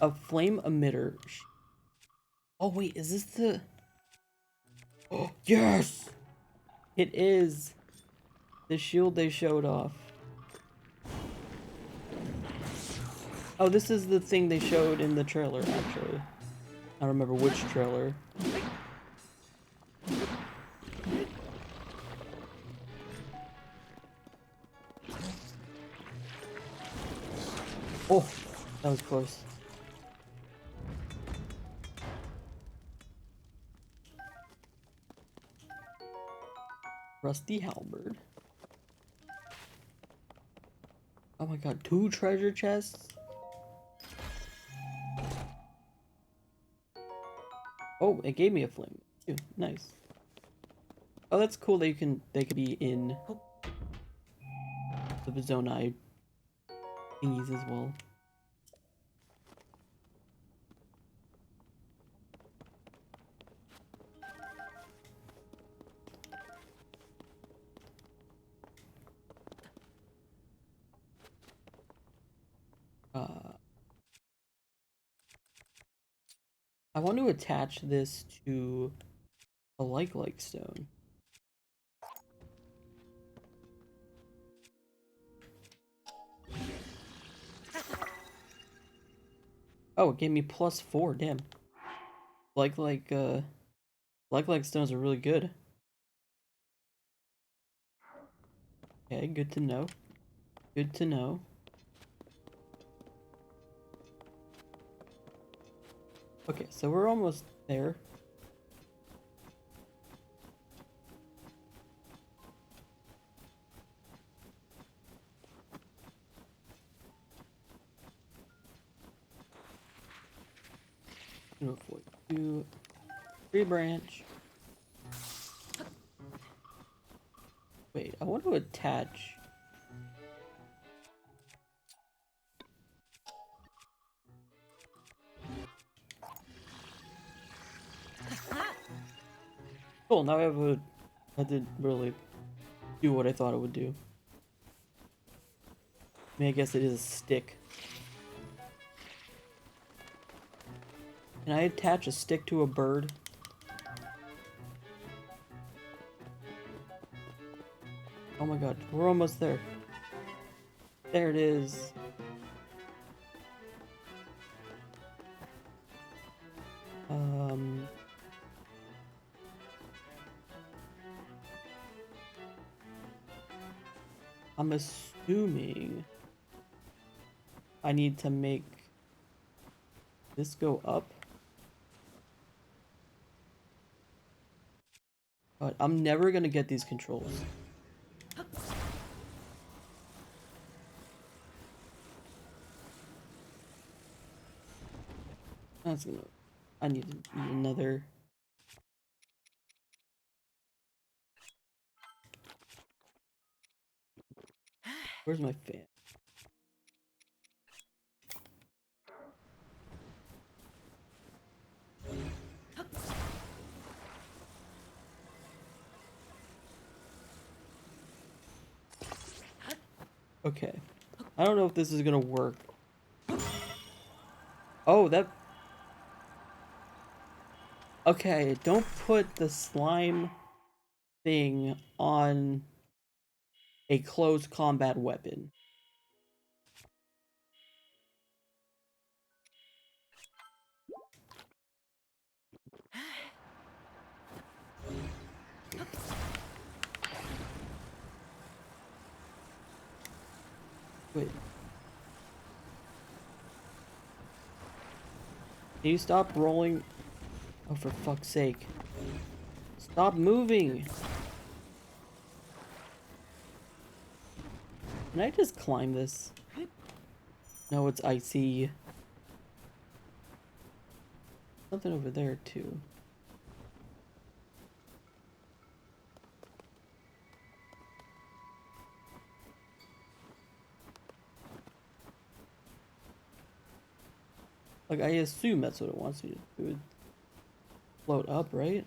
A flame emitter. Oh wait, is this the? Oh yes, it is. The shield they showed off. Oh, this is the thing they showed in the trailer, actually. I don't remember which trailer. Oh, that was close. Rusty halberd. Oh my god, 2 treasure chests? Oh, it gave me a flame. Ew, nice. Oh, that's cool that they could be in the Zonai thingies as well. I want to attach this to a like stone. Oh, it gave me +4, damn. Like stones are really good. Okay, good to know. Good to know. Okay, so we're almost there. Avoid 2, 3 branch. Wait, I want to attach. Cool, now I have a... I didn't really do what I thought it would do. I mean, I guess it is a stick. Can I attach a stick to a bird? Oh my god, we're almost there. There it is. I'm assuming I need to make this go up. But I'm never gonna get these controls. That's gonna. I need to eat another. Where's my fan? Okay. I don't know if this is gonna work. Oh, that. Okay, don't put the slime thing on a close combat weapon. Wait. Can you stop rolling? Oh, for fuck's sake. Stop moving! Can I just climb this? No, it's icy. Something over there, too. Like, I assume that's what it wants me to do. It would float up, right?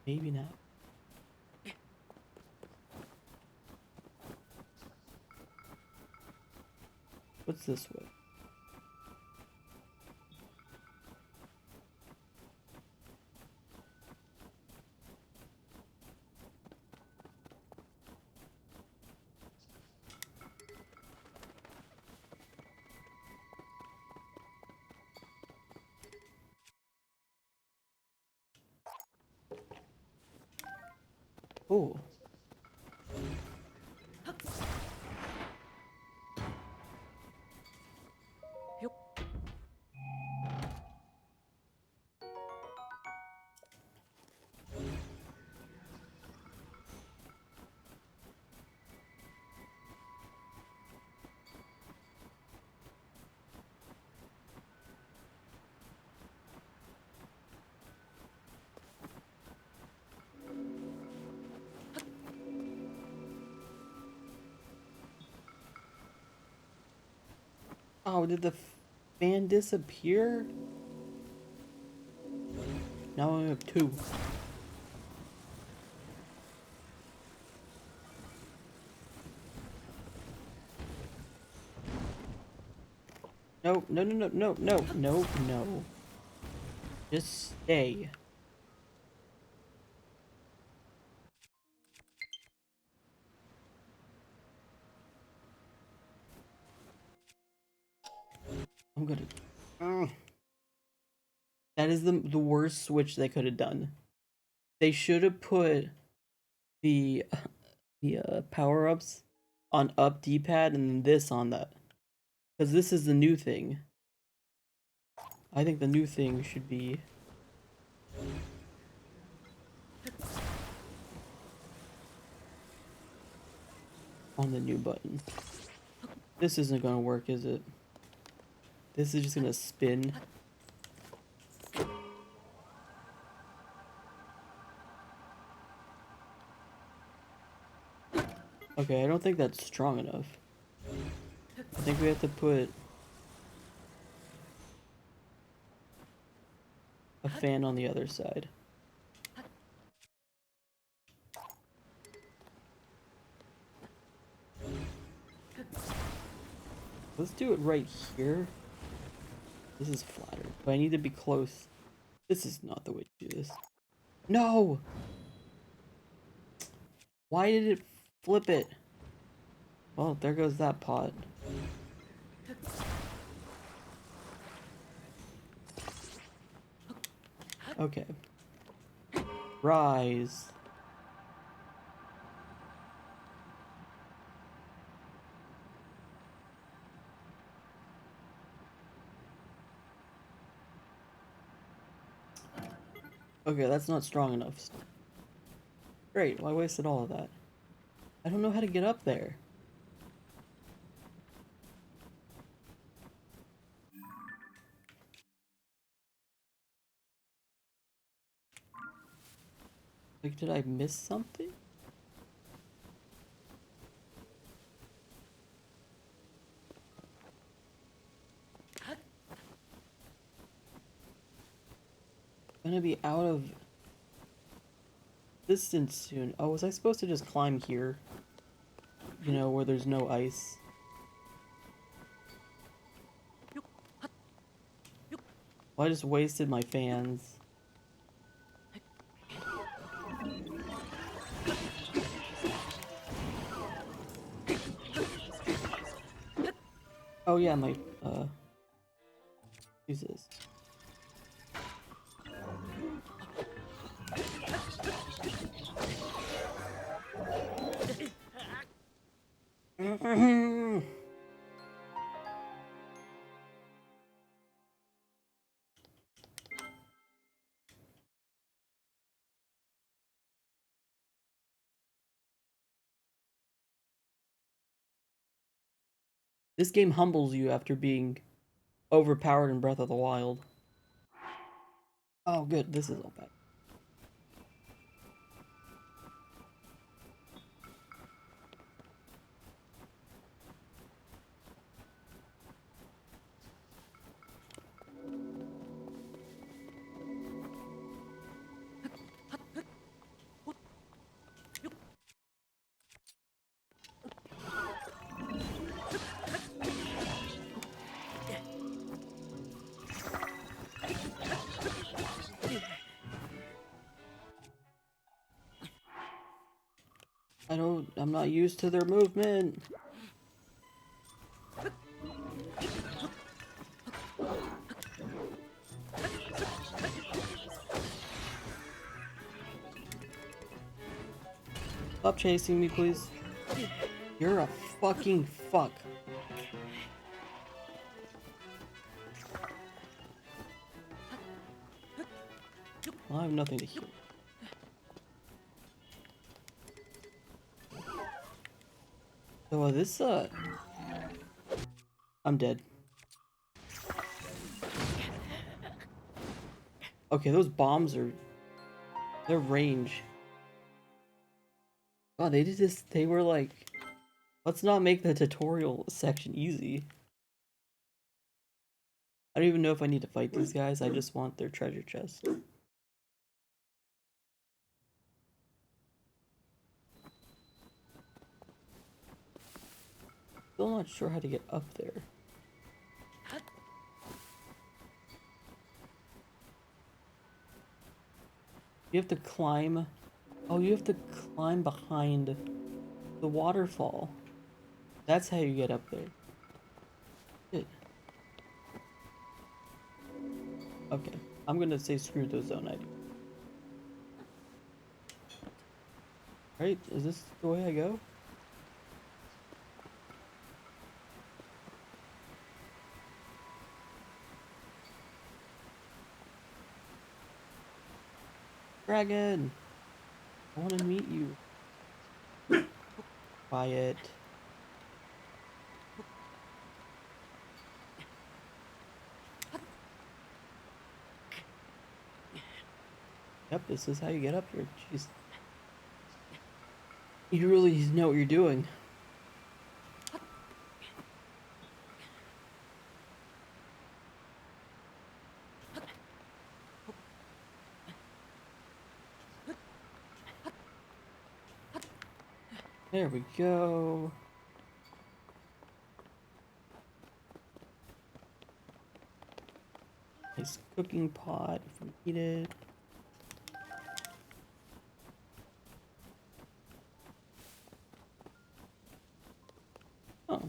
Maybe not. What's this way? Oh. Oh, did the fan disappear? Now I have two. No, no, no, no, no, no, no, no. Just stay. I'm gonna. Ugh. That is the worst switch they could have done. They should have put the power ups on up D-pad and this on that, because this is the new thing. I think the new thing should be on the new button. This isn't gonna work, is it? This is just gonna spin. Okay, I don't think that's strong enough. I think we have to put a fan on the other side. Let's do it right here. This is flatter, but I need to be close. This is not the way to do this. No! Why did it flip it? Well, there goes that pot. Okay. Rise. Okay, that's not strong enough. Great, well, I wasted all of that. I don't know how to get up there. Like, did I miss something? Gonna be out of distance soon. Oh, was I supposed to just climb here? You know, where there's no ice? Well, I just wasted my fans. Oh yeah, my, Jesus. This game humbles you after being overpowered in Breath of the Wild. Oh good, this is all bad. I'm not used to their movement. Stop chasing me, please. You're a fucking fuck. Well, I have nothing to heal. So, I'm dead. Okay, those bombs are... their range. God, they did this... they were like... let's not make the tutorial section easy. I don't even know if I need to fight these guys, I just want their treasure chest. Still not sure how to get up there. You have to climb... oh, you have to climb behind the waterfall. That's how you get up there. Shit. Okay, I'm gonna say screw those zone ID. Right, is this the way I go? Dragon! I want to meet you. Quiet. Yep, this is how you get up here. Jeez. You really know what you're doing. There we go. Nice cooking pot if we need it. Oh.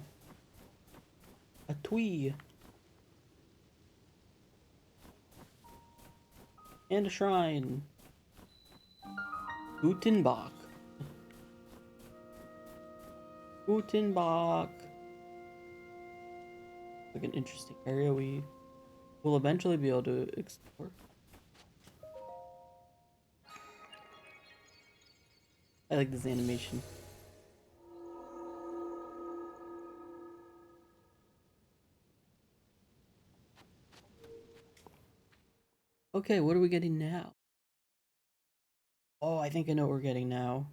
A twee. And a shrine. Gutenbach. Gutenbach. Like an interesting area we will eventually be able to explore. I like this animation. Okay, what are we getting now? Oh, I think I know what we're getting now.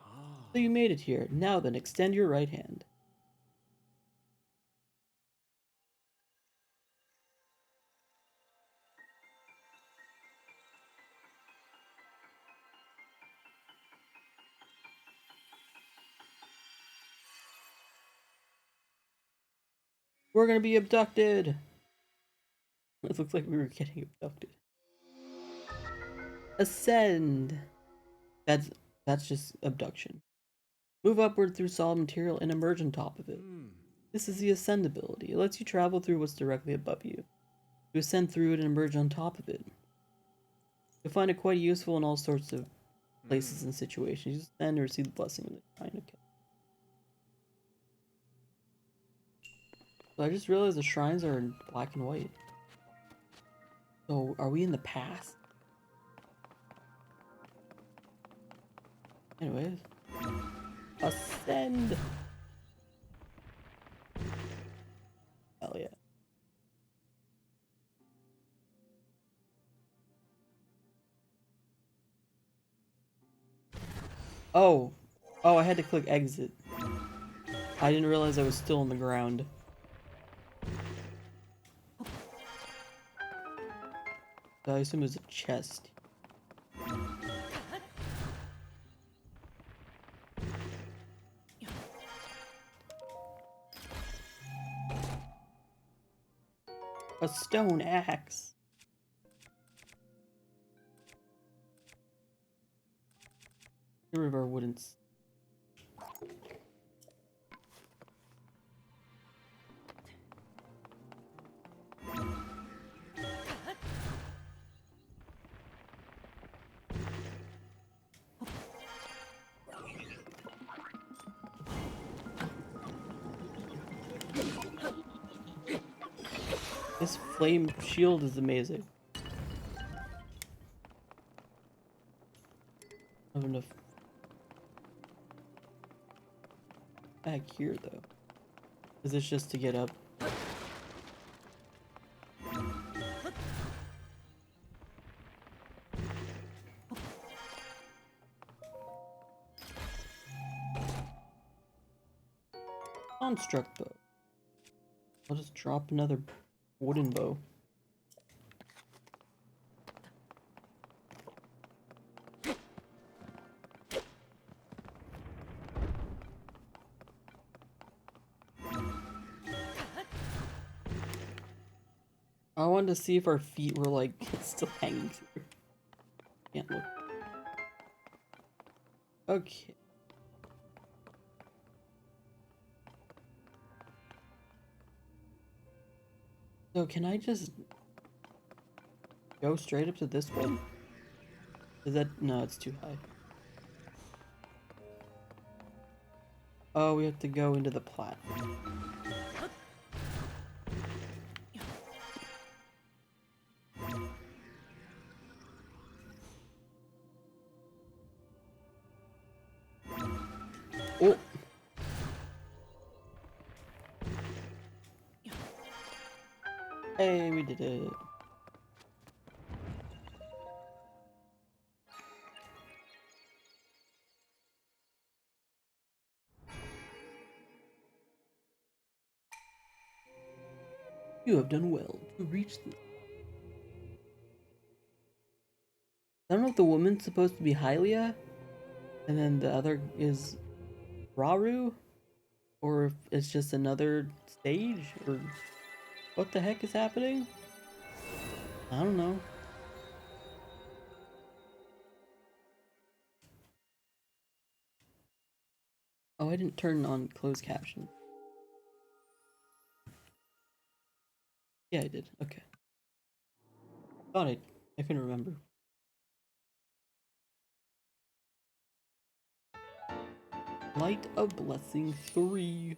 Ah. So you made it here. Now then, extend your right hand. We're gonna be abducted! It looks like we were getting abducted. Ascend! That's that's just abduction. Move upward through solid material and emerge on top of it. Hmm. This is the ascend ability. It lets you travel through what's directly above you. You ascend through it and emerge on top of it. You'll find it quite useful in all sorts of Hmm. places and situations. You ascend or receive the blessing of the shrine. Okay. So I just realized the shrines are in black and white. So are we in the past? Anyways. Ascend! Hell yeah. Oh. Oh, I had to click exit. I didn't realize I was still on the ground. So I assume it was a chest. A stone axe. Get rid of our wooden. This flame shield is amazing. I have enough back here though. Is this just to get up? Construct bow. I'll just drop another wooden bow. I wanted to see if our feet were like still hanging through. Can't look. Okay. So can I just go straight up to this one? Is that no? It's too high. Oh, we have to go into the platform. Oh. Hey, we did it. You have done well to reach the. I don't know if the woman's supposed to be Hylia, and then the other is Raru, or if it's just another stage, or what the heck is happening? I don't know. Oh, I didn't turn on closed caption. Yeah, I did. Okay. Thought I couldn't remember. Light of Blessing 3.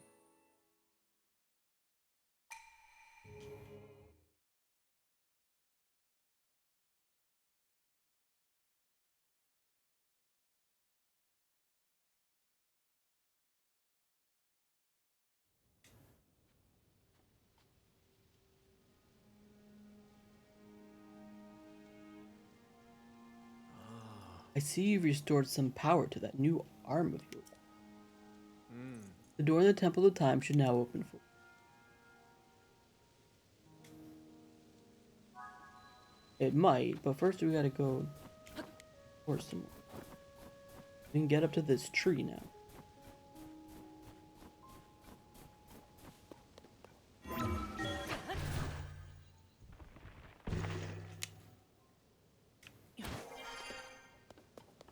I see you've restored some power to that new arm of yours. The door in the Temple of Time should now open for you. It might, but first we gotta go for some more. We can get up to this tree now.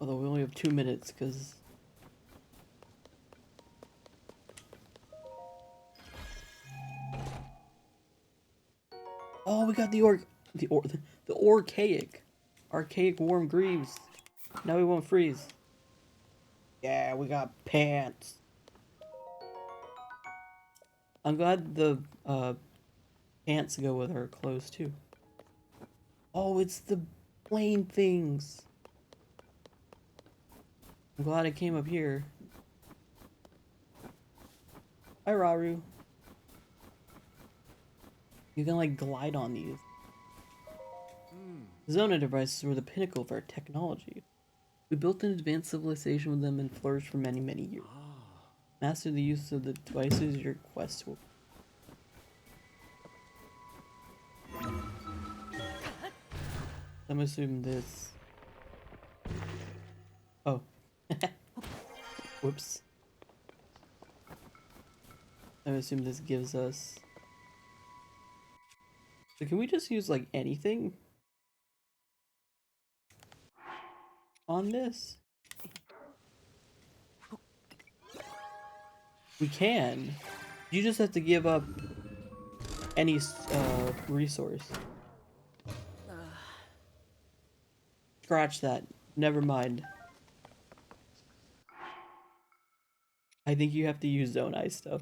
Although we only have 2 minutes, because... Oh, we got the archaic warm greaves. Now we won't freeze. Yeah, we got pants. I'm glad the pants go with our clothes too. Oh, it's the plane things. I'm glad I came up here. Hi, Raru. You can like glide on these. Zona devices were the pinnacle of our technology. We built an advanced civilization with them and flourished for many, many years. Master the use of the devices your quest will. I'm assuming this. Oh. Whoops. I assume this gives us. So can we just use like anything on this? We can. You just have to give up any resource. Scratch that. Never mind. I think you have to use Zone Eye stuff.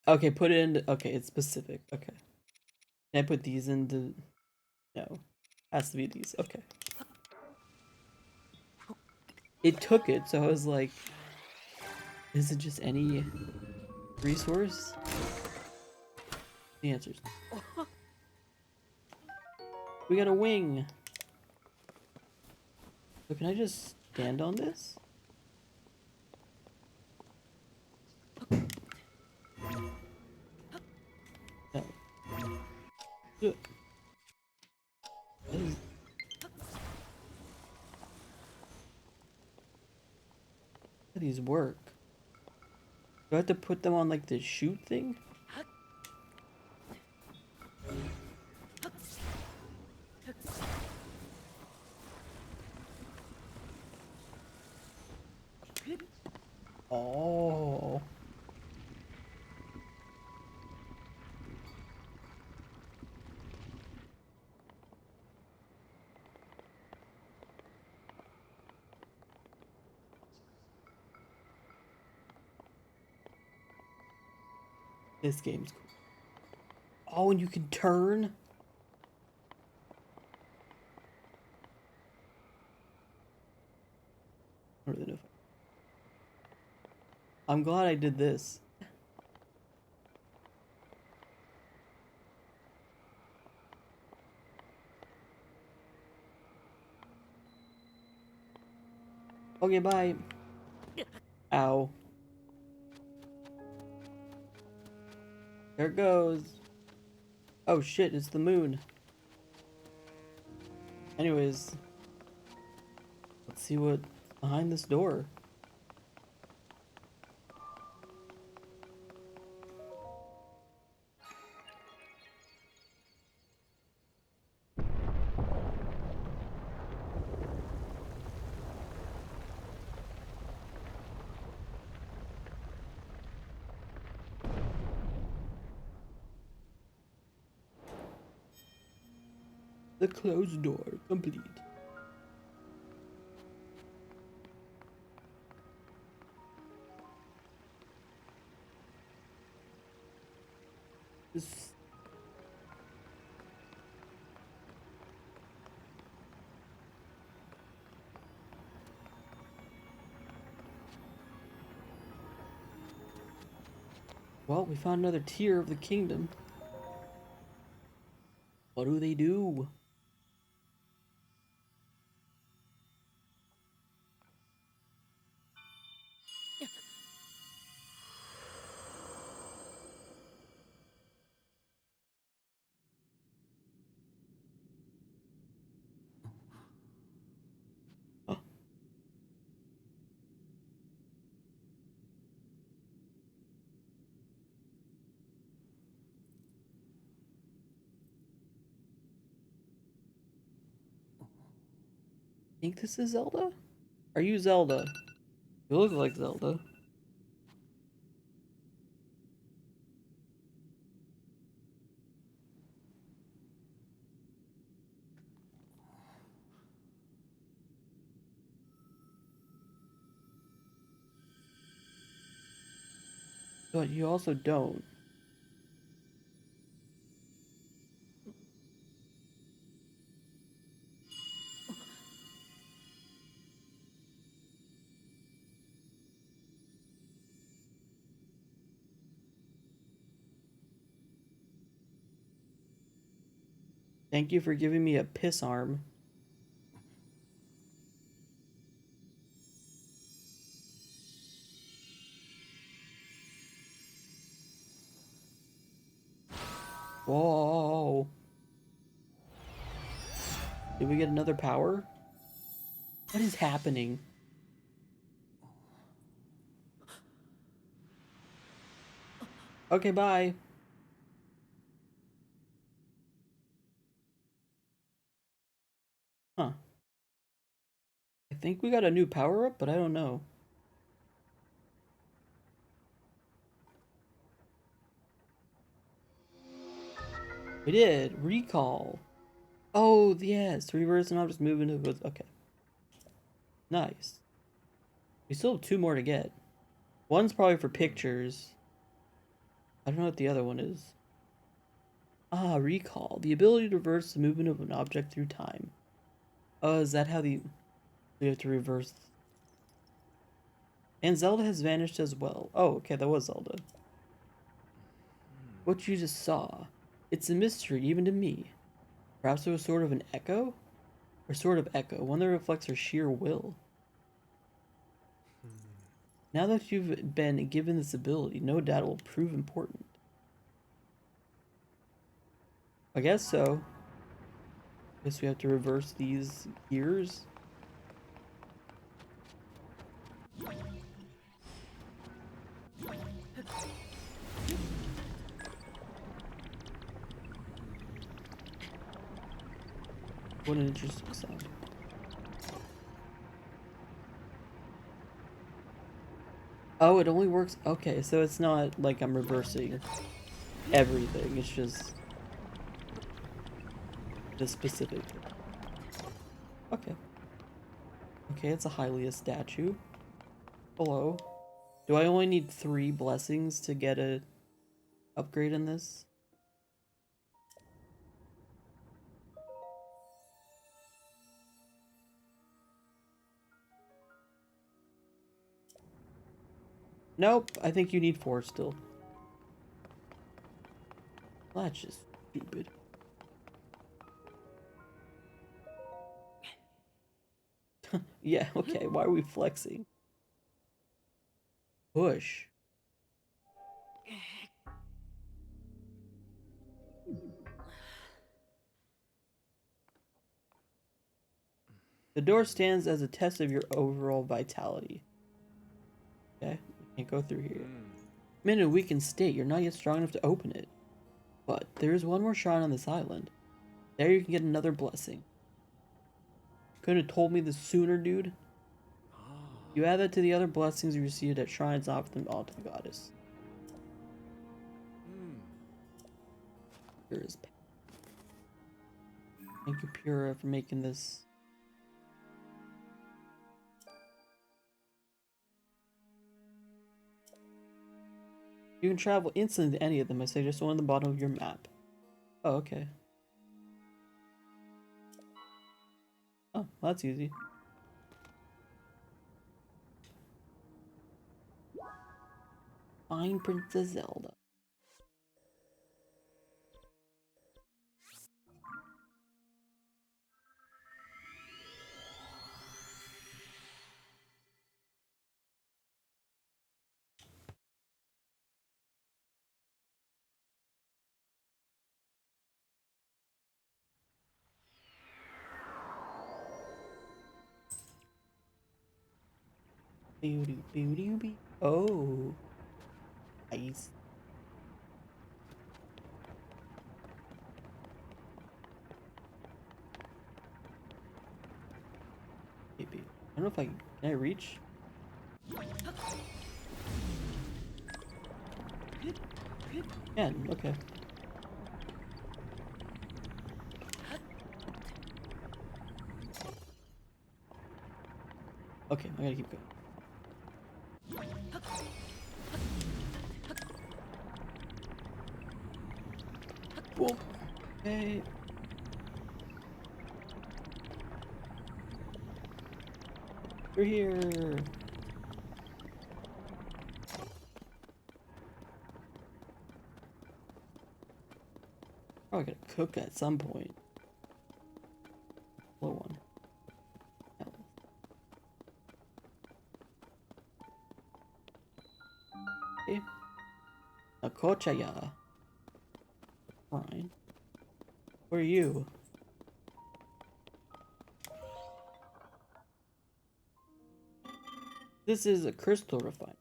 Okay, put it in. Okay, it's specific. Okay. Can I put these into? No. Has to be these. Okay. It took it, so I was like, is it just any resource? The answer's no. We got a wing. So can I just stand on this? No. Good. How do these work? Do I have to put them on like the shoot thing? Oh. This game's cool. Oh, and you can turn? I don't really know if I'm glad I did this. Okay, bye. Ow. There it goes. Oh shit, it's the moon. Anyways, let's see what's behind this door. The closed door complete. This... Well, we found another tier of the kingdom. What do they do? Huh. Think this is Zelda? Are you Zelda? You look like Zelda. But you also don't. Thank you for giving me a piss arm. Whoa. Did we get another power? What is happening? Okay, bye. Huh. I think we got a new power up, but I don't know. We did. Recall. Oh, yes. Reverse and objects move into the... Okay. Nice. We still have two more to get. One's probably for pictures. I don't know what the other one is. Ah, recall. The ability to reverse the movement of an object through time. Oh, is that how the... We have to reverse... And Zelda has vanished as well. Oh, okay, that was Zelda. What you just saw. It's a mystery, even to me. Perhaps it was sort of an echo? Or sort of echo, one that reflects her sheer will. Now that you've been given this ability, no doubt it will prove important. I guess so. Guess we have to reverse these gears. What an interesting sound. Oh, it only works... Okay, so it's not like I'm reversing everything. It's just the specific... Okay. Okay, it's a Hylia statue. Hello. Do I only need 3 blessings to get a upgrade in this? Nope, I think you need 4 still. That's just stupid. Yeah, okay, why are we flexing? Push. The door stands as a test of your overall vitality. Okay, we can't go through here. I'm in a weakened state, you're not yet strong enough to open it. But there is one more shrine on this island. There you can get another blessing. Couldn't have told me this sooner, dude. You add that to the other blessings you received at shrines, offer them all to the goddess. There is... Thank you, Pura, for making this. You can travel instantly to any of them. I suggest one on the bottom of your map. Oh, okay. Oh, well, that's easy. Find Princess Zelda. Oh, nice. Maybe. I don't know if I can I reach? Can, okay. Okay, I gotta keep going. Whoa. Okay. You're here. Probably gotta cook at some point. Low one. Okay. Akochaya. Fine. Who are you? This is a crystal refinery.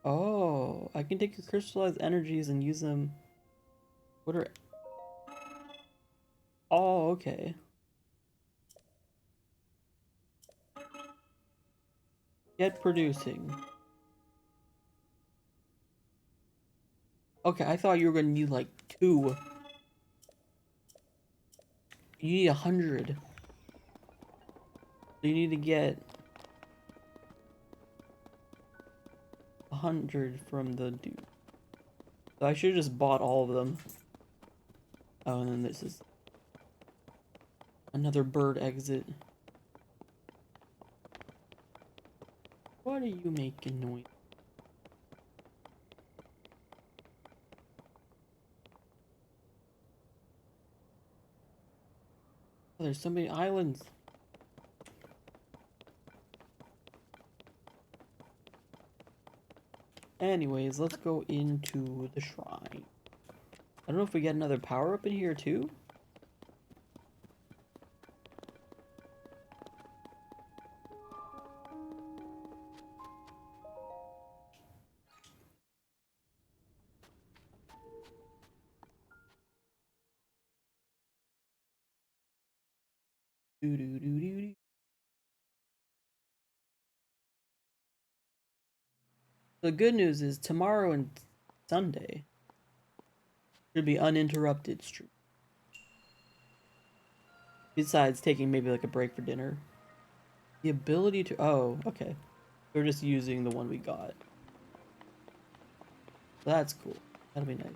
Oh, I can take your crystallized energies and use them. What are... Oh, okay. Get producing. Okay, I thought you were gonna need like 2. You need 100. So you need to get 100 from the dude. So I should have just bought all of them. Oh, and then this is another bird exit. What are you making noise? Oh, there's so many islands. Anyways, let's go into the shrine. I don't know if we get another power up in here too. Doo -doo -doo -doo -doo. The good news is tomorrow and Sunday should be uninterrupted stream. Besides taking maybe like a break for dinner. The ability to... Oh, okay. We're just using the one we got. That's cool. That'll be nice.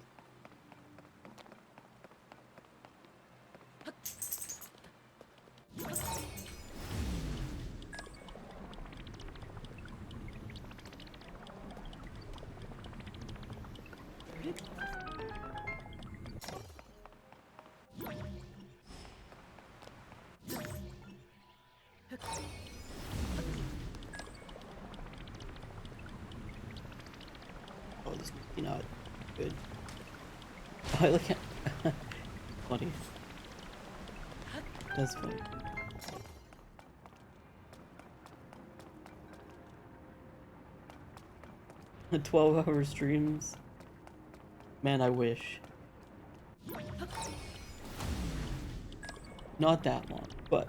Oh, this is not good. I look at... Funny. That's funny. 12-hour streams. Man, I wish. Not that long, but...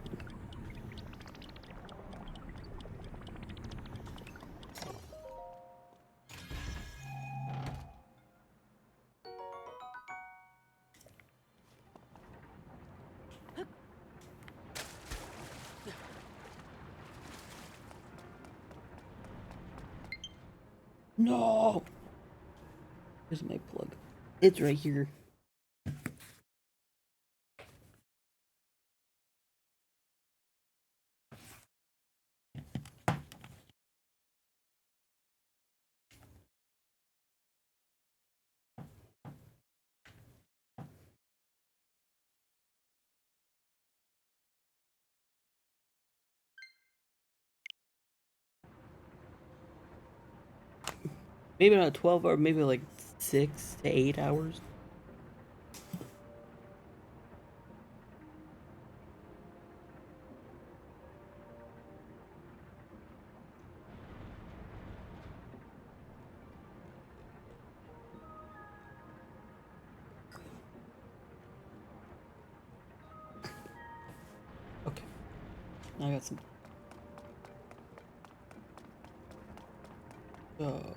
No! Here's my plug. It's right here. Maybe not 12 hours, maybe like 6 to 8 hours. Okay, I got some. Oh,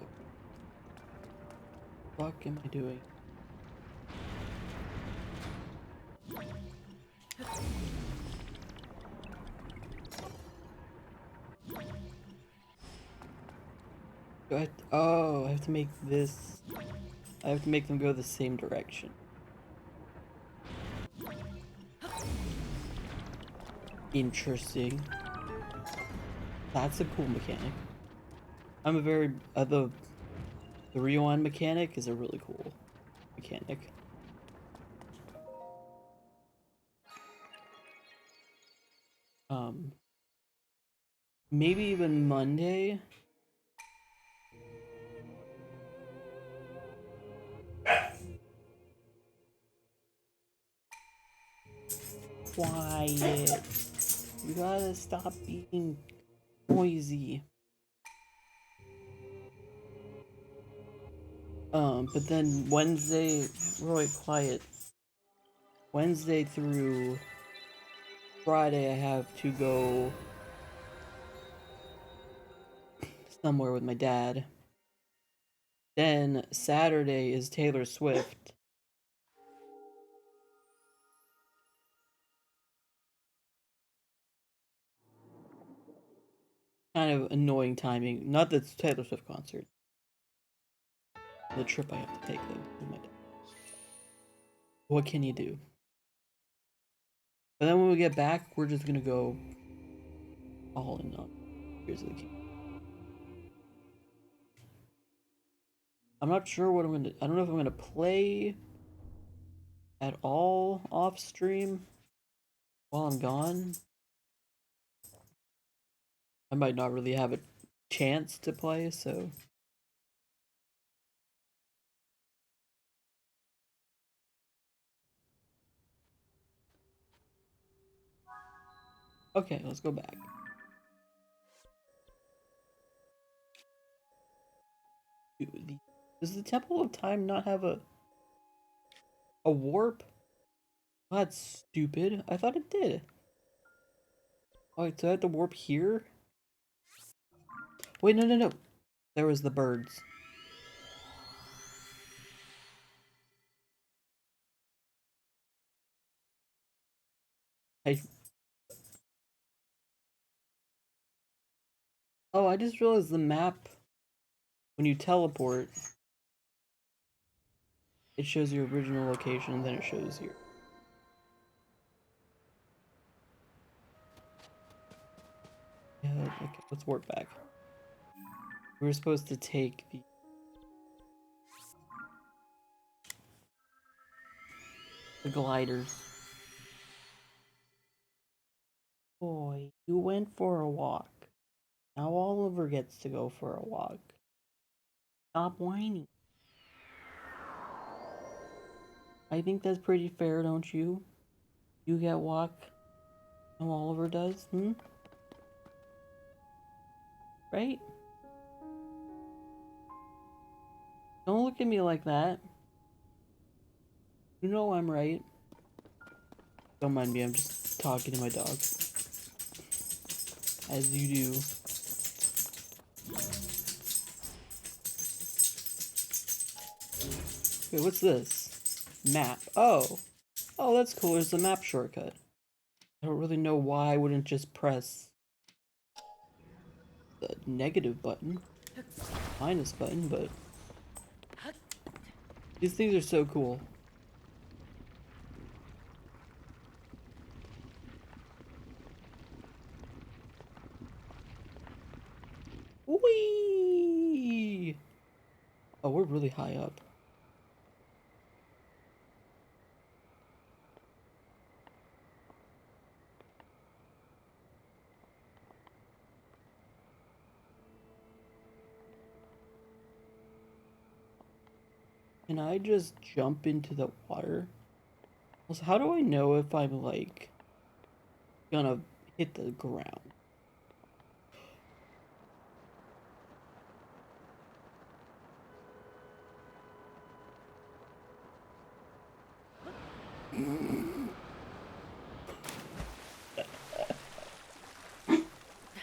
fuck am I doing? Oh, I have to make this. I have to make them go the same direction. Interesting. That's a cool mechanic. I'm a very the rewind mechanic is a really cool mechanic. Um, maybe even Monday. Quiet. You gotta stop being noisy. But then Wednesday, really quiet. Wednesday through Friday, I have to go somewhere with my dad. Then Saturday is Taylor Swift. Kind of annoying timing. Not the Taylor Swift concert. The trip I have to take though with my dad. What can you do? But then when we get back, we're just gonna go all in on Tears of the King. I'm not sure what I'm gonna. I don't know if I'm gonna play at all off stream while I'm gone. I might not really have a chance to play, so. Okay, let's go back. Does the Temple of Time not have a warp? Oh, that's stupid. I thought it did. Wait, so I have to warp here? Wait, no. There was the birds. I Oh, I just realized the map, when you teleport, it shows your original location and then it shows your. Yeah, okay, let's warp back. We were supposed to take the gliders. Boy, you went for a walk. Now Oliver gets to go for a walk. Stop whining. I think that's pretty fair, don't you? You get walk. Now Oliver does, Right? Don't look at me like that. You know I'm right. Don't mind me, I'm just talking to my dog. As you do. Wait, what's this? Map. Oh. Oh, that's cool. There's a map shortcut. I don't really know why I wouldn't just press the negative button. minus button, but these things are so cool. Whee! Oh, we're really high up. Can I just jump into the water? Also, how do I know if I'm like gonna hit the ground?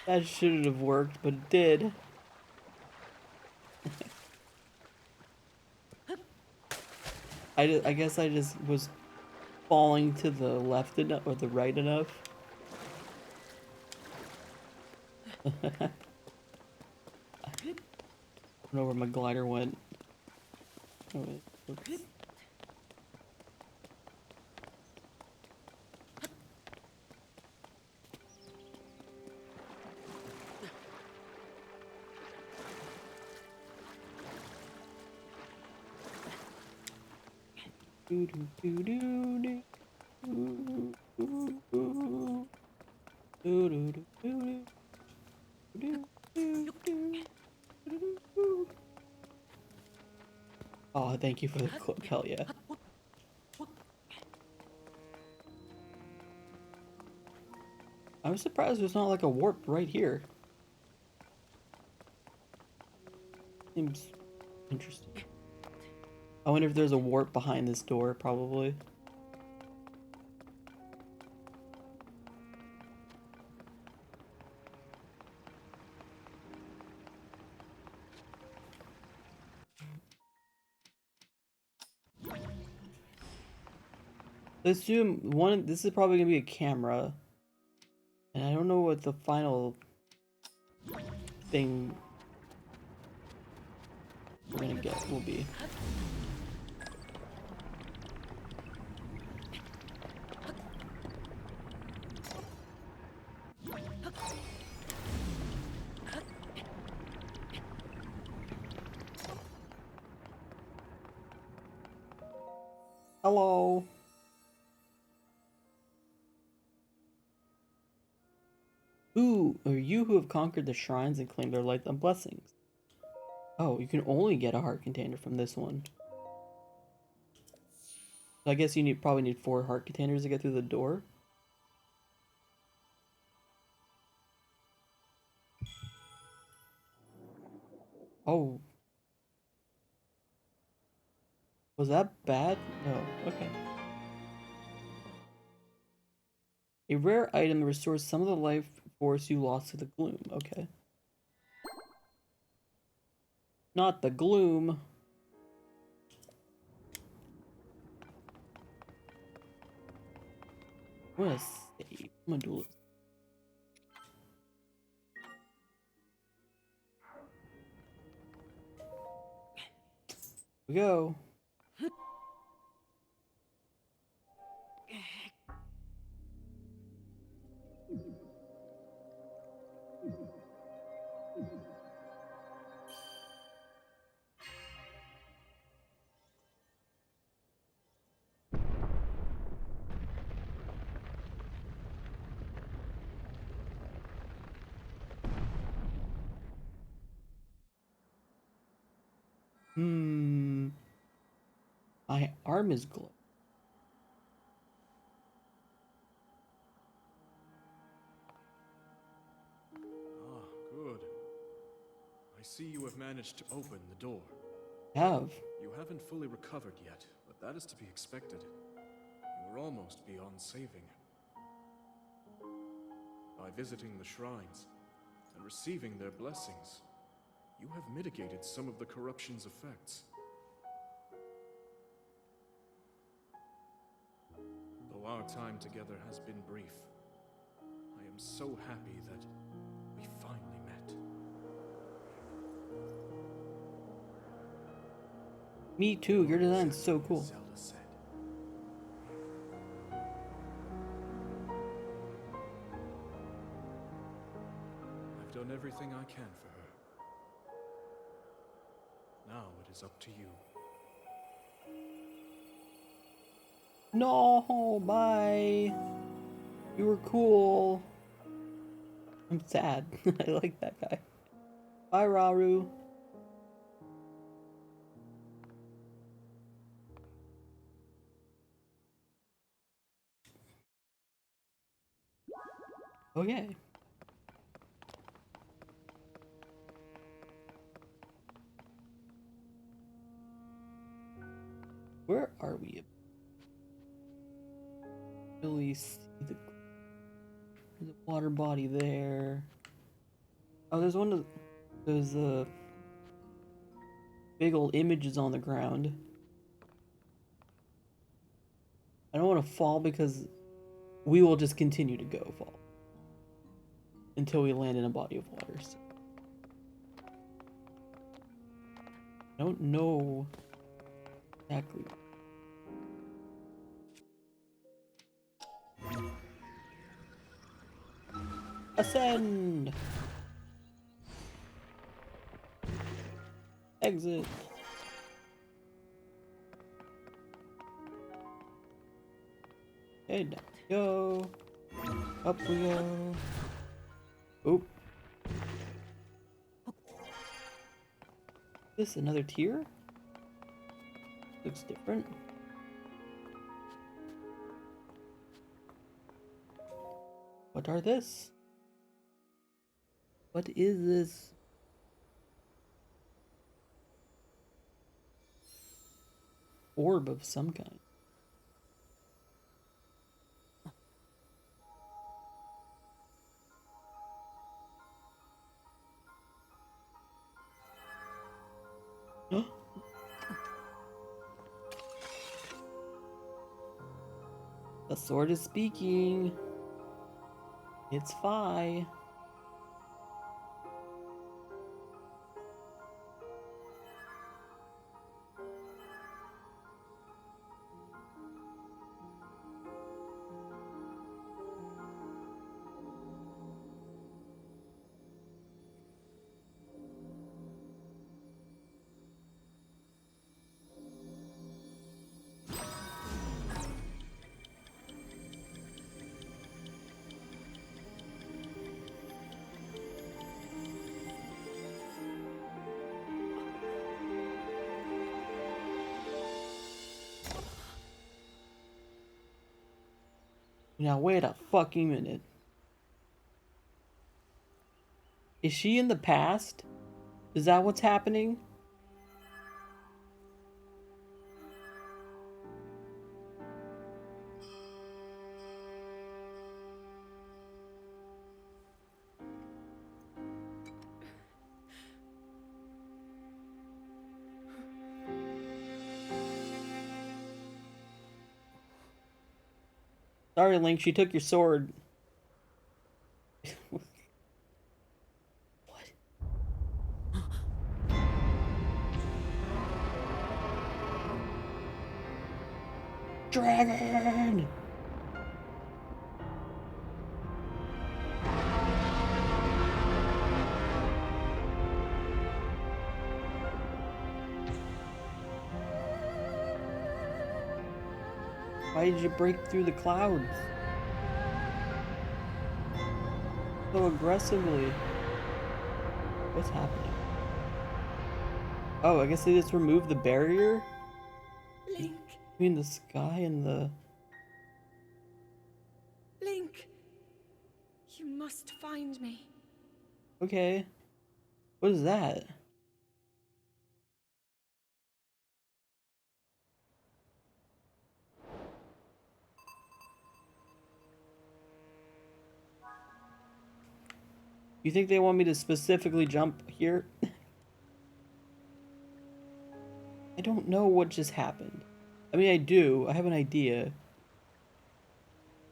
That shouldn't have worked, but it did. I guess I just was falling to the left enough or the right enough. I don't know where my glider went. Oh, oops. Doo doo doo doo doo. Doo doo doo. Doo doo doo doo. Doo doo doo. Doo doo. Oh, thank you for the clip, hell yeah. I'm surprised there's not like a warp right here. Seems interesting. I wonder if there's a warp behind this door, probably. Let's assume this is probably gonna be a camera. And I don't know what the final thing we're gonna get will be. Hello. Who are you who have conquered the shrines and claimed their light and blessings? Oh, you can only get a heart container from this one. So I guess you probably need 4 heart containers to get through the door. Oh, was that bad? No. Okay. A rare item restores some of the life force you lost to the gloom. Okay. Not the gloom. I'm gonna save. I'm gonna do it. Here we go. Hmm. My arm is glowing. Ah, good. I see you have managed to open the door. Have. You haven't fully recovered yet, but that is to be expected. You are almost beyond saving. By visiting the shrines and receiving their blessings, you have mitigated some of the corruption's effects. Though our time together has been brief, I am so happy that we finally met. Me too. Your design's so Exactly as cool. Zelda said. I've done everything I can for her. Now it is up to you. No, bye. You were cool. I'm sad. I like that guy. Bye, Raru. Okay. Where are we? Really see there's a water body there. Oh, there's one of those big old images on the ground. I don't want to fall because we will just continue to go fall until we land in a body of water. So I don't know exactly. Ascend! Exit! Okay, down we go. Up we go. Oop. This another tier? Looks different. What are this? What is this? Orb of some kind. The sword is speaking. It's Fi. Now wait a fucking minute. Is she in the past? Is that what's happening? Sorry, Link, she took your sword. What? Dragon! Why did you break through the clouds? So aggressively. What's happening? Oh, I guess they just removed the barrier Link, between the sky and the... Link, you must find me. Okay. What is that? You think they want me to specifically jump here? I don't know what just happened. I mean, I do. I have an idea.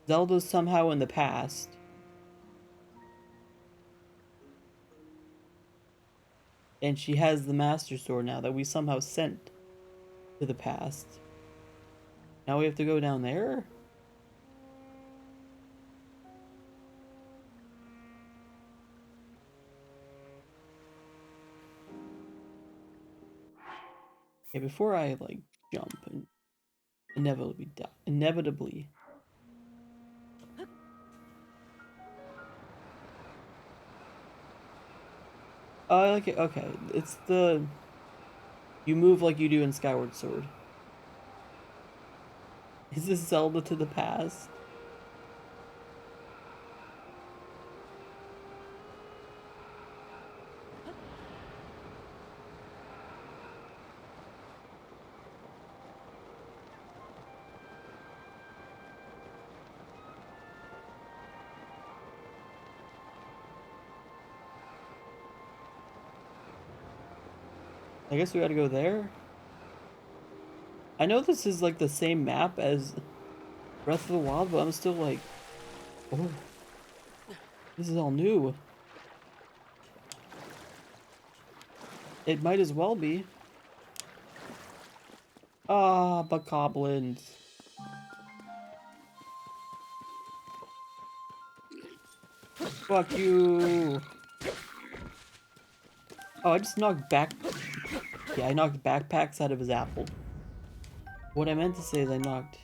Zelda's somehow in the past. And she has the Master Sword now that we somehow sent. to the past. Now we have to go down there? Okay, before I like jump and inevitably die. Inevitably. Oh, I like it. Okay, it's the you move like you do in Skyward Sword. Is this Zelda to the past? I guess we gotta go there. I know this is like the same map as Breath of the Wild, but I'm still like, oh, this is all new. It might as well be. Ah, but goblins. Fuck you. Oh, I just knocked back. Yeah, I knocked backpacks out of his apple. What I meant to say is I knocked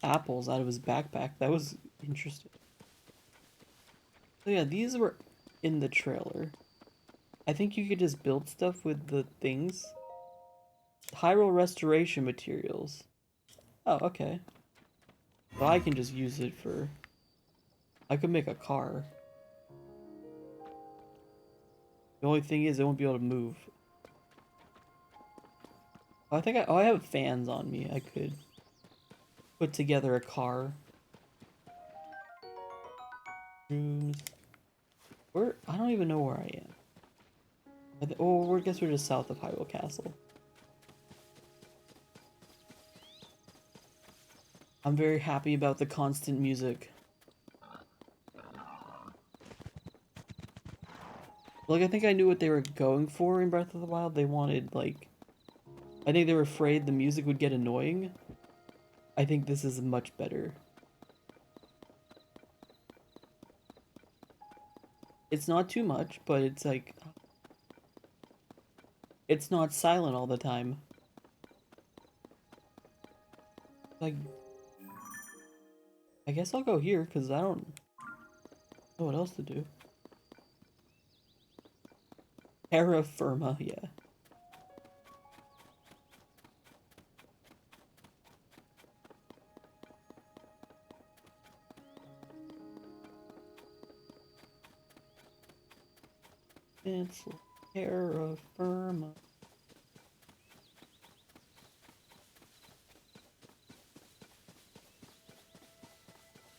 apples out of his backpack. That was interesting. So yeah, these were in the trailer. I think you could just build stuff with the things. Hyrule restoration materials. Oh, okay. So I can just use it for... I could make a car. The only thing is it won't be able to move. Oh, I think I have fans on me. I could put together a car. Rooms. Where? I don't even know where I am. Oh, I guess we're just south of Hyrule Castle. I'm very happy about the constant music. Like, I think I knew what they were going for in Breath of the Wild. They wanted, like... I think they were afraid the music would get annoying. I think this is much better. It's not too much, but it's like... It's not silent all the time. Like... I guess I'll go here, because I don't know what else to do. Terra Firma, yeah. It's terra firma.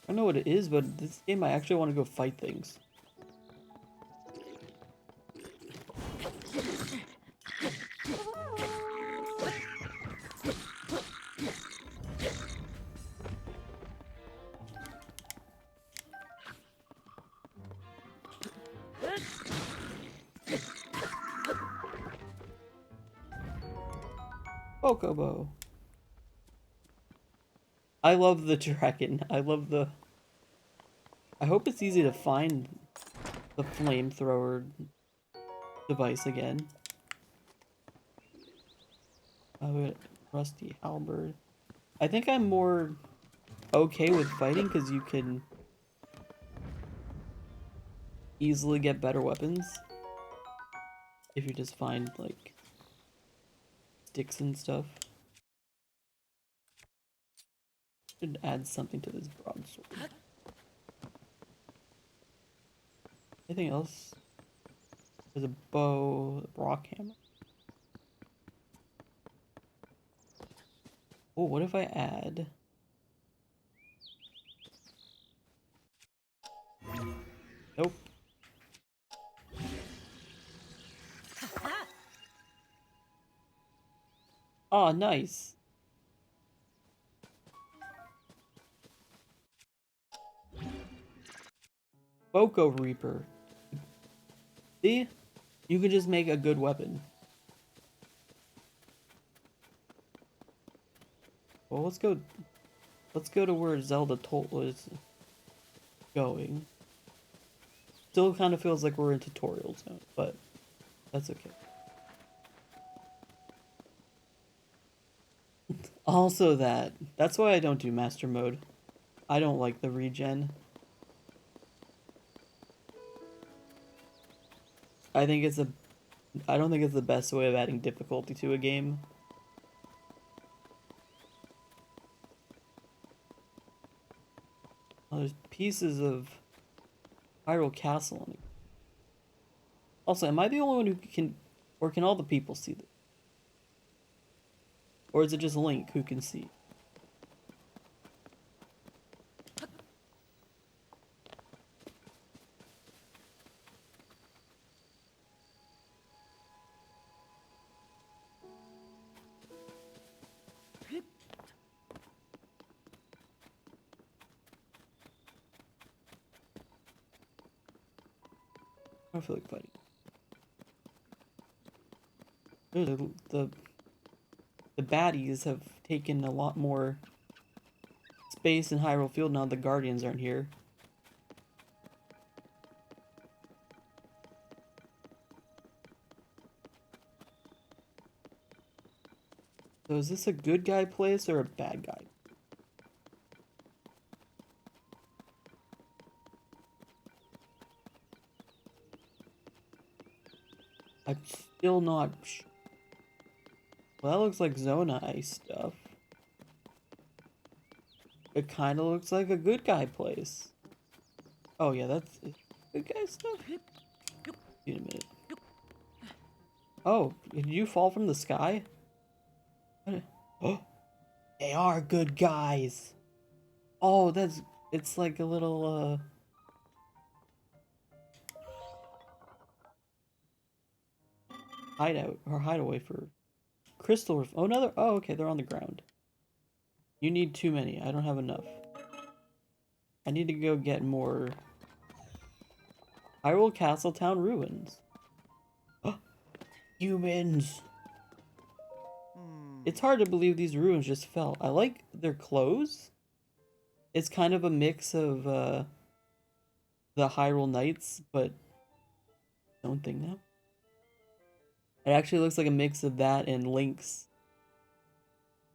I don't know what it is, but this game I actually want to go fight things. Bokobo. I love the dragon. I love the... I hope it's easy to find the flamethrower device again. Oh, rusty halberd. I think I'm more okay with fighting because you can easily get better weapons if you just find like sticks and stuff. Should add something to this broadsword. Anything else? There's a bow, a rock hammer. Oh, what if I add? Nope. Oh, nice. Boko Reaper. See? You can just make a good weapon. Well, let's go. Let's go to where Zelda told was going. Still kind of feels like we're in tutorial zone, but that's okay. Also that's why I don't do master mode. I don't like the regen. I think it's a I don't think it's the best way of adding difficulty to a game. Oh, there's pieces of Hyrule Castle on it. Also, am I the only one who can, or can all the people see this? Or is it just Link who can see? I don't feel like fighting. The the baddies have taken a lot more space in Hyrule Field now the Guardians aren't here. So is this a good guy place or a bad guy? I'm still not sure. Well, that looks like Zonai stuff. It kind of looks like a good guy place. Oh yeah, that's good guy stuff. Wait a minute. Oh, did you fall from the sky? Oh, they are good guys. Oh, it's like a little hideout or hideaway for crystal. Oh, another. Oh, okay, they're on the ground. You need too many. I don't have enough. I need to go get more Hyrule Castletown ruins. Humans. It's hard to believe these ruins just fell. I like their clothes. It's kind of a mix of the Hyrule Knights, but don't think now. It actually looks like a mix of that and Link's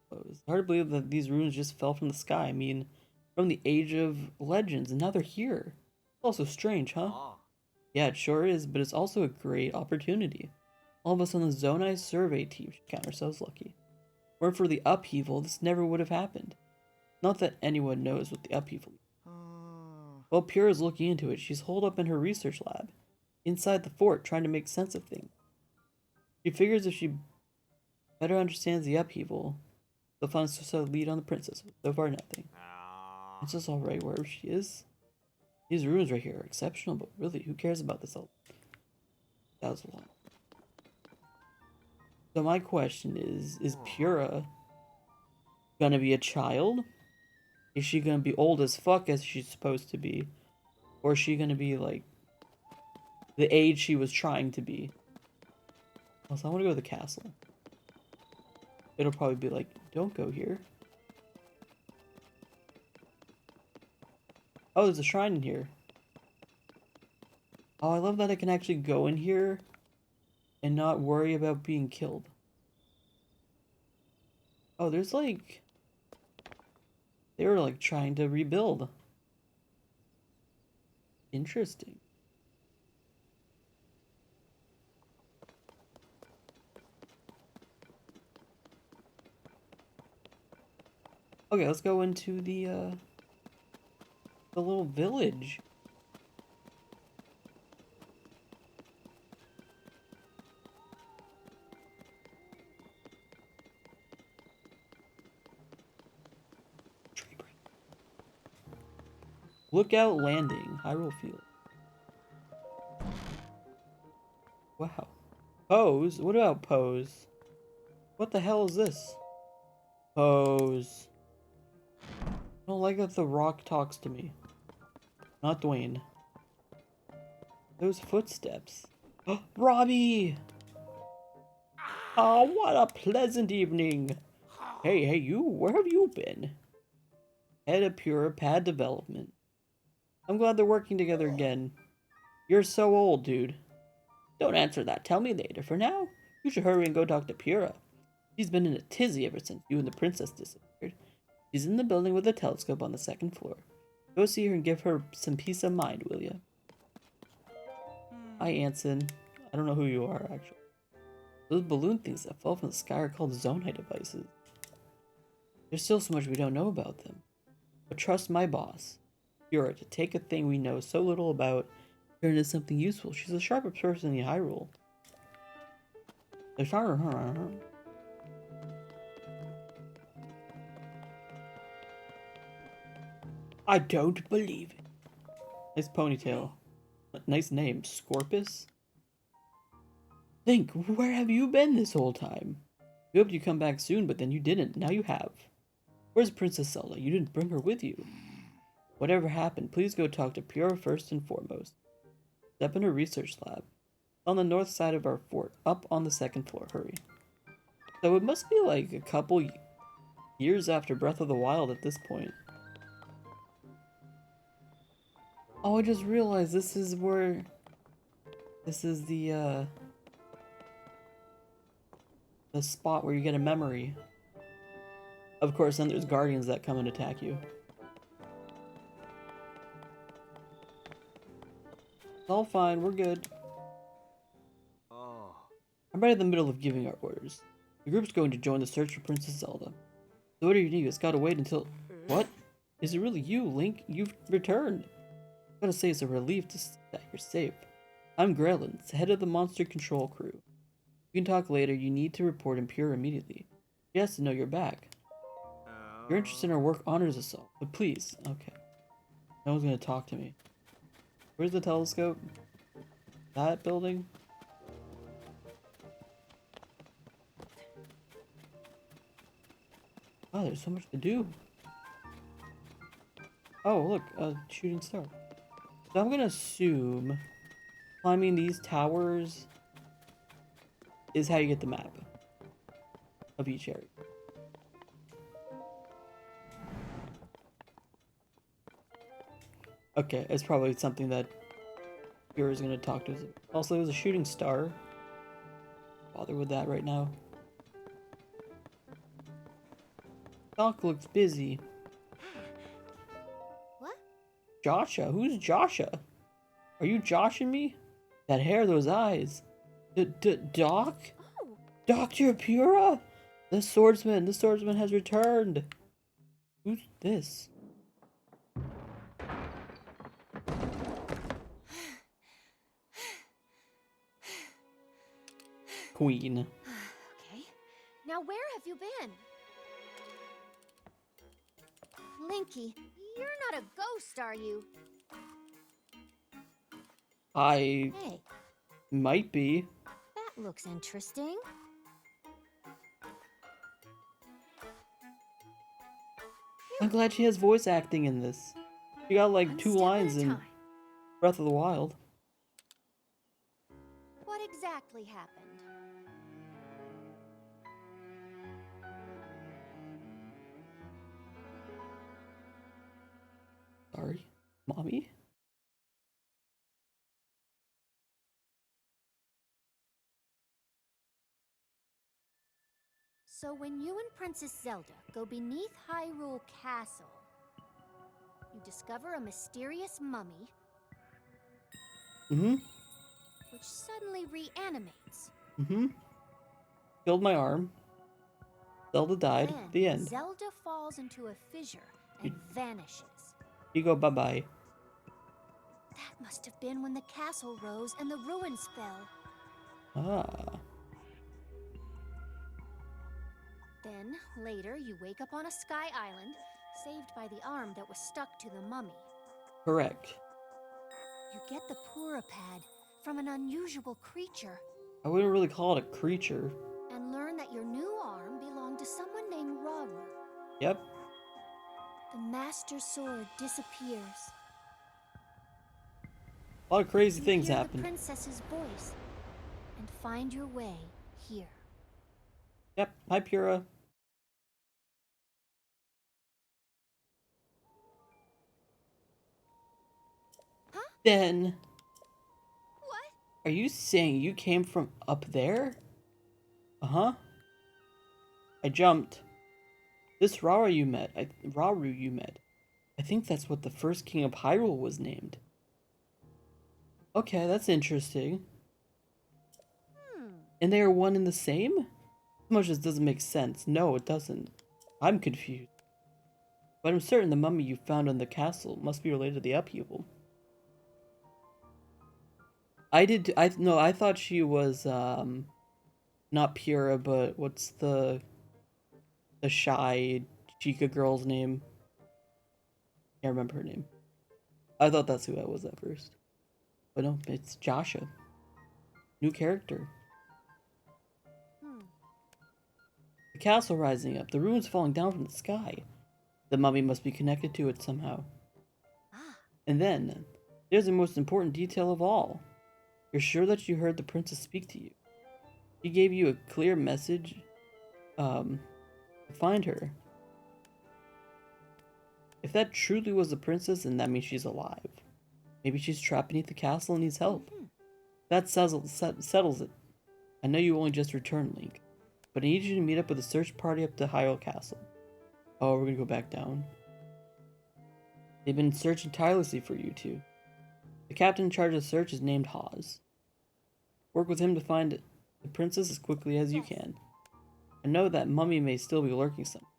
clothes. It's hard to believe that these ruins just fell from the sky. I mean, from the Age of Legends, and now they're here. Also strange, huh? Yeah, it sure is, but it's also a great opportunity. All of us on the Zonai survey team should count ourselves lucky. Weren't for the upheaval, this never would have happened. Not that anyone knows what the upheaval is. Well, Pura's looking into it. She's holed up in her research lab, inside the fort, trying to make sense of things. She figures if she better understands the upheaval, they'll find a lead on the princess. So far, nothing. Princess alright wherever she is. These ruins right here are exceptional, but really, who cares about this all? That was a lot. So my question is Pura gonna be a child? Is she gonna be old as fuck as she's supposed to be? Or is she gonna be like the age she was trying to be? Also, I wanna go to the castle. It'll probably be like, don't go here. Oh, there's a shrine in here. Oh, I love that I can actually go in here and not worry about being killed. Oh, there's like... They were like trying to rebuild. Interesting. Okay, let's go into the little village. Lookout Landing, Hyrule Field. Wow. Pose? What about Pose? What the hell is this? Pose. I don't like that the rock talks to me. Not Dwayne. Those footsteps. Robbie! Oh, what a pleasant evening. Hey, you, where have you been? Head of Pure Pad Development. I'm glad they're working together again. You're so old, dude. Don't answer that. Tell me later. For now, you should hurry and go talk to Pura. She's been in a tizzy ever since you and the princess disappeared. She's in the building with a telescope on the second floor. Go see her and give her some peace of mind, will ya? Hi, Anson. I don't know who you are, actually. Those balloon things that fell from the sky are called Zonai devices. There's still so much we don't know about them. But trust my boss, Pura, to take a thing we know so little about, turn it into something useful. She's the sharpest person in the Hyrule. I don't believe it. Nice ponytail. Nice name, Scorpus? Link, where have you been this whole time? We hoped you'd come back soon, but then you didn't. Now you have. Where's Princess Zelda? You didn't bring her with you. Whatever happened, please go talk to Pura first and foremost. Step in her research lab. On the north side of our fort, up on the second floor. Hurry. So it must be like a couple years after Breath of the Wild at this point. Oh, I just realized this is where... This is the spot where you get a memory. Of course, then there's guardians that come and attack you. It's all fine, we're good. I'm right in the middle of giving our orders. The group's going to join the search for Princess Zelda. So what do you need? It's gotta wait until... What? Is it really you, Link? You've returned. I gotta say it's a relief to see that you're safe. I'm Grelin, head of the monster control crew. We can talk later. You need to report Impure immediately. She has to know you're back. Your interest in our work honors us all, but please, okay. No one's gonna talk to me. Where's the telescope? That building? Oh, there's so much to do. Oh, look, a shooting star. So I'm gonna assume climbing these towers is how you get the map of each area. Okay, it's probably something that Pure gonna talk to us about. Also, there's a shooting star. Bother with that right now. Doc looks busy. What? Joshua? Who's Joshua? Are you joshing me? That hair, those eyes. Doc? Oh, Dr. Pura? The swordsman has returned. Who's this? Queen. okay. Now where have you been? Linky, you're not a ghost, are you? I Hey, might be. that looks interesting. I'm glad she has voice acting in this. She got like One 2 step lines at a in time. Breath of the Wild. What exactly happened? Sorry. Mommy? So when you and Princess Zelda go beneath Hyrule Castle, you discover a mysterious mummy Mm-hmm. which suddenly reanimates. Mm-hmm. Killed my arm. Zelda died. Then The end. Zelda falls into a fissure and vanishes. You go bye-bye. That must have been when the castle rose and the ruins fell. Ah. Then, later, you wake up on a sky island, saved by the arm that was stuck to the mummy. Correct. You get the Pura Pad from an unusual creature, I wouldn't really call it a creature. and learn that your new arm belonged to someone named Rauru. Yep. The Master Sword disappears. A lot of crazy You things hear happen. the princess's voice, and find your way here. Yep. Hi, Pura. Then, What? are you saying you came from up there? Uh-huh. I jumped. This Rauru you met. I think that's what the first king of Hyrule was named. Okay, that's interesting. Hmm. And they are one and the same? As much as doesn't make sense. No, it doesn't. I'm confused. But I'm certain the mummy you found in the castle must be related to the upheaval. I thought she was, not Pura, but what's the shy Chica girl's name? Can't remember her name. I thought that's who I was at first. But no, it's Joshua. New character. Hmm. The castle rising up, the ruins falling down from the sky. The mummy must be connected to it somehow. Ah. And then, there's the most important detail of all. You're sure that you heard the princess speak to you. She gave you a clear message, to find her. If that truly was the princess, then that means she's alive. Maybe she's trapped beneath the castle and needs help. Mhm. That settles it. I know you only just returned, Link, but I need you to meet up with a search party up to Hyrule Castle. Oh, we're gonna go back down. They've been searching tirelessly for you two. The captain in charge of the search is named Hawes. Work with him to find the princess as quickly as you Yes. can. I know that mummy may still be lurking somewhere,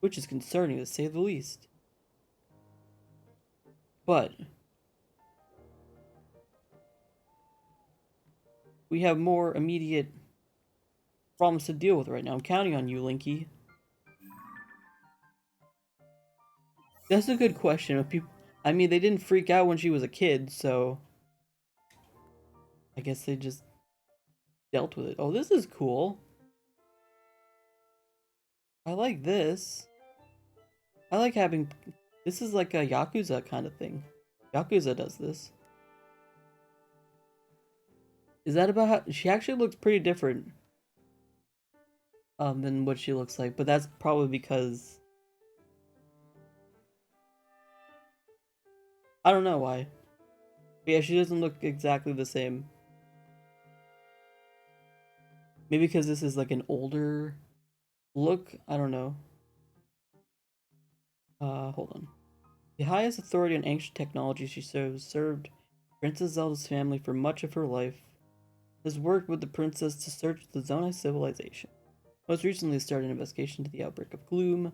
which is concerning to say the least. But we have more immediate problems to deal with right now. I'm counting on you, Linky. That's a good question. If people, I mean, they didn't freak out when she was a kid, so I guess they just dealt with it. Oh, this is cool. I like this. I like having. This is like a Yakuza kind of thing. Yakuza does this. Is that about how she actually looks pretty different than what she looks like, but that's probably because I don't know why. But yeah, she doesn't look exactly the same. Maybe because this is like an older look. I don't know. Hold on. The highest authority on ancient technology she served Princess Zelda's family for much of her life. Has worked with the princess to search the Zonai civilization. Most recently started an investigation into the outbreak of gloom.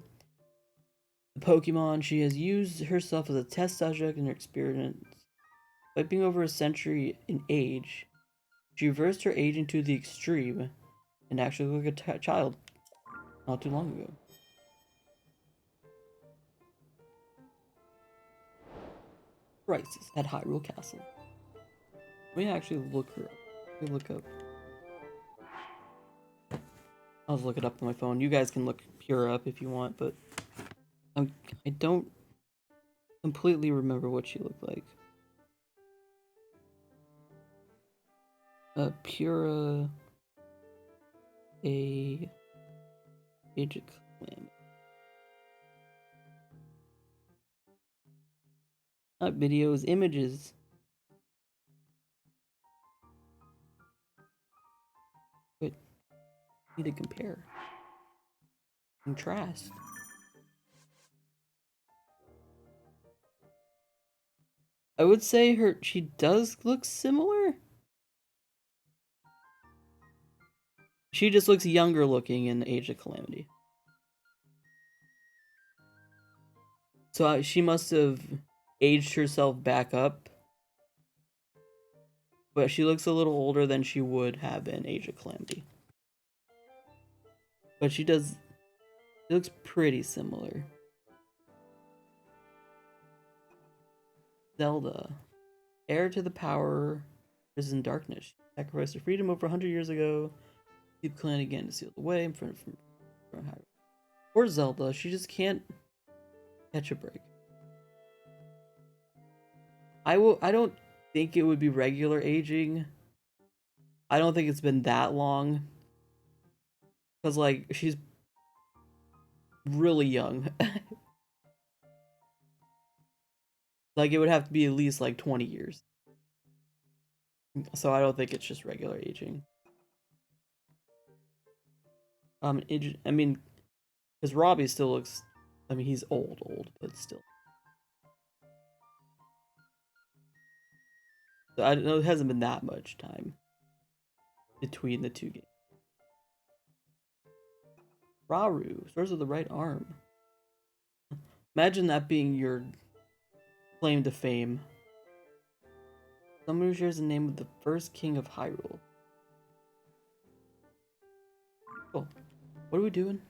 The Pokemon, she has used herself as a test subject in her experiments. By being over a century in age, she reversed her aging to the extreme and actually looked like a child not too long ago. Crisis at Hyrule Castle. Let me actually look her up. Let me look up. I'll just look it up on my phone. You guys can look Pure up if you want, but I don't completely remember what she looked like. Pura a Age Calamity. Not videos, images. Wait, need to compare. Contrast. I would say she does look similar. She just looks younger looking in Age of Calamity. So she must have aged herself back up. But she looks a little older than she would have in Age of Calamity. But she looks pretty similar. Zelda. Heir to the power, prison darkness. Sacrificed her freedom over 100 years ago. Keep clan again to seal the way in front of Hyrule. Poor Zelda, she just can't catch a break. I don't think it would be regular aging. I don't think it's been that long. Cause like she's really young. Like, it would have to be at least like 20 years. So I don't think it's just regular aging. I mean, because Robbie still looks. I mean, he's old, but still. So I know it hasn't been that much time between the two games. Raru, Source of the Right Arm. Imagine that being your claim to fame. Someone who shares the name with the first king of Hyrule. Cool. What are we doing?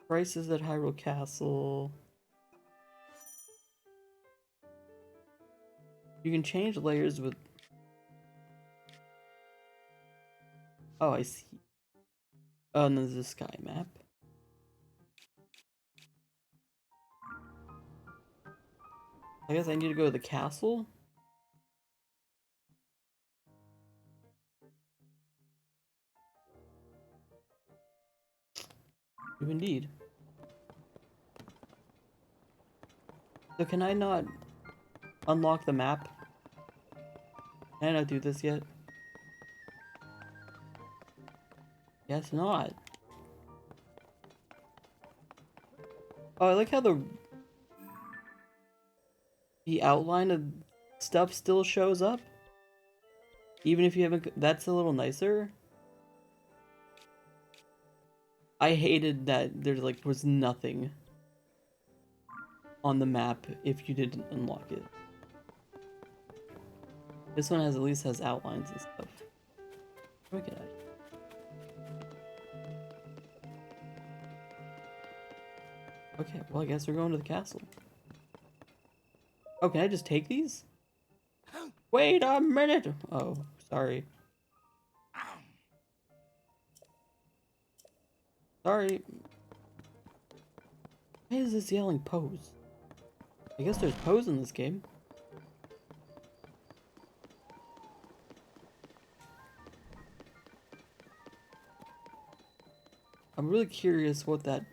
Prices at Hyrule Castle. You can change layers with... Oh, I see. Oh, and there's a sky map. I guess I need to go to the castle? Do indeed. So can I not unlock the map? Can I not do this yet? Guess not. Oh, I like how the outline of stuff still shows up. Even if you haven't... That's a little nicer. I hated that there like was nothing on the map if you didn't unlock it. This one at least has outlines and stuff. Look at that. Okay, well I guess we're going to the castle. Oh, can I just take these? Wait a minute! Oh, sorry. Sorry. Why is this yelling pose? I guess there's pose in this game. I'm really curious what the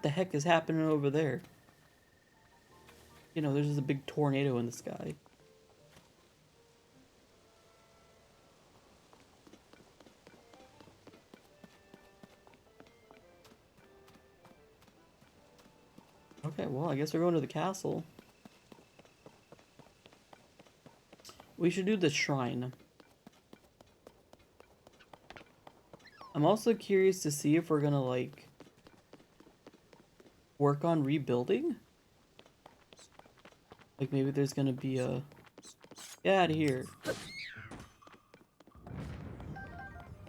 heck is happening over there. You know, there's just a big tornado in the sky. Okay, well, I guess we're going to the castle. We should do the shrine. I'm also curious to see if we're gonna, like, work on rebuilding. Like, maybe there's gonna be a... Get out of here.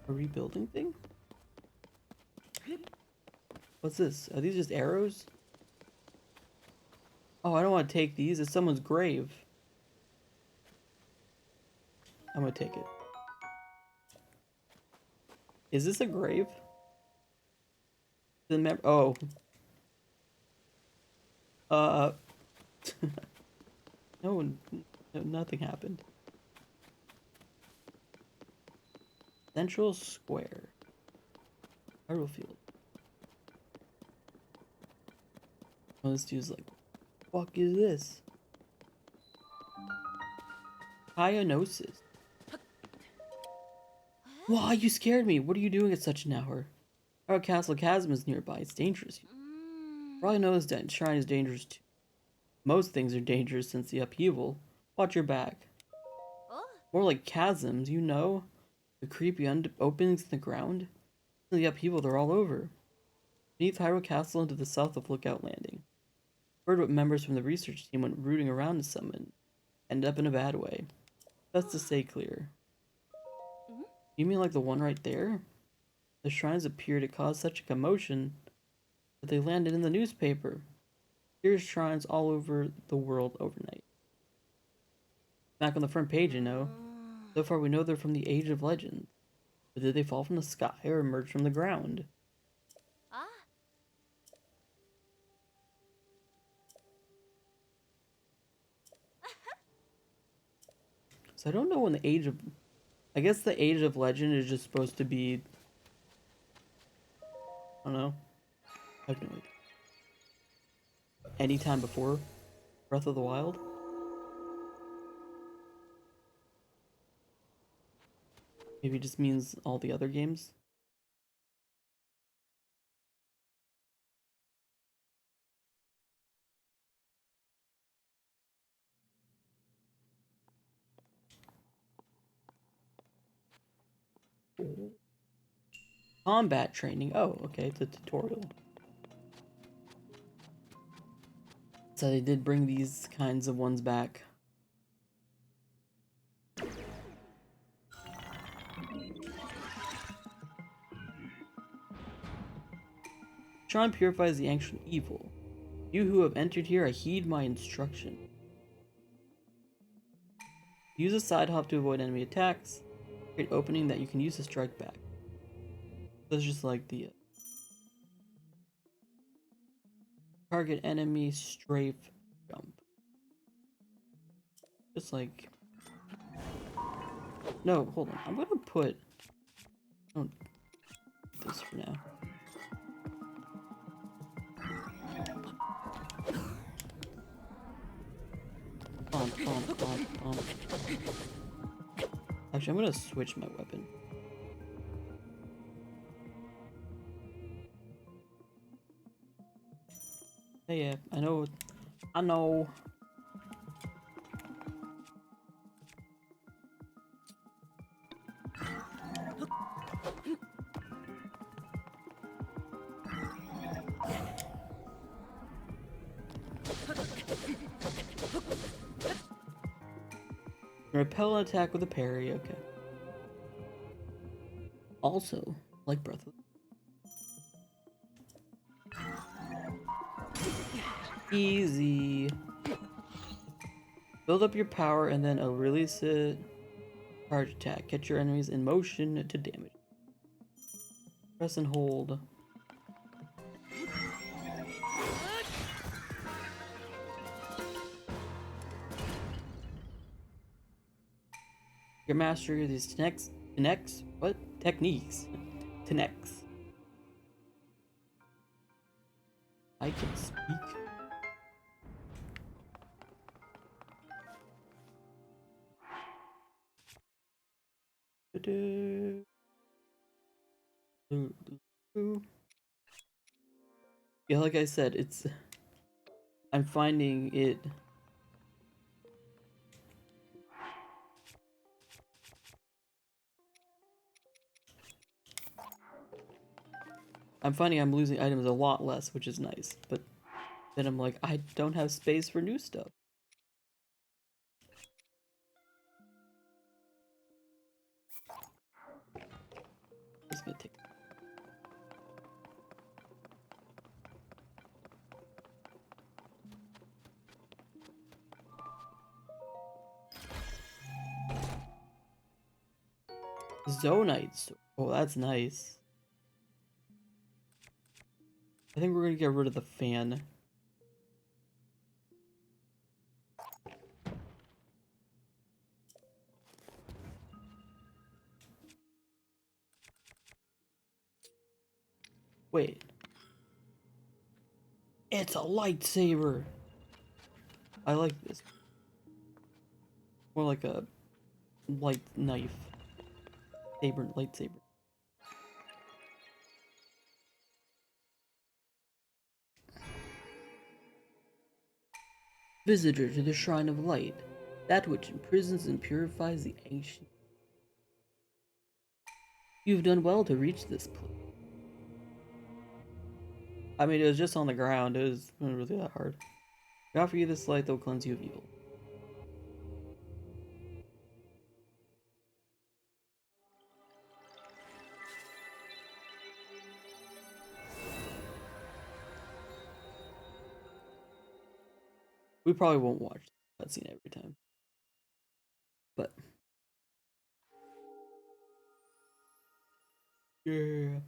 A rebuilding thing? What's this? Are these just arrows? Oh, I don't want to take these. It's someone's grave. I'm gonna take it. Is this a grave? Oh. No, nothing happened. Central Square. Hyrule Field. Oh, this dude's like, fuck is this? Cyanosis. Why, you scared me. What are you doing at such an hour? Our Castle Chasm is nearby. It's dangerous. Probably knows that shrine is dangerous too. Most things are dangerous since the upheaval. Watch your back. More like chasms, you know? The creepy openings in the ground? In the upheaval, they're all over. Beneath Hyrule Castle and to the south of Lookout Landing. Heard what members from the research team went rooting around to summon. Ended up in a bad way. Best to stay clear. You mean like the one right there? The shrines appear to cause such a commotion that they landed in the newspaper. Here's shrines all over the world overnight. Back on the front page, you know. So far we know they're from the Age of Legends. But did they fall from the sky or emerge from the ground? So I don't know when the Age of... I guess the Age of Legend is just supposed to be... I don't know. I have no idea. any time before Breath of the Wild. Maybe it just means all the other games. Combat training. Oh, okay, it's a tutorial. So they did bring these kinds of ones back. Shrine purifies the ancient evil. You who have entered here, I heed my instruction. Use a side hop to avoid enemy attacks. Create opening that you can use to strike back. So it's just like the target enemy strafe jump. Just like no, hold on. I'm gonna put oh, this for now. Actually, I'm gonna switch my weapon. Hey, yeah, I know. I know. Repel an attack with a parry. Okay. Also, like Breath of Easy. Build up your power and then release it. Charge attack. Catch your enemies in motion to damage. Press and hold. Your master these what? Techniques. Tenex. I can speak. Yeah, like I said, I'm finding it I'm losing items a lot less, which is nice, but then I'm like, I don't have space for new stuff. It's gonna take Zonites. Oh, that's nice. I think we're gonna get rid of the fan. Wait. It's a lightsaber! I like this. More like a light knife. Lightsaber. Visitor to the Shrine of Light. That which imprisons and purifies the ancient. You've done well to reach this place. I mean, it was just on the ground. It wasn't really that hard. I offer you this light that will cleanse you of evil. We probably won't watch that scene every time. But yeah.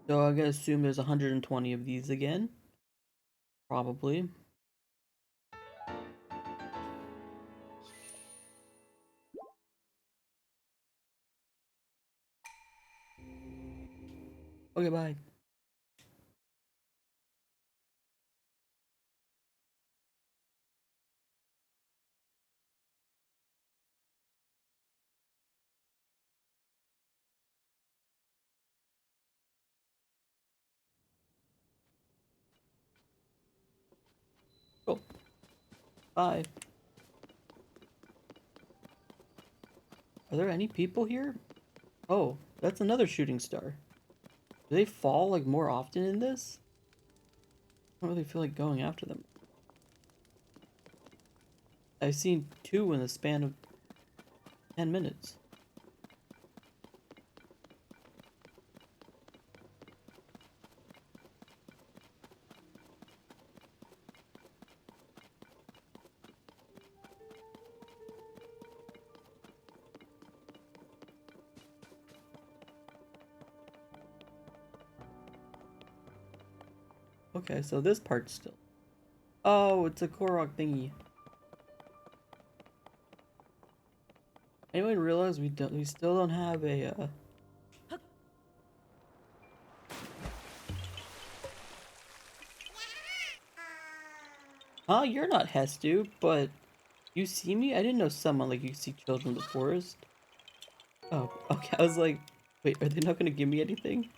So I gotta assume there's 120 of these again. Probably. Okay, bye. Bye. Are there any people here? Oh, that's another shooting star. Do they fall like more often in this? I don't really feel like going after them. I've seen 2 in the span of 10 minutes. Okay, so this part's still. Oh, it's a Korok thingy. Anyone realize we still don't have a Huh, you're not Hestu, but you see me? I didn't know someone like you see children of the forest. Oh, okay, I was like, wait, are they not gonna give me anything?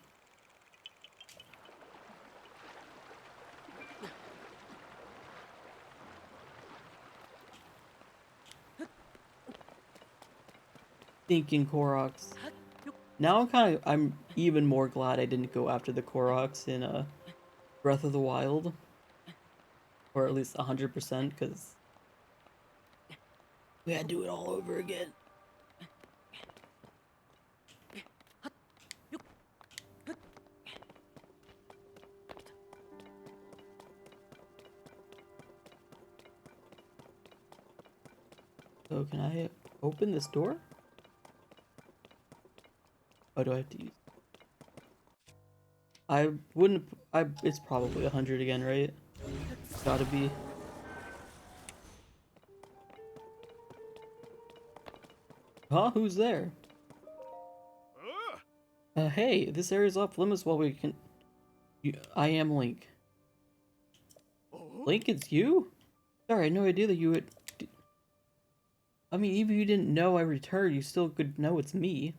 Thinking Koroks. Now I'm even more glad I didn't go after the Koroks in Breath of the Wild. Or at least 100%, because we had to do it all over again. So can I open this door? Oh, do I have to use? I wouldn't. It's probably 100 again, right? Gotta be. Huh? Who's there? Hey, this area's off limits while we can. I am Link. Link, it's you? Sorry, I had no idea that you would. I mean, even if you didn't know I returned, you still could know it's me.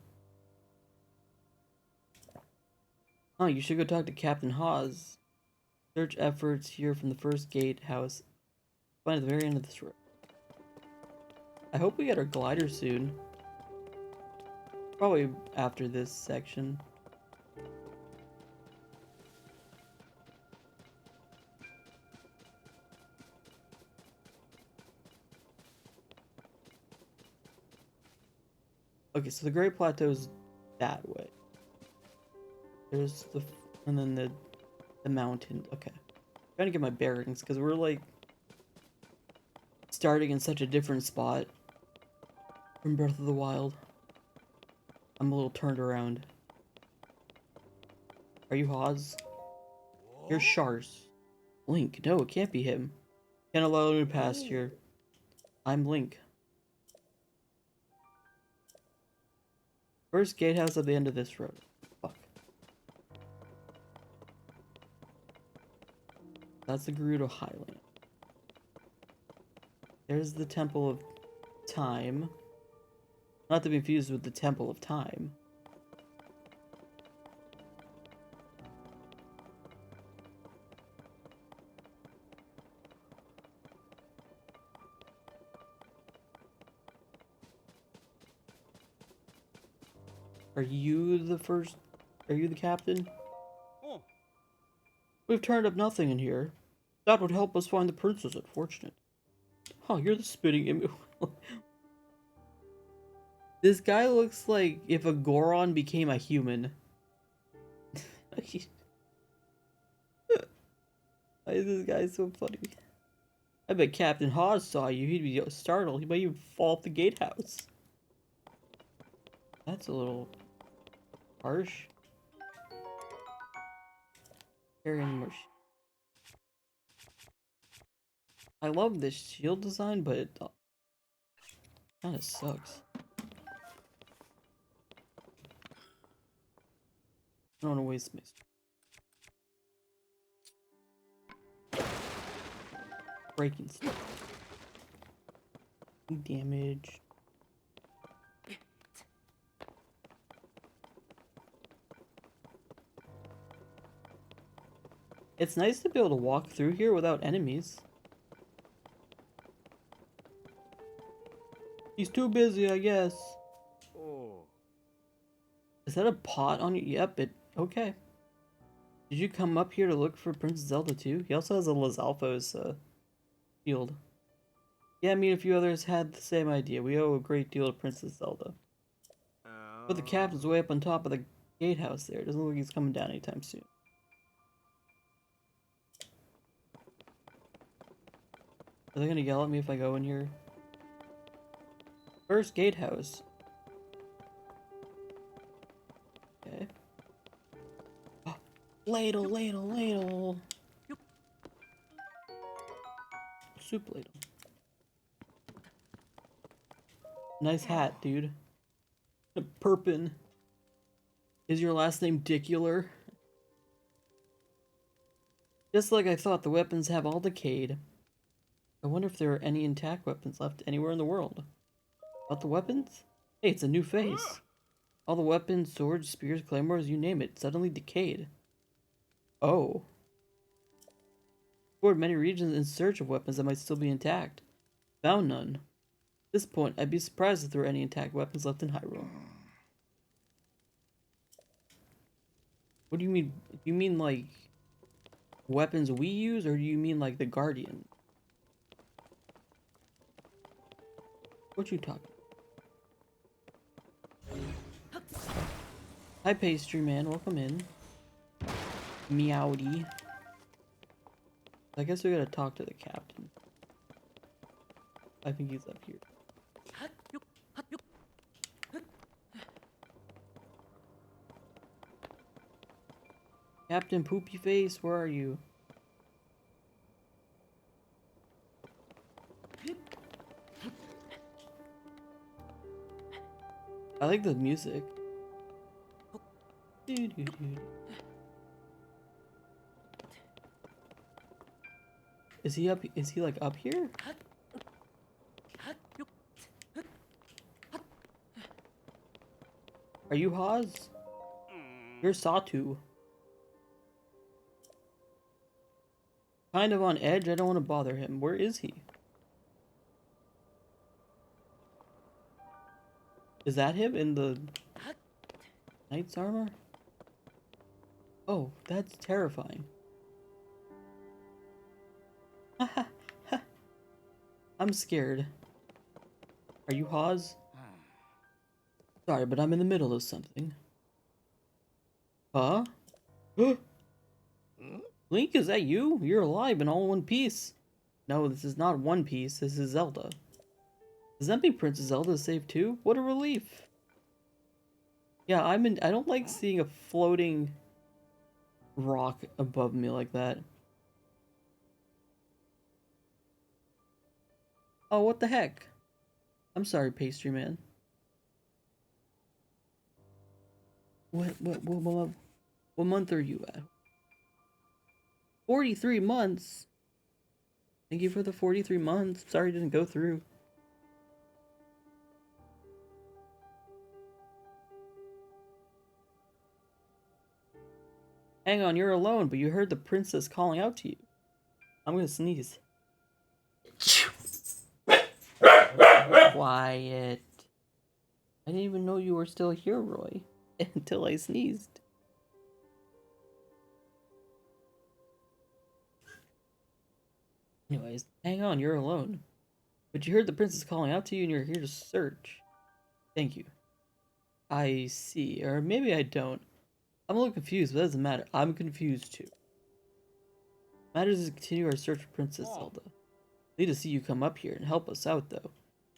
Oh, you should go talk to Captain Hawes. Search efforts here from the first gatehouse. Find at the very end of this road. I hope we get our glider soon. Probably after this section. Okay, so the Great Plateau's that way. There's the and then the mountain. Okay, trying to get my bearings because we're like starting in such a different spot from Breath of the Wild. I'm a little turned around. Are you Hawes? You're Shars. Link. No, it can't be him. Can't allow him to pass here. I'm Link. First gatehouse at the end of this road. Fuck. That's the Gerudo Highland. There's the Temple of Time. Not to be confused with the Temple of Time. Are you the first? Are you the captain? Oh. We've turned up nothing in here. That would help us find the princess, unfortunate. Oh, you're the spitting image. This guy looks like if a Goron became a human. Why is this guy so funny? I bet Captain Hawes saw you. He'd be startled. He might even fall off the gatehouse. That's a little harsh. Carrying more. I love this shield design, but it kind of sucks. I don't want to waste my. Breaking stuff. Damage. It's nice to be able to walk through here without enemies. He's too busy, I guess. Oh. Is that a pot on you? Yep, it. Okay. Did you come up here to look for Princess Zelda too? He also has a Lizalfo's shield. Yeah, me and a few others had the same idea. We owe a great deal to Princess Zelda. But the captain's way up on top of the gatehouse there. Doesn't look like he's coming down anytime soon. Are they gonna yell at me if I go in here? First gatehouse. Okay. Oh, ladle, ladle, ladle. Soup ladle. Nice hat, dude. Perpin. Is your last name Dicular? Just like I thought, the weapons have all decayed. I wonder if there are any intact weapons left anywhere in the world. About the weapons? Hey, it's a new face. All the weapons, swords, spears, claymores, you name it, suddenly decayed. Oh. Explored many regions in search of weapons that might still be intact. Found none. At this point, I'd be surprised if there were any intact weapons left in Hyrule. What do you mean? Do you mean like weapons we use, or do you mean like the Guardian? What you talking? Hi, pastry man. Welcome in. Meowdy. I guess we gotta talk to the captain. I think he's up here. Captain Poopy Face, where are you? I like the music. Is he up? Is he like up here? Are you Haz? You're Satu. Kind of on edge. I don't want to bother him. Where is he? Is that him in the knight's armor? Oh, that's terrifying. I'm scared. Are you Haz? Sorry, but I'm in the middle of something. Huh? Link, is that you? You're alive and all in one piece. No, this is not One Piece. This is Zelda. Does that mean Princess Zelda is safe too? What a relief. Yeah, I don't like seeing a floating rock above me like that. Oh, what the heck? I'm sorry, pastry man. What month are you at? 43 months? Thank you for the 43 months. Sorry it didn't go through. Hang on, you're alone, but you heard the princess calling out to you. I'm gonna sneeze. Quiet. I didn't even know you were still here, Roy, until I sneezed. Anyways, hang on, you're alone. But you heard the princess calling out to you and you're here to search. Thank you. I see, or maybe I don't. I'm a little confused, but that doesn't matter. I'm confused too. Matters is to continue our search for Princess Zelda. Need to see you come up here and help us out, though.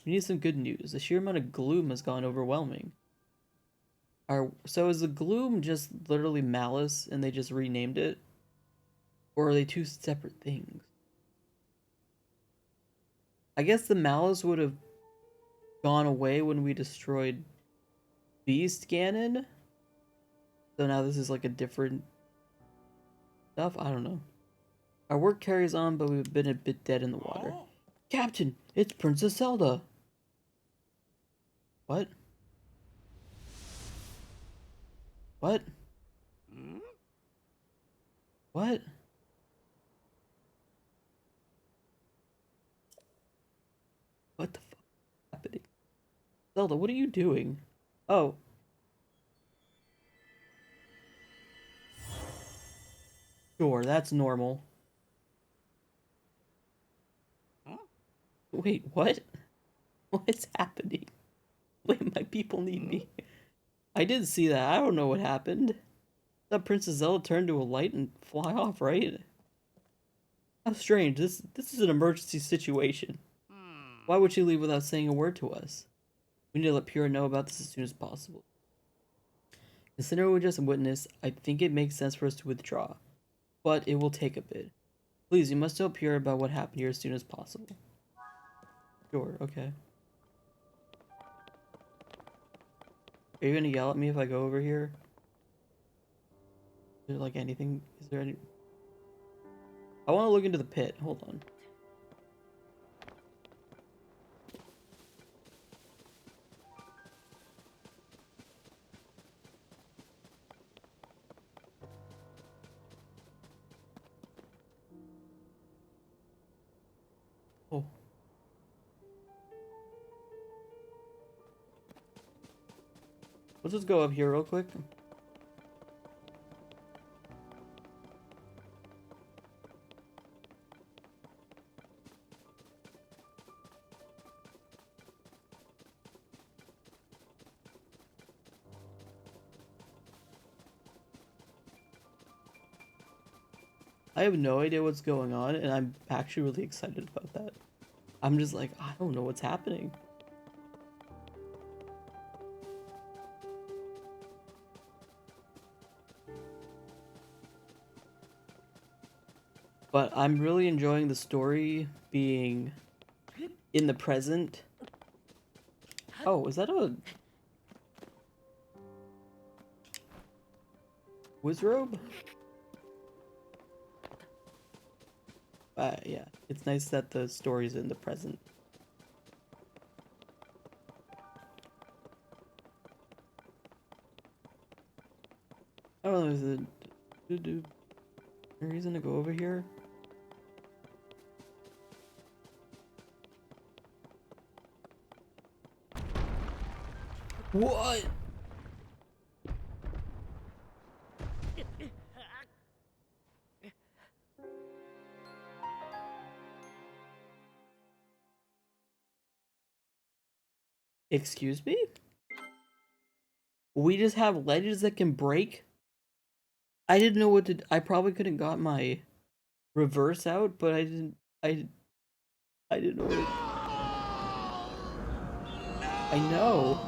We need some good news. The sheer amount of gloom has gone overwhelming. So is the gloom just literally malice and they just renamed it? Or are they two separate things? I guess the malice would have gone away when we destroyed Beast Ganon. So now this is like a different stuff? I don't know. Our work carries on, but we've been a bit dead in the water. Captain, it's Princess Zelda! What? What? What? What the fuck is happening? Zelda, what are you doing? Oh. Sure, that's normal. Wait, what? What's happening? Wait, my people need me. I didn't see that. I don't know what happened. That Princess Zelda turned to a light and fly off, right? How strange. This is an emergency situation. Why would she leave without saying a word to us? We need to let Pyrrha know about this as soon as possible. Considering what we just witnessed, I think it makes sense for us to withdraw. But it will take a bit. Please, you must tell Pyrrha about what happened here as soon as possible. Sure, okay. Are you gonna yell at me if I go over here? Is there like anything? Is there any... I want to look into the pit. Hold on. Oh. Let's just go up here real quick. I have no idea what's going on, and I'm actually really excited about that. I'm just like, I don't know what's happening. But I'm really enjoying the story being in the present. Oh, is that a wizrobe? Yeah, it's nice that the story's in the present. Oh, there's a reason to go over here. What? Excuse me? We just have ledges that can break? I didn't know what to... I probably could have got my reverse out, but I didn't know what... I know.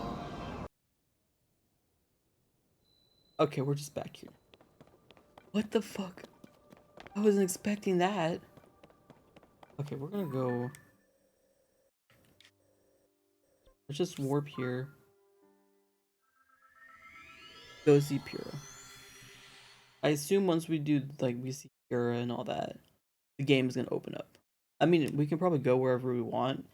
Okay, we're just back here. What the fuck? I wasn't expecting that. Okay, we're gonna go... Let's just warp here. Go see Pyrrha. I assume once we do, like, we see Pyrrha and all that, the game is gonna open up. I mean, we can probably go wherever we want.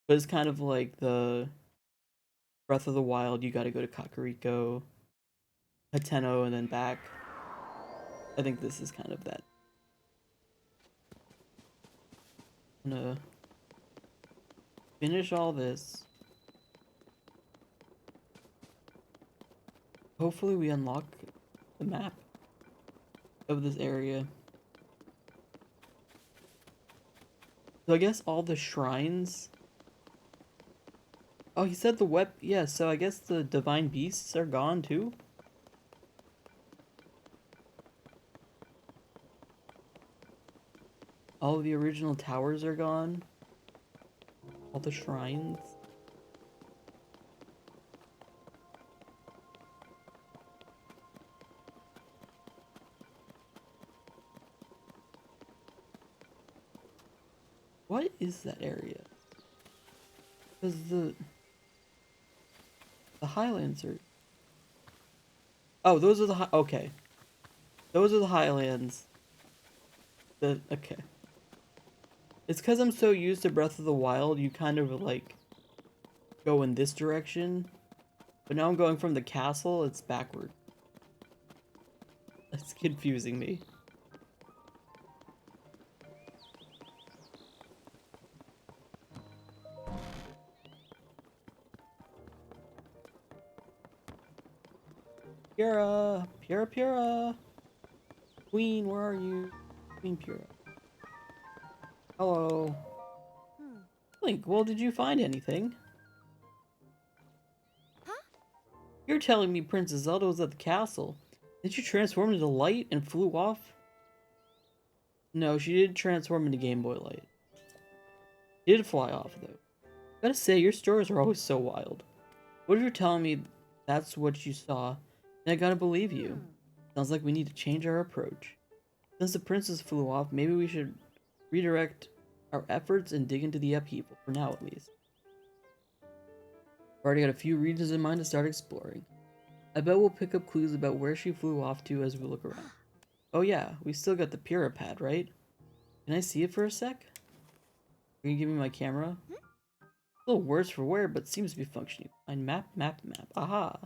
But it's kind of like the Breath of the Wild, you gotta go to Kakariko, Hateno, and then back. I think this is kind of that. I'm gonna finish all this. Hopefully we unlock the map of this area. So I guess all the shrines... Oh, he said the yeah, so I guess the divine beasts are gone too? All of the original towers are gone. All the shrines. What is that area? Because the highlands are... Oh, those are the okay. Those are the highlands. Okay. It's because I'm so used to Breath of the Wild, you kind of like go in this direction. But now I'm going from the castle, it's backward. That's confusing me. Pura! Pura Pura! Queen, where are you? Queen Pura. Hello. Hmm. Link, well, did you find anything? Huh? You're telling me Princess Zelda was at the castle. Did you transform into light and flew off? No, she didn't transform into Game Boy Light. She did fly off, though. Gotta say, your stories are always so wild. What if you're telling me that's what you saw? Then I gotta believe you. Hmm. Sounds like we need to change our approach. Since the princess flew off, maybe we should redirect our efforts and dig into the upheaval, for now at least. I've already got a few regions in mind to start exploring. I bet we'll pick up clues about where she flew off to as we look around. Oh yeah, we still got the Pura pad, right? Can I see it for a sec? Can you give me my camera? A little worse for wear, but seems to be functioning fine. Map, map, map. Aha!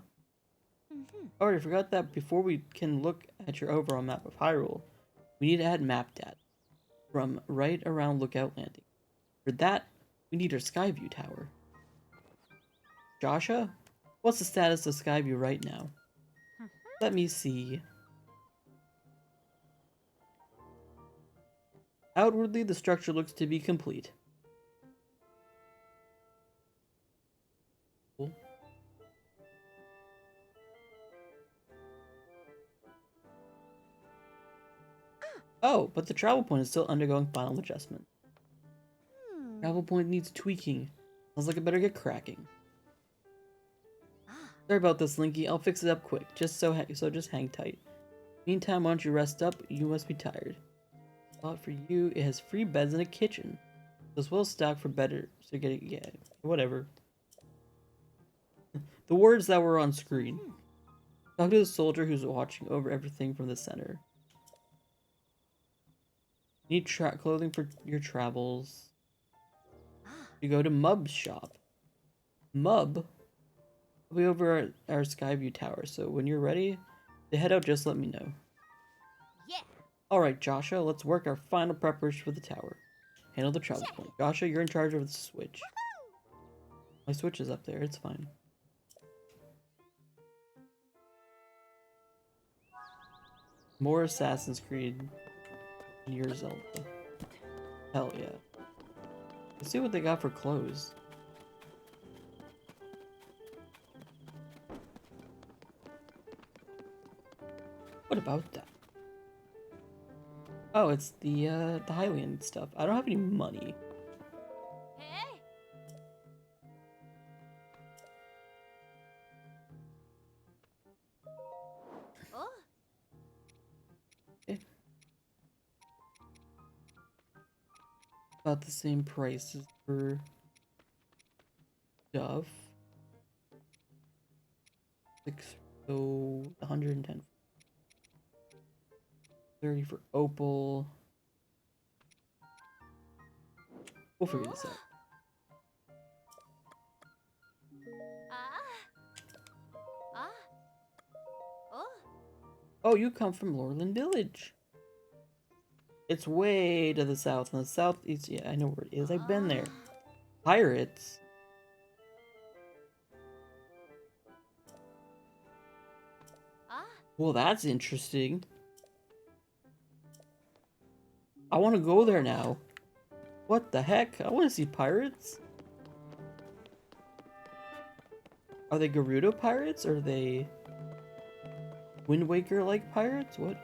Mm-hmm. Oh, I forgot that before we can look at your overall map of Hyrule, we need to add map data from right around Lookout Landing. For that, we need our Skyview tower. Joshua, what's the status of Skyview right now? Let me see. Outwardly, the structure looks to be complete. Cool. Oh, but the travel point is still undergoing final adjustment. Hmm. Travel point needs tweaking. Sounds like I better get cracking. Ah. Sorry about this, Linky. I'll fix it up quick. So just hang tight. Meantime, why don't you rest up? You must be tired. Thought for you, it has free beds and a kitchen. As well stocked for better. So get it, yeah, whatever. The words that were on screen. Hmm. Talk to the soldier who's watching over everything from the center. Need clothing for your travels. Ah. You go to Mub's shop. Mub will be over at our Skyview tower, so when you're ready to head out, just let me know. Yeah. Alright, Joshua, let's work our final preparation for the tower. Handle the travel point. Joshua, you're in charge of the switch. My switch is up there, it's fine. More Assassin's Creed near Zelda. Hell yeah. Let's see what they got for clothes. What about that? Oh, it's the Hylian stuff. I don't have any money. Hey. Oh. Eh, about the same price as for stuff. So 110. 30 for Opal. We'll figure Oh. this out. Ah. Ah. Oh. Oh, you come from Lorland Village. It's way to the south, in the southeast. Yeah, I know where it is. I've been there. Pirates? Ah. Well, that's interesting. I want to go there now. What the heck? I want to see pirates. Are they Gerudo pirates? Or are they Wind Waker like pirates? What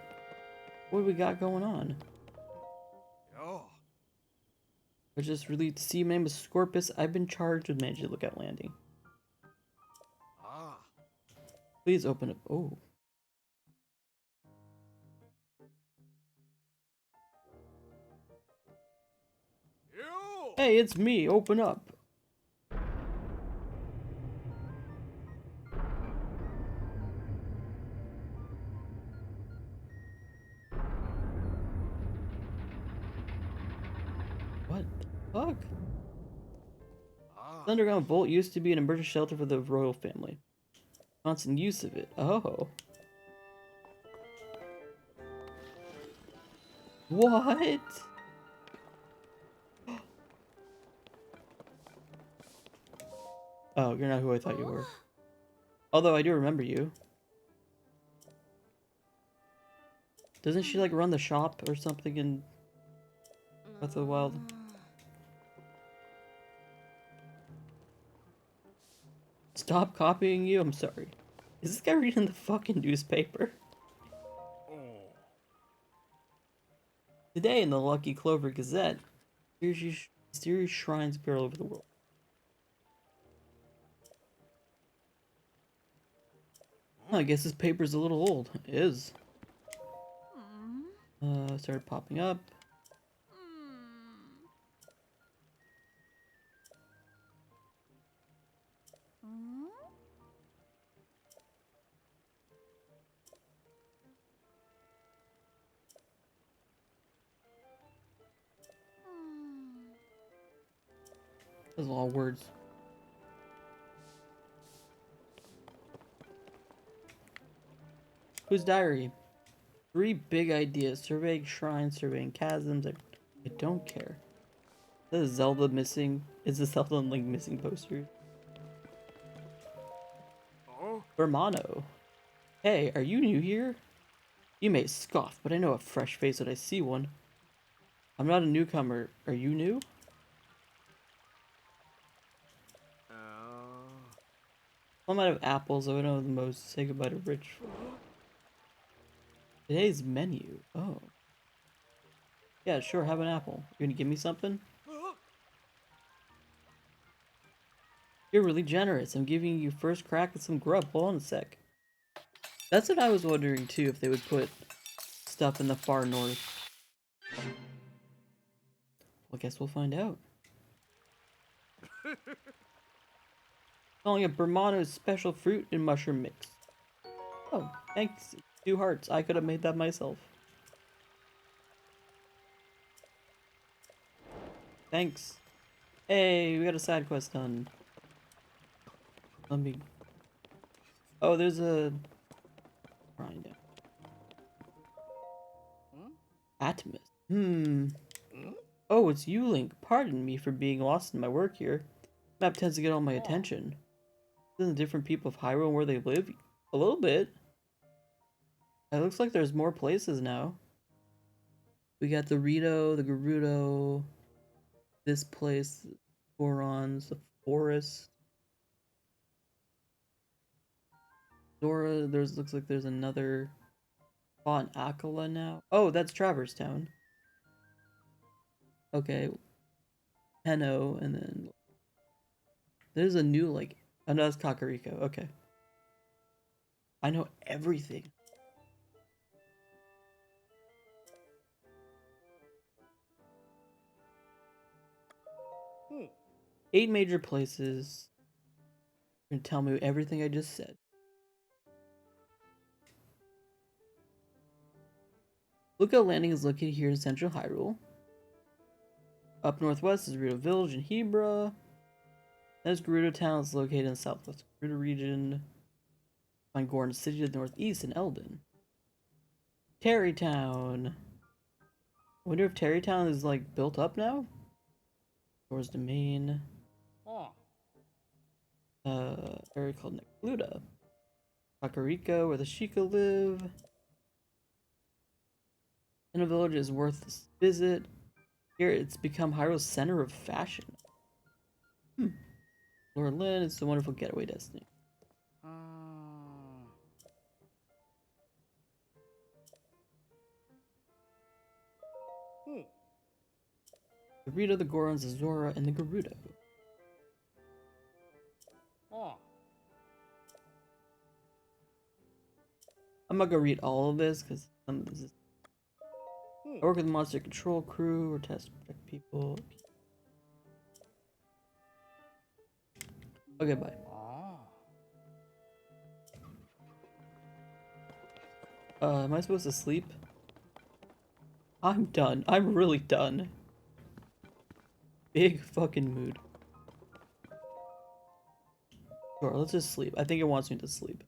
do we got going on? Oh, I just relieved to see my name is Scorpus. I've been charged with managing Lookout Landing. ah. Please open up. Oh. You! Hey, it's me. Open up. What the fuck? Ah. The underground vault used to be an emergency shelter for the royal family. Constant use of it. Oh. What? Oh, you're not who I thought you were. Oh. Although I do remember you. Doesn't she like run the shop or something in Breath of the Wild? Stop copying you? I'm sorry. Is this guy reading the fucking newspaper? Today in the Lucky Clover Gazette, mysterious shrines appear all over the world. Oh, I guess this paper's a little old. It is. Started popping up. There's a lot of words. Whose diary? 3 big ideas. Surveying shrines, surveying chasms. I don't care. This is Zelda missing. Is the Zelda and Link missing posters? Hermano. Hey, are you new here? You may scoff, but I know a fresh face when I see one. I'm not a newcomer. Are you new? I'm out of apples, so I know the most. Say goodbye to Rich. Today's menu. Oh. Yeah, sure, have an apple. You gonna give me something? You're really generous. I'm giving you first crack at some grub. Hold on a sec. That's what I was wondering too, if they would put stuff in the far north. Well, I guess we'll find out. Calling it Bermano's special fruit and mushroom mix. Oh, thanks. 2 hearts. I could have made that myself. Thanks. Hey, we got a side quest done. Let me... Oh, there's a... Grind down. Atmos. Oh, it's you, Link. Pardon me for being lost in my work here. Map tends to get all my attention. Isn't the different people of Hyrule and where they live? A little bit. It looks like there's more places now. We got the Rito, the Gerudo, this place, Gorons, the forest. Dora, looks like there's another spot in Akala now. Oh, that's Traverse Town. Okay. Tenno, and then there's a new like oh no, that's Kakariko. Okay. I know everything. Hmm. 8 major places. You're gonna tell me everything I just said. Lookout Landing is located here in central Hyrule. Up northwest is Gerudo Village and Hebra. There's Gerudo Town is located in the southwest Gerudo region. Find Goron City to the northeast in Eldin. Terrytown. I wonder if Terrytown is like built up now? Goron's Domain. Area called Necluda. Kakariko, where the Sheikah live. In a village is worth a visit. Here it's become Hyrule's center of fashion. Laura Lynn is a wonderful getaway destination. The Rito, the Gorons, the Zora, and the Gerudo. I'm not gonna read all of this because some of this is. I work with the monster control crew or test protect people. Okay, bye. Am I supposed to sleep? I'm done. I'm really done. Big fucking mood. Sure, let's just sleep. I think it wants me to sleep.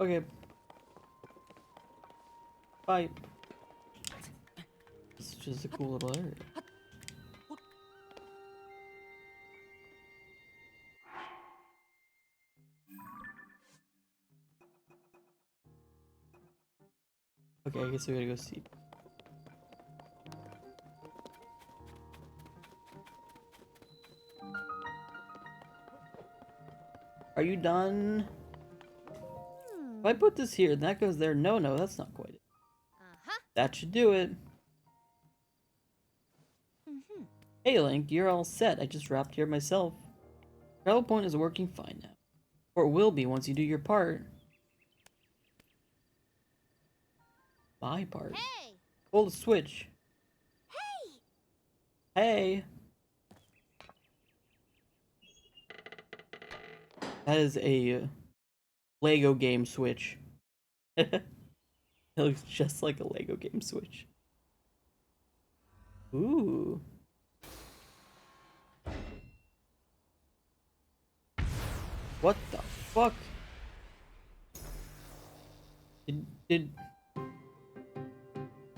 Okay. Bye. It's just a cool little area. Okay, I guess we gotta go see. Are you done? If I put this here, and that goes there. No, no, that's not quite it. Uh-huh. That should do it. Mm-hmm. Hey Link, you're all set. I just wrapped here myself. Travel point is working fine now. Or it will be once you do your part. My part? Hey! Pull the switch. Hey! Hey! That is a Lego game switch. It looks just like a Lego game switch. Ooh. What the fuck? Did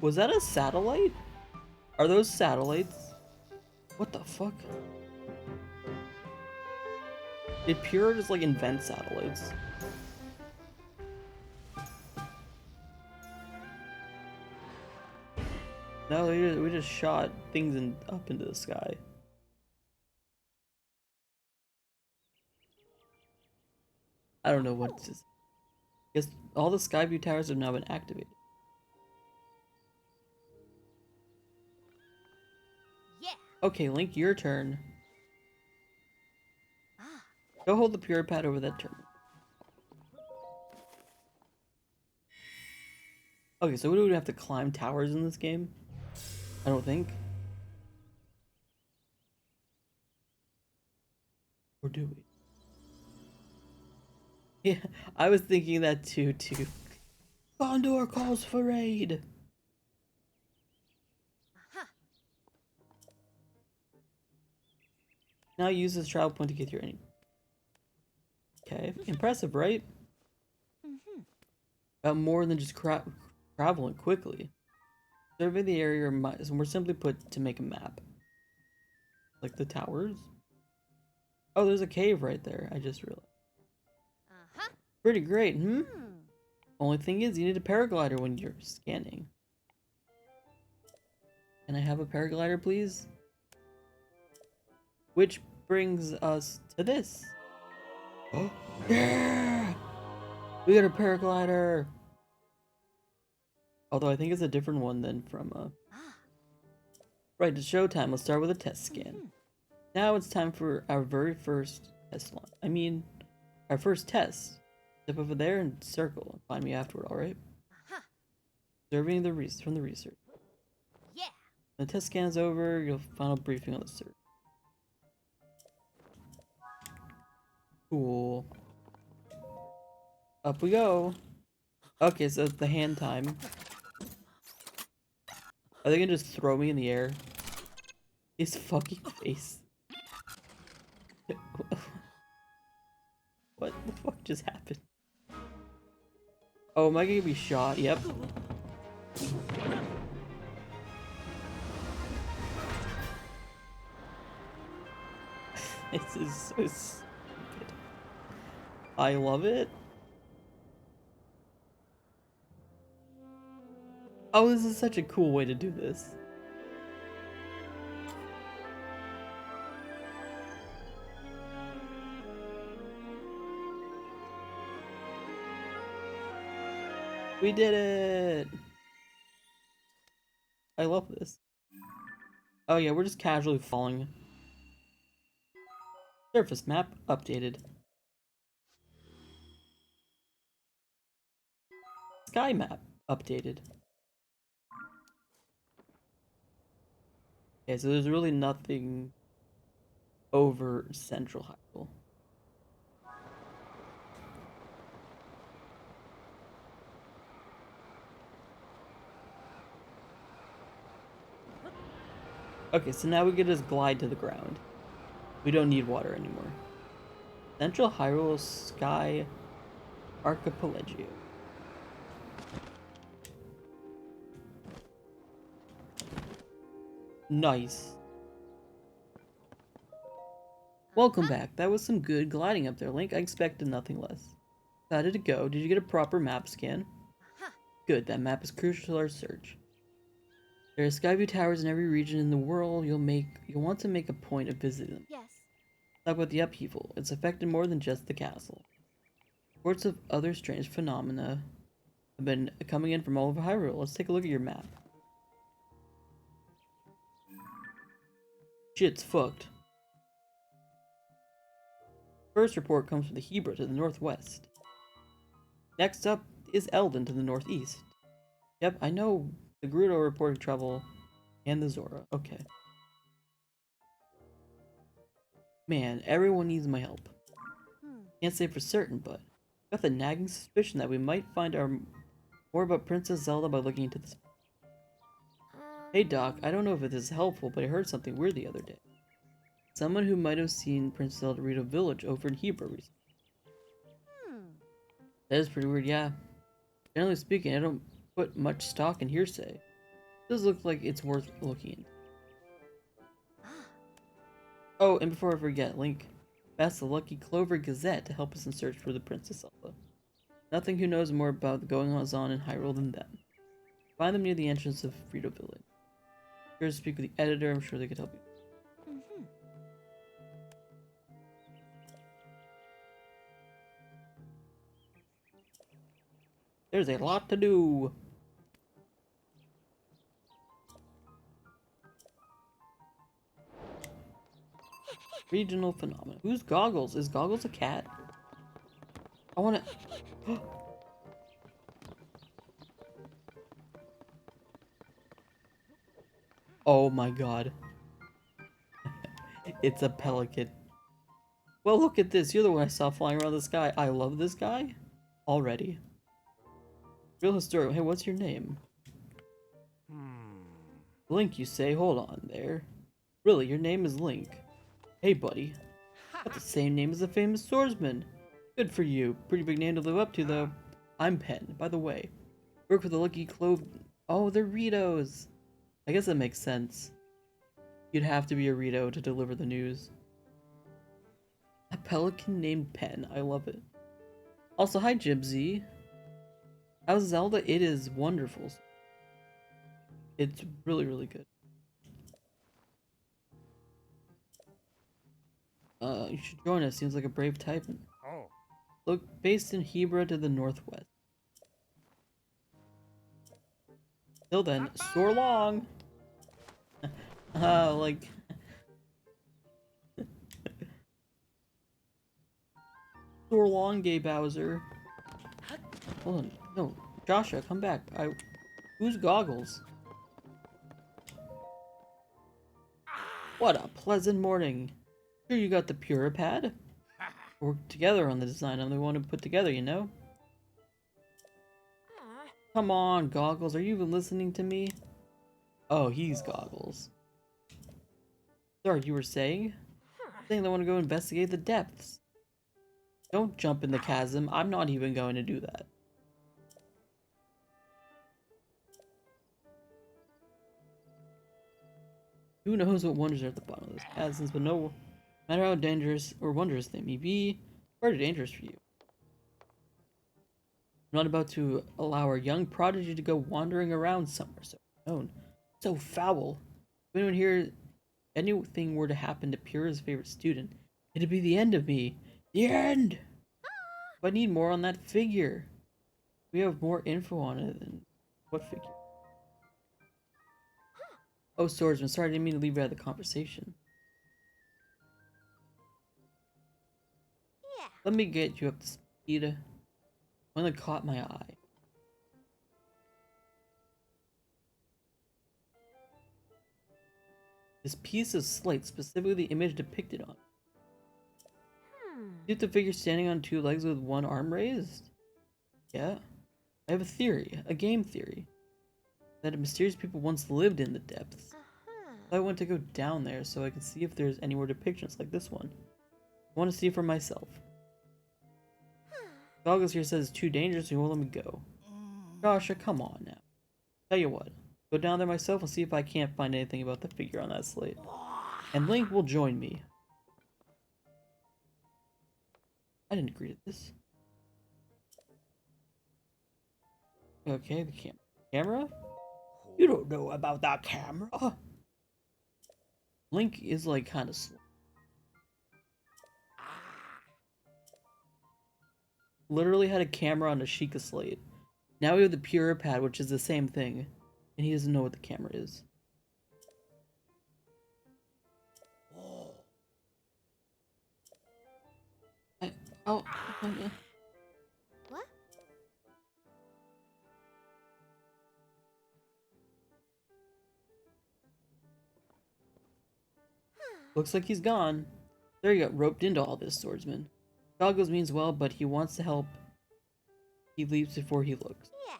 was that a satellite? Are those satellites? What the fuck? Did Pure just like invent satellites? No, we just shot things up into the sky. I don't know what just. Guess all the Skyview towers have now been activated. Yeah. Okay, Link, your turn. Ah. Go hold the Pure pad over that terminal. Okay, so we don't have to climb towers in this game? I don't think. Or do we? Yeah, I was thinking that too. Condor calls for aid! Uh-huh. Now use this travel point to get your any. Okay, impressive, right? Mm-hmm. More than just traveling quickly. Survey the area is more simply put to make a map. Like the towers? Oh, there's a cave right there. I just realized. Uh-huh. Pretty great, hmm? Hmm. Only thing is, you need a paraglider when you're scanning. Can I have a paraglider, please? Which brings us to this. Oh, yeah! We got a paraglider! Although I think it's a different one than from, Ah. Right, it's showtime. Let's start with a test scan. Mm-hmm. Now it's time for our very first test launch. I mean, our first test. Step over there and circle. Find me afterward, alright? Uh-huh. Observing from the research. Yeah. When the test scan is over, you'll final briefing on the search. Cool. Up we go. Okay, so it's the hand time. Are they gonna just throw me in the air? His fucking face. What the fuck just happened? Oh, am I gonna be shot? Yep. This is so stupid. I love it. Oh, this is such a cool way to do this. We did it! I love this. Oh yeah, we're just casually falling. Surface map updated. Sky map updated. Okay, so there's really nothing over Central Hyrule. Okay, so now we can just glide to the ground. We don't need water anymore. Central Hyrule Sky Archipelago. Nice. Welcome back. That was some good gliding up there, Link. I expected nothing less. How did it go? Did you get a proper map scan? Good, that map is crucial to our search. There are skyview towers in every region in the world. You'll want to make a point of visiting them. Yes. Talk about the upheaval. It's affected more than just the castle. Reports of other strange phenomena have been coming in from all over Hyrule. Let's take a look at your map. Shit's fucked. First report comes from the Hebra to the northwest. Next up is Eldon to the northeast. Yep, I know the Gerudo reported trouble and the Zora. Okay. Man, everyone needs my help. Can't say for certain, but I've got the nagging suspicion that we might find out more about Princess Zelda by looking into this. Hey Doc, I don't know if this is helpful, but I heard something weird the other day. Someone who might have seen Princess Zelda read a village over in Hebra recently. That is pretty weird, yeah. Generally speaking, I don't put much stock in hearsay. It does look like it's worth looking into. Oh, and before I forget, Link asked the Lucky Clover Gazette to help us in search for the Princess Zelda. Nothing who knows more about the goings on in Hyrule than them. Find them near the entrance of Frito Village. Sure to speak with the editor, I'm sure they could help you. There's a lot to do. Regional phenomena. Who's Goggles? Is Goggles a cat? I wanna... Oh my god. It's a pelican. Well, look at this. You're the one I saw flying around the sky. I love this guy. Already. Real historical. Hey, what's your name? Link, you say? Hold on there. Really, your name is Link. Hey, buddy. Got the same name as the famous swordsman. Good for you. Pretty big name to live up to, though. I'm Pen, by the way. Work with the Lucky Clove. Oh, they're Ritos. I guess that makes sense. You'd have to be a Rito to deliver the news. A pelican named Pen. I love it. Also, hi, Jibsy. How's Zelda? It is wonderful. It's really, really good. You should join us. Seems like a brave Titan. Oh. Look, based in Hebra to the northwest. Till then, soar long! Like... soar long, gay Bowser. Hold on. No, Joshua, come back. Who's Goggles? What a pleasant morning. Sure you got the Puripad? Work together on the design I'm the one to put together, you know? Come on, Goggles, are you even listening to me? Oh, he's Goggles. Sorry, you were saying? Saying they want to go investigate the depths. Don't jump in the chasm, I'm not even going to do that. Who knows what wonders are at the bottom of those chasms, but no matter how dangerous or wondrous they may be, very dangerous for you. I'm not about to allow our young prodigy to go wandering around somewhere so unknown, so foul. If anything were to happen to Pura's favorite student, it'd be the end of me. The end! But I need more on that figure. We have more info on it than what figure? Oh, swordsman, sorry, I didn't mean to leave you out of the conversation. Yeah. Let me get you up to speed. One that caught my eye. This piece of slate, specifically the image depicted on it. See the figure standing on two legs with one arm raised? Yeah. I have a theory, a game theory, that mysterious people once lived in the depths. I want to go down there so I can see if there's any more depictions like this one. I want to see for myself. Goggles here says it's too dangerous, he won't let me go. Joshua, come on now. Tell you what, go down there myself and see if I can't find anything about the figure on that slate. And Link will join me. I didn't agree to this. Okay, the camera? You don't know about that camera. Link is like kind of slow. Literally had a camera on a Sheikah slate. Now we have the Pure Pad, which is the same thing. And he doesn't know what the camera is. I, oh, What? looks like he's gone. There you go, roped into all this, swordsman. Goggles means well, but he wants to help. He leaves before he looks. Yeah.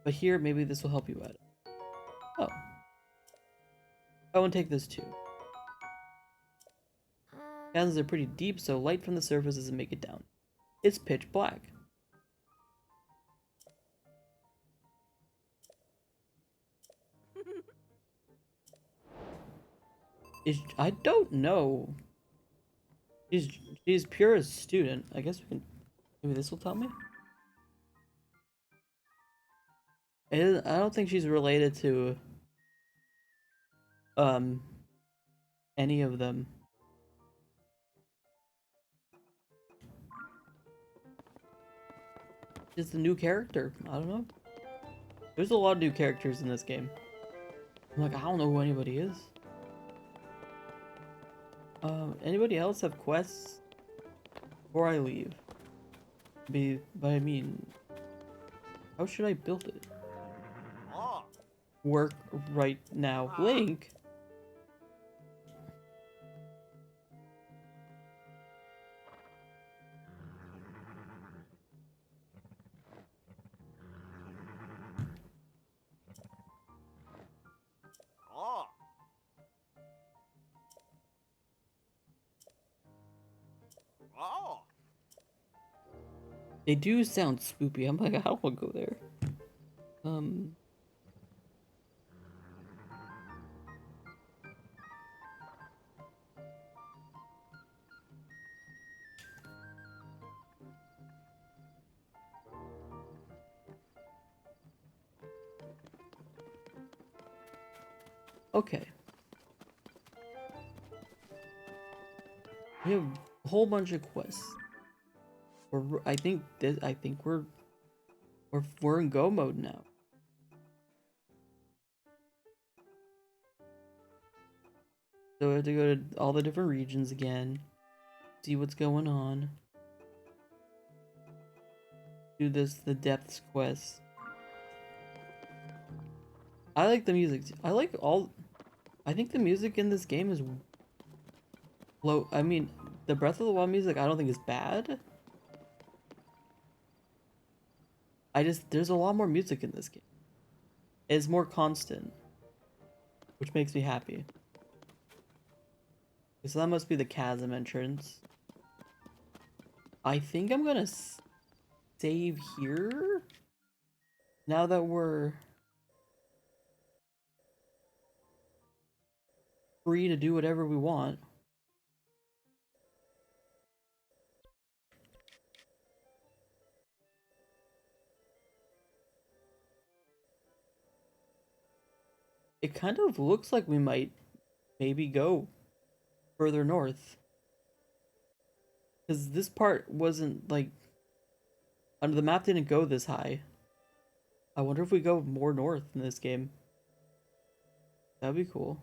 But here, maybe this will help you out. Oh. Oh, and take this too. Chasms are pretty deep, so light from the surface doesn't make it down. It's pitch black. I don't know. She's pure as student. I guess we can. Maybe this will tell me. I don't think she's related to um any of them. Just a new character. I don't know. There's a lot of new characters in this game. I'm like, I don't know who anybody is. Anybody else have quests before I leave? But I mean, how should I build it? Work right now. Link? They do sound spoopy. I'm like, I don't want to go there. Okay. We have a whole bunch of quests. I think we're in go mode now. So we have to go to all the different regions again, see what's going on. Do the depths quest. I like the music. I think the music in this game is low. I mean, the Breath of the Wild music I don't think is bad. There's a lot more music in this game. It's more constant, which makes me happy. So that must be the chasm entrance. I think I'm gonna save here. Now that we're free to do whatever we want. It kind of looks like we might maybe go further north. Because this part wasn't like... the map didn't go this high. I wonder if we go more north in this game. That'd be cool.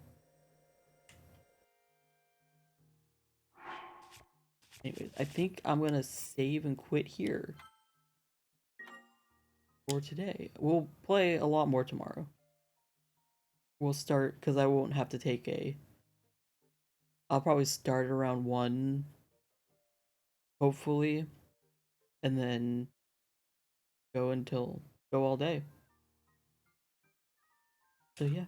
Anyways, I think I'm gonna save and quit here for today. We'll play a lot more tomorrow. We'll start, because I won't have to take I'll probably start around 1, hopefully, and then go all day. So yeah.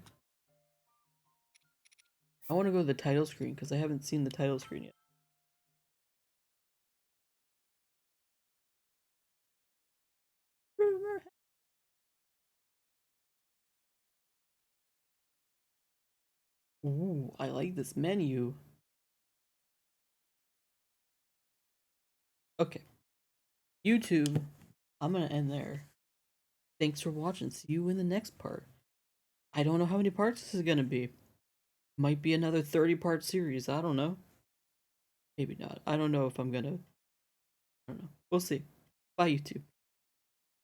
I want to go to the title screen, because I haven't seen the title screen yet. Ooh, I like this menu. Okay. YouTube, I'm gonna end there. Thanks for watching. See you in the next part. I don't know how many parts this is gonna be. Might be another 30-part series. I don't know. Maybe not. I don't know if I'm gonna. I don't know. We'll see. Bye, YouTube.